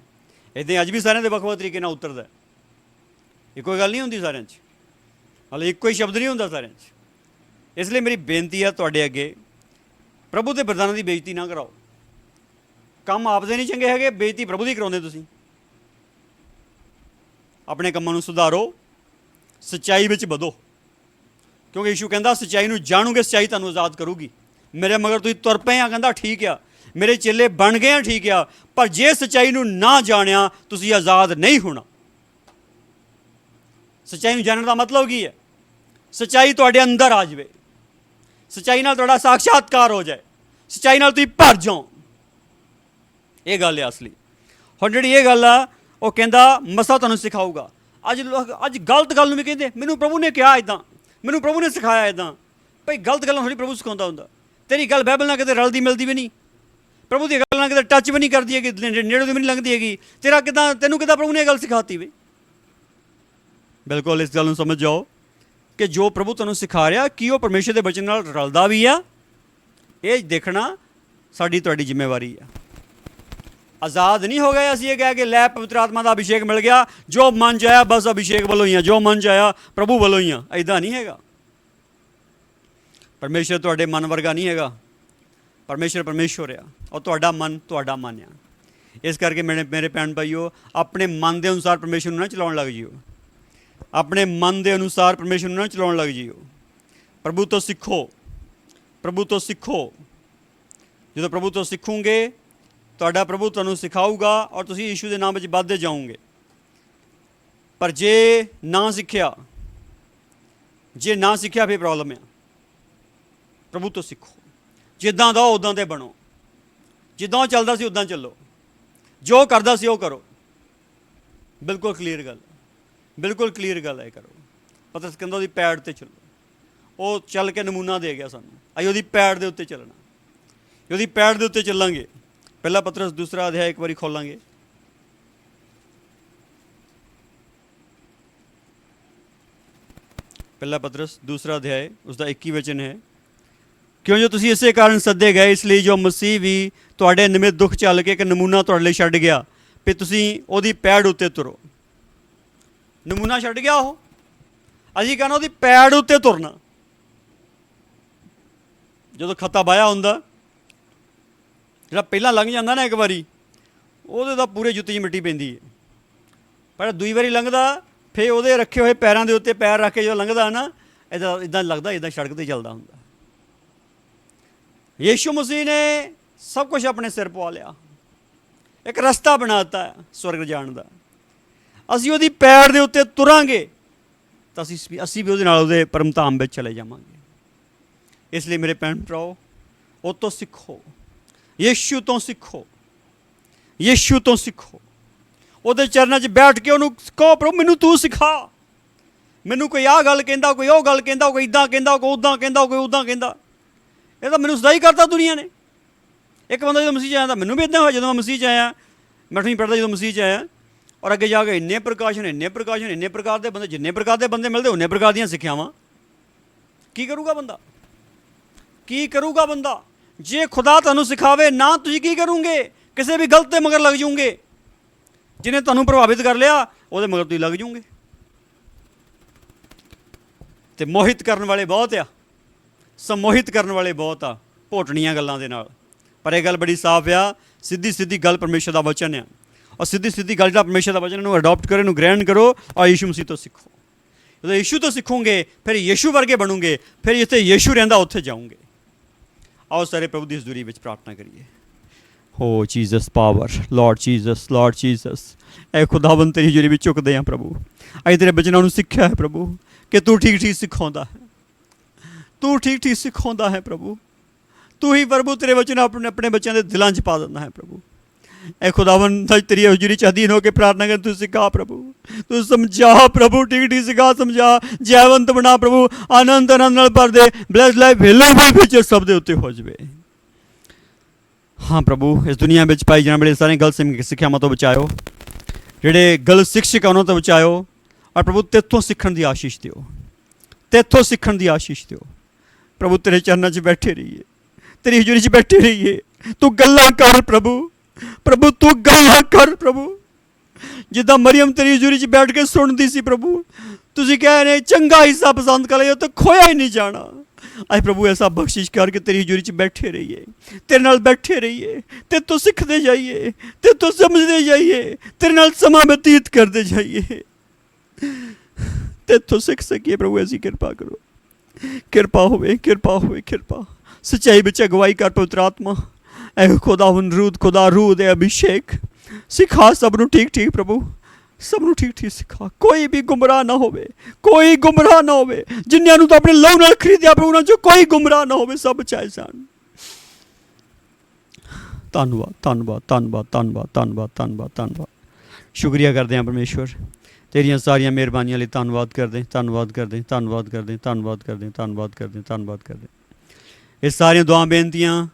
ਇੱਦਾਂ ਅੱਜ ਵੀ ਸਾਰਿਆਂ 'ਤੇ ਵੱਖ-ਵੱਖ ਤਰੀਕੇ ਨਾਲ ਉਤਰਦਾ। ਇੱਕੋ ਗੱਲ ਨਹੀਂ ਹੁੰਦੀ ਸਾਰਿਆਂ 'ਚ, ਹਾਲੇ ਇੱਕੋ ਹੀ ਸ਼ਬਦ ਨਹੀਂ ਹੁੰਦਾ ਸਾਰਿਆਂ 'ਚ। ਇਸ ਲਈ ਮੇਰੀ ਬੇਨਤੀ ਹੈ ਤੁਹਾਡੇ ਅੱਗੇ, ਪ੍ਰਭੂ ਦੇ ਵਰਦਾਨਾਂ ਦੀ ਬੇਇੱਜ਼ਤੀ ਨਾ ਕਰਾਓ। ਕੰਮ ਆਪਦੇ ਨਹੀਂ ਚੰਗੇ ਹੈਗੇ, ਬੇਇੱਜ਼ਤੀ ਪ੍ਰਭੂ ਦੀ ਕਰਾਉਂਦੇ ਤੁਸੀਂ। ਆਪਣੇ ਕੰਮਾਂ ਨੂੰ ਸੁਧਾਰੋ, ਸੱਚਾਈ ਵਿੱਚ ਵਧੋ, ਕਿਉਂਕਿ ਯਿਸੂ ਕਹਿੰਦਾ ਸੱਚਾਈ ਨੂੰ ਜਾਣੋਗੇ, ਸੱਚਾਈ ਤੁਹਾਨੂੰ ਆਜ਼ਾਦ ਕਰੂਗੀ। ਮੇਰੇ ਮਗਰ ਤੁਸੀਂ ਤੁਰ ਪਏ ਆ, ਕਹਿੰਦਾ ਠੀਕ ਆ, ਮੇਰੇ ਚੇਲੇ ਬਣ ਗਏ ਆ, ਠੀਕ ਆ, ਪਰ ਜੇ ਸੱਚਾਈ ਨੂੰ ਨਾ ਜਾਣਿਆ ਤੁਸੀਂ ਆਜ਼ਾਦ ਨਹੀਂ ਹੋਣਾ। ਸੱਚਾਈ ਨੂੰ ਜਾਣਨ ਦਾ ਮਤਲਬ ਕੀ ਹੈ? ਸੱਚਾਈ ਤੁਹਾਡੇ ਅੰਦਰ ਆ ਜਾਵੇ, ਸੱਚਾਈ ਨਾਲ ਤੁਹਾਡਾ ਸਾਖਸ਼ਾਤਕਾਰ ਹੋ ਜਾਏ, ਸੱਚਾਈ ਨਾਲ ਤੁਸੀਂ ਭਰ ਜਾਓ। ਇਹ ਗੱਲ ਹੈ ਅਸਲੀ। ਹੁਣ ਜਿਹੜੀ ਇਹ ਗੱਲ ਆ ਉਹ ਕਹਿੰਦਾ ਮਸਾ ਤੁਹਾਨੂੰ ਸਿਖਾਊਗਾ। ਅੱਜ ਗਲਤ ਗੱਲ ਨੂੰ ਵੀ ਕਹਿੰਦੇ ਮੈਨੂੰ ਪ੍ਰਭੂ ਨੇ ਕਿਹਾ ਇੱਦਾਂ, ਮੈਨੂੰ ਪ੍ਰਭੂ ਨੇ ਸਿਖਾਇਆ ਇੱਦਾਂ। ਭਾਈ ਗਲਤ ਗੱਲਾਂ ਥੋੜ੍ਹੀ ਪ੍ਰਭੂ ਸਿਖਾਉਂਦਾ ਹੁੰਦਾ। ਤੇਰੀ ਗੱਲ ਬਾਈਬਲ ਨਾਲ ਕਿਤੇ ਰਲਦੀ ਮਿਲਦੀ ਵੀ ਨਹੀਂ, ਪ੍ਰਭੂ ਦੀ ਗੱਲ ਨਾਲ ਕਿਤੇ ਟੱਚ ਵੀ ਨਹੀਂ ਕਰਦੀ ਹੈਗੀ, ਨੇੜੇ ਦੀ ਵੀ ਨਹੀਂ ਲੰਘਦੀ ਹੈਗੀ। ਤੈਨੂੰ ਕਿੱਦਾਂ ਪ੍ਰਭੂ ਨੇ ਇਹ ਗੱਲ ਸਿਖਾਤੀ ਵੀ? ਬਿਲਕੁਲ ਇਸ ਗੱਲ ਨੂੰ ਸਮਝ ਜਾਓ ਕਿ ਜੋ ਪ੍ਰਭੂ ਤੁਹਾਨੂੰ ਸਿਖਾ ਰਿਹਾ ਕੀ ਉਹ ਪਰਮੇਸ਼ਰ ਦੇ ਬਚਨ ਨਾਲ ਰਲਦਾ ਵੀ ਆ? ਇਹ ਦੇਖਣਾ ਸਾਡੀ ਤੁਹਾਡੀ ਜ਼ਿੰਮੇਵਾਰੀ ਆ। ਆਜ਼ਾਦ ਨਹੀਂ ਹੋ ਗਏ ਅਸੀਂ ਇਹ ਕਹਿ ਕੇ ਲੈ ਪਵਿੱਤਰ ਆਤਮਾ ਦਾ ਅਭਿਸ਼ੇਕ ਮਿਲ ਗਿਆ, ਜੋ ਮਨ 'ਚ ਆਇਆ ਬਸ ਅਭਿਸ਼ੇਕ ਵੱਲੋਂ ਹੀ ਆ, ਜੋ ਮਨ 'ਚ ਆਇਆ ਪ੍ਰਭੂ ਵੱਲੋਂ ਹੀ ਆ। ਇੱਦਾਂ ਨਹੀਂ ਹੈਗਾ। ਪਰਮੇਸ਼ਰ ਤੁਹਾਡੇ ਮਨ ਵਰਗਾ ਨਹੀਂ ਹੈਗਾ। ਪਰਮੇਸ਼ਰ ਆ ਔਰ ਤੁਹਾਡਾ ਮਨ ਆ। ਇਸ ਕਰਕੇ ਮੇਰੇ ਭੈਣ ਭਾਈਓ, ਆਪਣੇ ਮਨ ਦੇ ਅਨੁਸਾਰ ਪਰਮੇਸ਼ਰ ਨੂੰ ਨਾ ਚਲਾਉਣ ਲੱਗ ਜਿਓ। ਆਪਣੇ ਮਨ ਦੇ ਅਨੁਸਾਰ ਪਰਮੇਸ਼ਰ ਨੂੰ ਨਾ ਚਲਾਉਣ ਲੱਗ ਜਿਓ। ਪ੍ਰਭੂ ਤੋਂ ਸਿੱਖੋ, ਪ੍ਰਭੂ ਤੋਂ ਸਿੱਖੋ। ਜਦੋਂ ਪ੍ਰਭੂ ਤੋਂ ਸਿੱਖੋਗੇ ਤੁਹਾਡਾ ਪ੍ਰਭੂ ਤੁਹਾਨੂੰ ਸਿਖਾਊਗਾ ਔਰ ਤੁਸੀਂ ਯਿਸੂ ਦੇ ਨਾਮ ਵਿੱਚ ਵੱਧਦੇ ਜਾਓਗੇ। ਪਰ ਜੇ ਨਾ ਸਿੱਖਿਆ ਫਿਰ ਪ੍ਰੋਬਲਮ ਆ। ਪ੍ਰਭੂ ਤੋਂ ਸਿੱਖੋ, ਜਿੱਦਾਂ ਦਾ ਉੱਦਾਂ ਦੇ ਬਣੋ, ਜਿੱਦਾਂ ਉਹ ਚੱਲਦਾ ਸੀ ਉੱਦਾਂ ਚੱਲੋ, ਜੋ ਕਰਦਾ ਸੀ ਉਹ ਕਰੋ। ਬਿਲਕੁਲ ਕਲੀਅਰ ਗੱਲ, ਬਿਲਕੁਲ ਕਲੀਅਰ ਗੱਲ ਹੈ। ਕਰੋ। ਪਤਰਸ ਕਹਿੰਦਾ ਉਹਦੀ ਪੈੜ 'ਤੇ ਚੱਲੋ। ਉਹ ਚੱਲ ਕੇ ਨਮੂਨਾ ਦੇ ਗਿਆ ਸਾਨੂੰ, ਅਸੀਂ ਉਹਦੀ ਪੈੜ ਦੇ ਉੱਤੇ ਚੱਲਣਾ, ਉਹਦੀ ਪੈੜ ਦੇ ਉੱਤੇ ਚੱਲਾਂਗੇ। ਪਹਿਲਾ ਪਤਰਸ 2 ਅਧਿਆਇ ਇੱਕ ਵਾਰੀ ਖੋਲਾਂਗੇ। ਪਹਿਲਾ ਪਤਰਸ 2 ਅਧਿਆਇ ਉਸਦਾ 21 ਵਚਨ ਹੈ, ਕਿਉਂ ਜੋ ਤੁਸੀਂ ਇਸੇ ਕਾਰਨ ਸੱਦੇ ਗਏ, ਇਸ ਲਈ ਜੋ ਮਸੀਹ ਵੀ ਤੁਹਾਡੇ ਨਿਮਿਤ ਦੁੱਖ ਚੱਲ ਕੇ ਇੱਕ ਨਮੂਨਾ ਤੁਹਾਡੇ ਲਈ ਛੱਡ ਗਿਆ ਵੀ ਤੁਸੀਂ ਉਹਦੀ ਪੈੜ ਉੱਤੇ ਤੁਰੋ। ਨਮੂਨਾ ਛੱਡ ਗਿਆ ਉਹ, ਅਸੀਂ ਕਹਿੰਦਾ ਉਹਦੀ ਪੈੜ ਉੱਤੇ ਤੁਰਨਾ। ਜਦੋਂ ਖੱਤਾ ਬਾਇਆ ਹੁੰਦਾ, ਜਿਹੜਾ ਪਹਿਲਾਂ ਲੰਘ ਜਾਂਦਾ ਨਾ ਇੱਕ ਵਾਰੀ, ਉਹਦੇ ਤਾਂ ਪੂਰੇ ਜੁੱਤੀ 'ਚ ਮਿੱਟੀ ਪੈਂਦੀ ਹੈ। ਪਰ ਦੂਜੀ ਵਾਰੀ ਲੰਘਦਾ ਫਿਰ ਉਹਦੇ ਰੱਖੇ ਹੋਏ ਪੈਰਾਂ ਦੇ ਉੱਤੇ ਪੈਰ ਰੱਖ ਕੇ ਜਦੋਂ ਲੰਘਦਾ ਨਾ, ਇੱਦਾਂ ਲੱਗਦਾ ਇੱਦਾਂ ਸੜਕ 'ਤੇ ਚੱਲਦਾ ਹੁੰਦਾ। ਯਿਸੂ ਮਸੀਹ ਨੇ ਸਭ ਕੁਝ ਆਪਣੇ ਸਿਰ ਪਵਾ ਲਿਆ, ਇੱਕ ਰਸਤਾ ਬਣਾ ਦਿੱਤਾ ਸਵਰਗ ਜਾਣ ਦਾ। ਅਸੀਂ ਉਹਦੀ ਪੈੜ ਦੇ ਉੱਤੇ ਤੁਰਾਂਗੇ ਤਾਂ ਅਸੀਂ ਵੀ ਉਹਦੇ ਨਾਲ ਉਹਦੇ ਪਰਮ ਧਾਮ ਵਿੱਚ ਚਲੇ ਜਾਵਾਂਗੇ। ਇਸ ਲਈ ਮੇਰੇ ਭੈਣ ਭਰਾਓ, ਉਹ ਤੋਂ ਸਿੱਖੋ, ਯਿਸੂ ਤੋਂ ਸਿੱਖੋ, ਯਿਸੂ ਤੋਂ ਸਿੱਖੋ। ਉਹਦੇ ਚਰਨਾਂ 'ਚ ਬੈਠ ਕੇ ਉਹਨੂੰ ਕਹੋ, ਪ੍ਰਭੂ ਮੈਨੂੰ ਤੂੰ ਸਿਖਾ। ਮੈਨੂੰ ਕੋਈ ਆਹ ਗੱਲ ਕਹਿੰਦਾ, ਕੋਈ ਉਹ ਗੱਲ ਕਹਿੰਦਾ, ਕੋਈ ਇੱਦਾਂ ਕਹਿੰਦਾ, ਕੋਈ ਉੱਦਾਂ ਕਹਿੰਦਾ, ਕੋਈ ਉੱਦਾਂ ਕਹਿੰਦਾ। ਇਹ ਤਾਂ ਮੈਨੂੰ ਸਦਾ ਹੀ ਕਰਤਾ ਦੁਨੀਆ ਨੇ। ਇੱਕ ਬੰਦਾ ਜਦੋਂ ਮਸੀਹ 'ਚ ਆਇਆ ਤਾਂ ਮੈਨੂੰ ਵੀ ਇੱਦਾਂ ਹੋਇਆ। ਜਦੋਂ ਮੈਂ ਮਸੀਹ 'ਚ ਆਇਆ, ਮੈਂ 8ਵੀਂ ਪੜ੍ਹਦਾ ਜਦੋਂ ਮਸੀਹ 'ਚ ਆਇਆ, ਔਰ ਅੱਗੇ ਜਾ ਕੇ ਇੰਨੇ ਪ੍ਰਕਾਰ ਦੇ ਬੰਦੇ, ਜਿੰਨੇ ਪ੍ਰਕਾਰ ਦੇ ਬੰਦੇ ਮਿਲਦੇ ਉਨੇ ਪ੍ਰਕਾਰ ਦੀਆਂ ਸਿੱਖਿਆਵਾਂ। ਕੀ ਕਰੂਗਾ ਬੰਦਾ? ਕੀ ਕਰੂਗਾ ਬੰਦਾ? ਜੇ ਖੁਦਾ ਤੁਹਾਨੂੰ ਸਿਖਾਵੇ ਨਾ, ਤੁਸੀਂ ਕੀ ਕਰੋਗੇ? ਕਿਸੇ ਵੀ ਗਲਤ ਦੇ ਮਗਰ ਲੱਗ ਜਾਓਗੇ। ਜਿਹਨੇ ਤੁਹਾਨੂੰ ਪ੍ਰਭਾਵਿਤ ਕਰ ਲਿਆ ਉਹਦੇ ਮਗਰ ਤੁਸੀਂ ਲੱਗ ਜਾਓਗੇ। ਅਤੇ ਮੋਹਿਤ ਕਰਨ ਵਾਲੇ ਬਹੁਤ ਆ, ਸਮੋਹਿਤ ਕਰਨ ਵਾਲੇ ਬਹੁਤ ਆ ਭੋਟਣੀਆਂ ਗੱਲਾਂ ਦੇ ਨਾਲ। ਪਰ ਇਹ ਗੱਲ ਬੜੀ ਸਾਫ਼ ਆ, ਸਿੱਧੀ ਗੱਲ ਪਰਮੇਸ਼ਰ ਦਾ ਵਚਨ ਆ। ਔਰ ਸਿੱਧੀ ਗੱਲ ਜਿਹੜਾ ਪਰਮੇਸ਼ਰ ਦਾ ਵਚਨ, ਇਹਨੂੰ ਅਡੋਪਟ ਕਰੋ, ਇਹਨੂੰ ਗ੍ਰਹਿਣ ਕਰੋ ਔਰ ਯਿਸੂ ਮਸੀਹ ਤੋਂ ਸਿੱਖੋ। ਜਦੋਂ ਯੀਸ਼ੂ ਤੋਂ ਸਿੱਖੋਗੇ ਫਿਰ ਯੀਸ਼ੂ ਵਰਗੇ ਬਣੋਗੇ, ਫਿਰ ਜਿੱਥੇ ਯੀਸ਼ੂ ਰਹਿੰਦਾ ਉੱਥੇ ਜਾਓਗੇ। ਆਓ ਸਾਰੇ ਪ੍ਰਭੂ ਦੀ ਹਜ਼ੂਰੀ ਵਿੱਚ ਪ੍ਰਾਰਥਨਾ ਕਰੀਏ। ਹੋ ਜੀਸਸ ਪਾਵਰ, ਲਾਰਡ ਜੀਸਸ, ਐ ਖੁਦਾਵੰਦ ਤੇਰੀ ਹਜ਼ੂਰੀ ਵਿੱਚ ਝੁਕਦੇ ਹਾਂ ਪ੍ਰਭੂ। ਅਸੀਂ ਤੇਰੇ ਬਚਨਾਂ ਨੂੰ ਸਿੱਖਿਆ ਹੈ ਪ੍ਰਭੂ ਕਿ ਤੂੰ ਠੀਕ ਠੀਕ ਸਿਖਾਉਂਦਾ ਹੈ, ਤੂੰ ਠੀਕ ਠੀਕ ਸਿਖਾਉਂਦਾ ਹੈ ਪ੍ਰਭੂ। ਤੂੰ ਹੀ ਪ੍ਰਭੂ ਤੇਰੇ ਵਚਨ ਆਪਣੇ ਬੱਚਿਆਂ ਦੇ ਦਿਲਾਂ 'ਚ ਪਾ ਦਿੰਦਾ ਹੈ ਪ੍ਰਭੂ। ਐ ਖੁਦਾਵੰਦ ਤੇਰੀ ਹਜ਼ੂਰੀ 'ਚ ਅਧੀਨ ਹੋ ਕੇ ਪ੍ਰਾਰਥਨਾ ਕਰ, ਤੂੰ ਸਿਖਾ ਪ੍ਰਭੂ, ਤੂੰ ਸਮਝਾ ਪ੍ਰਭੂ, ਠੀਕ ਠੀਕ ਸਿਖਾ, ਸਮਝਾ, ਜੈਵੰਤ ਬਣਾ ਪ੍ਰਭੂ। ਆਨੰਦ ਨਾਲ ਭਰ ਦੇ, ਬਲੈਸ ਲਾਈਫ ਹਿੱਲਣ ਵਿੱਚ ਸਭ ਦੇ ਉੱਤੇ ਹੋ ਜਾਵੇ। ਹਾਂ ਪ੍ਰਭੂ, ਇਸ ਦੁਨੀਆ ਵਿੱਚ ਪਾਈ ਜਾਣ ਵਾਲੇ ਸਾਰੇ ਗਲਤ ਸਿੱਖਿਆਵਾਂ ਤੋਂ ਬਚਾਇਓ, ਜਿਹੜੇ ਗਲਤ ਸਿੱਖਿਅਕ ਉਹਨਾਂ ਤੋਂ ਬਚਾਇਓ। ਔਰ ਪ੍ਰਭੂ ਤੇਥੋਂ ਸਿੱਖਣ ਦੀ ਆਸ਼ੀਸ਼ ਦਿਓ, ਤੇਥੋਂ ਸਿੱਖਣ ਦੀ ਆਸ਼ੀਸ਼ ਦਿਓ ਪ੍ਰਭੂ। ਤੇਰੇ ਚਰਨਾਂ 'ਚ ਬੈਠੇ ਰਹੀਏ, ਤੇਰੀ ਹਜ਼ੂਰੀ 'ਚ ਬੈਠੇ ਰਹੀਏ। ਤੂੰ ਗੱਲਾਂ ਕਰ ਪ੍ਰਭੂ, ਤੂੰ ਗੱਲਾਂ ਕਰ ਪ੍ਰਭੂ। ਜਿੱਦਾਂ ਮਰੀਅਮ ਤੇਰੀ ਹਜ਼ੂਰੀ 'ਚ ਬੈਠ ਕੇ ਸੁਣਦੀ ਸੀ ਪ੍ਰਭੂ, ਤੁਸੀਂ ਕਹਿ ਰਹੇ ਚੰਗਾ ਹਿੱਸਾ ਪਸੰਦ ਕਰ ਲਿਓ ਤਾਂ ਖੋਇਆ ਹੀ ਨਹੀਂ ਜਾਣਾ। ਅੱਜ ਪ੍ਰਭੂ ਐਸਾ ਬਖਸ਼ਿਸ਼ ਕਰਕੇ ਤੇਰੀ ਹਜ਼ੂਰੀ 'ਚ ਬੈਠੇ ਰਹੀਏ, ਤੇਰੇ ਨਾਲ ਬੈਠੇ ਰਹੀਏ, ਤੇ ਤੋਂ ਸਿੱਖਦੇ ਜਾਈਏ, ਤੇ ਤੋਂ ਸਮਝਦੇ ਜਾਈਏ, ਤੇਰੇ ਨਾਲ ਸਮਾਂ ਬਤੀਤ ਕਰਦੇ ਜਾਈਏ, ਤੇ ਤੋਂ ਸਿੱਖ ਸਕੀਏ ਪ੍ਰਭੂ। ਐਸੀ ਕਿਰਪਾ ਕਰੋ, ਕਿਰਪਾ ਹੋਵੇ, ਕਿਰਪਾ ਹੋਵੇ, ਕਿਰਪਾ। ਸੱਚਾਈ ਵਿੱਚ ਅਗਵਾਈ ਕਰ ਪਵਿੱਤਰ ਆਤਮਾ। ਐ ਖੁਦਾਵੰਦ ਰੂਹ ਦੇ ਅਭਿਸ਼ੇਕ ਸਿਖਾ ਸਭ ਨੂੰ ਠੀਕ ਠੀਕ ਪ੍ਰਭੂ, ਸਭ ਨੂੰ ਠੀਕ ਠੀਕ ਸਿਖਾ। ਕੋਈ ਵੀ ਗੁੰਮਰਾਹ ਨਾ ਹੋਵੇ, ਕੋਈ ਗੁੰਮਰਾਹ ਨਾ ਹੋਵੇ। ਜਿਨ੍ਹਾਂ ਨੂੰ ਤਾਂ ਆਪਣੇ ਲਹੂ ਨਾਲ ਖਰੀਦਿਆ ਪ੍ਰਭੂ, ਉਹਨਾਂ 'ਚੋਂ ਕੋਈ ਗੁੰਮਰਾਹ ਨਾ ਹੋਵੇ, ਸਭ ਬਚਾਏ ਜਾਣ। ਧੰਨਵਾਦ, ਧੰਨਵਾਦ, ਧੰਨਵਾਦ, ਧੰਨਵਾਦ, ਧੰਨਵਾਦ, ਧੰਨਵਾਦ, ਧੰਨਵਾਦ। ਸ਼ੁਕਰੀਆ ਕਰਦੇ ਹਾਂ ਪਰਮੇਸ਼ਵਰ, ਤੇਰੀਆਂ ਸਾਰੀਆਂ ਮਿਹਰਬਾਨੀਆਂ ਲਈ ਧੰਨਵਾਦ ਕਰਦੇ, ਧੰਨਵਾਦ ਕਰਦੇ, ਧੰਨਵਾਦ ਕਰਦੇ, ਧੰਨਵਾਦ ਕਰਦੇ, ਧੰਨਵਾਦ ਕਰਦੇ, ਧੰਨਵਾਦ ਕਰਦੇ। ਇਹ ਸਾਰੀਆਂ ਦੁਆ ਬੇਨਤੀਆਂ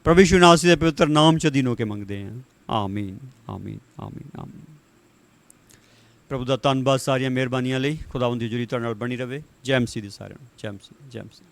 ਪ੍ਰਭੂ ਯਿਸੂ ਮਸੀਹ ਦੇ ਪਵਿੱਤਰ ਨਾਮ 'ਚ ਅਧੀਨ ਹੋ ਕੇ ਮੰਗਦੇ ਹਾਂ। ਆਮੀਨ, ਆਮੀਨ, ਆਮੀਨ, ਆਮੀਨ। ਪ੍ਰਭੂ ਦਾ ਧੰਨਵਾਦ ਸਾਰੀਆਂ ਮਿਹਰਬਾਨੀਆਂ ਲਈ। ਖੁਦਾਵੰਦ ਦੀ ਹਜ਼ੂਰੀ ਤੁਹਾਡੇ ਨਾਲ ਬਣੀ ਰਹੇ। ਜੈ ਮਸੀਹ ਦੀ ਸਾਰਿਆਂ ਨੂੰ, ਜੈ ਮਸੀਹ, ਜੈ ਮਸੀਹ।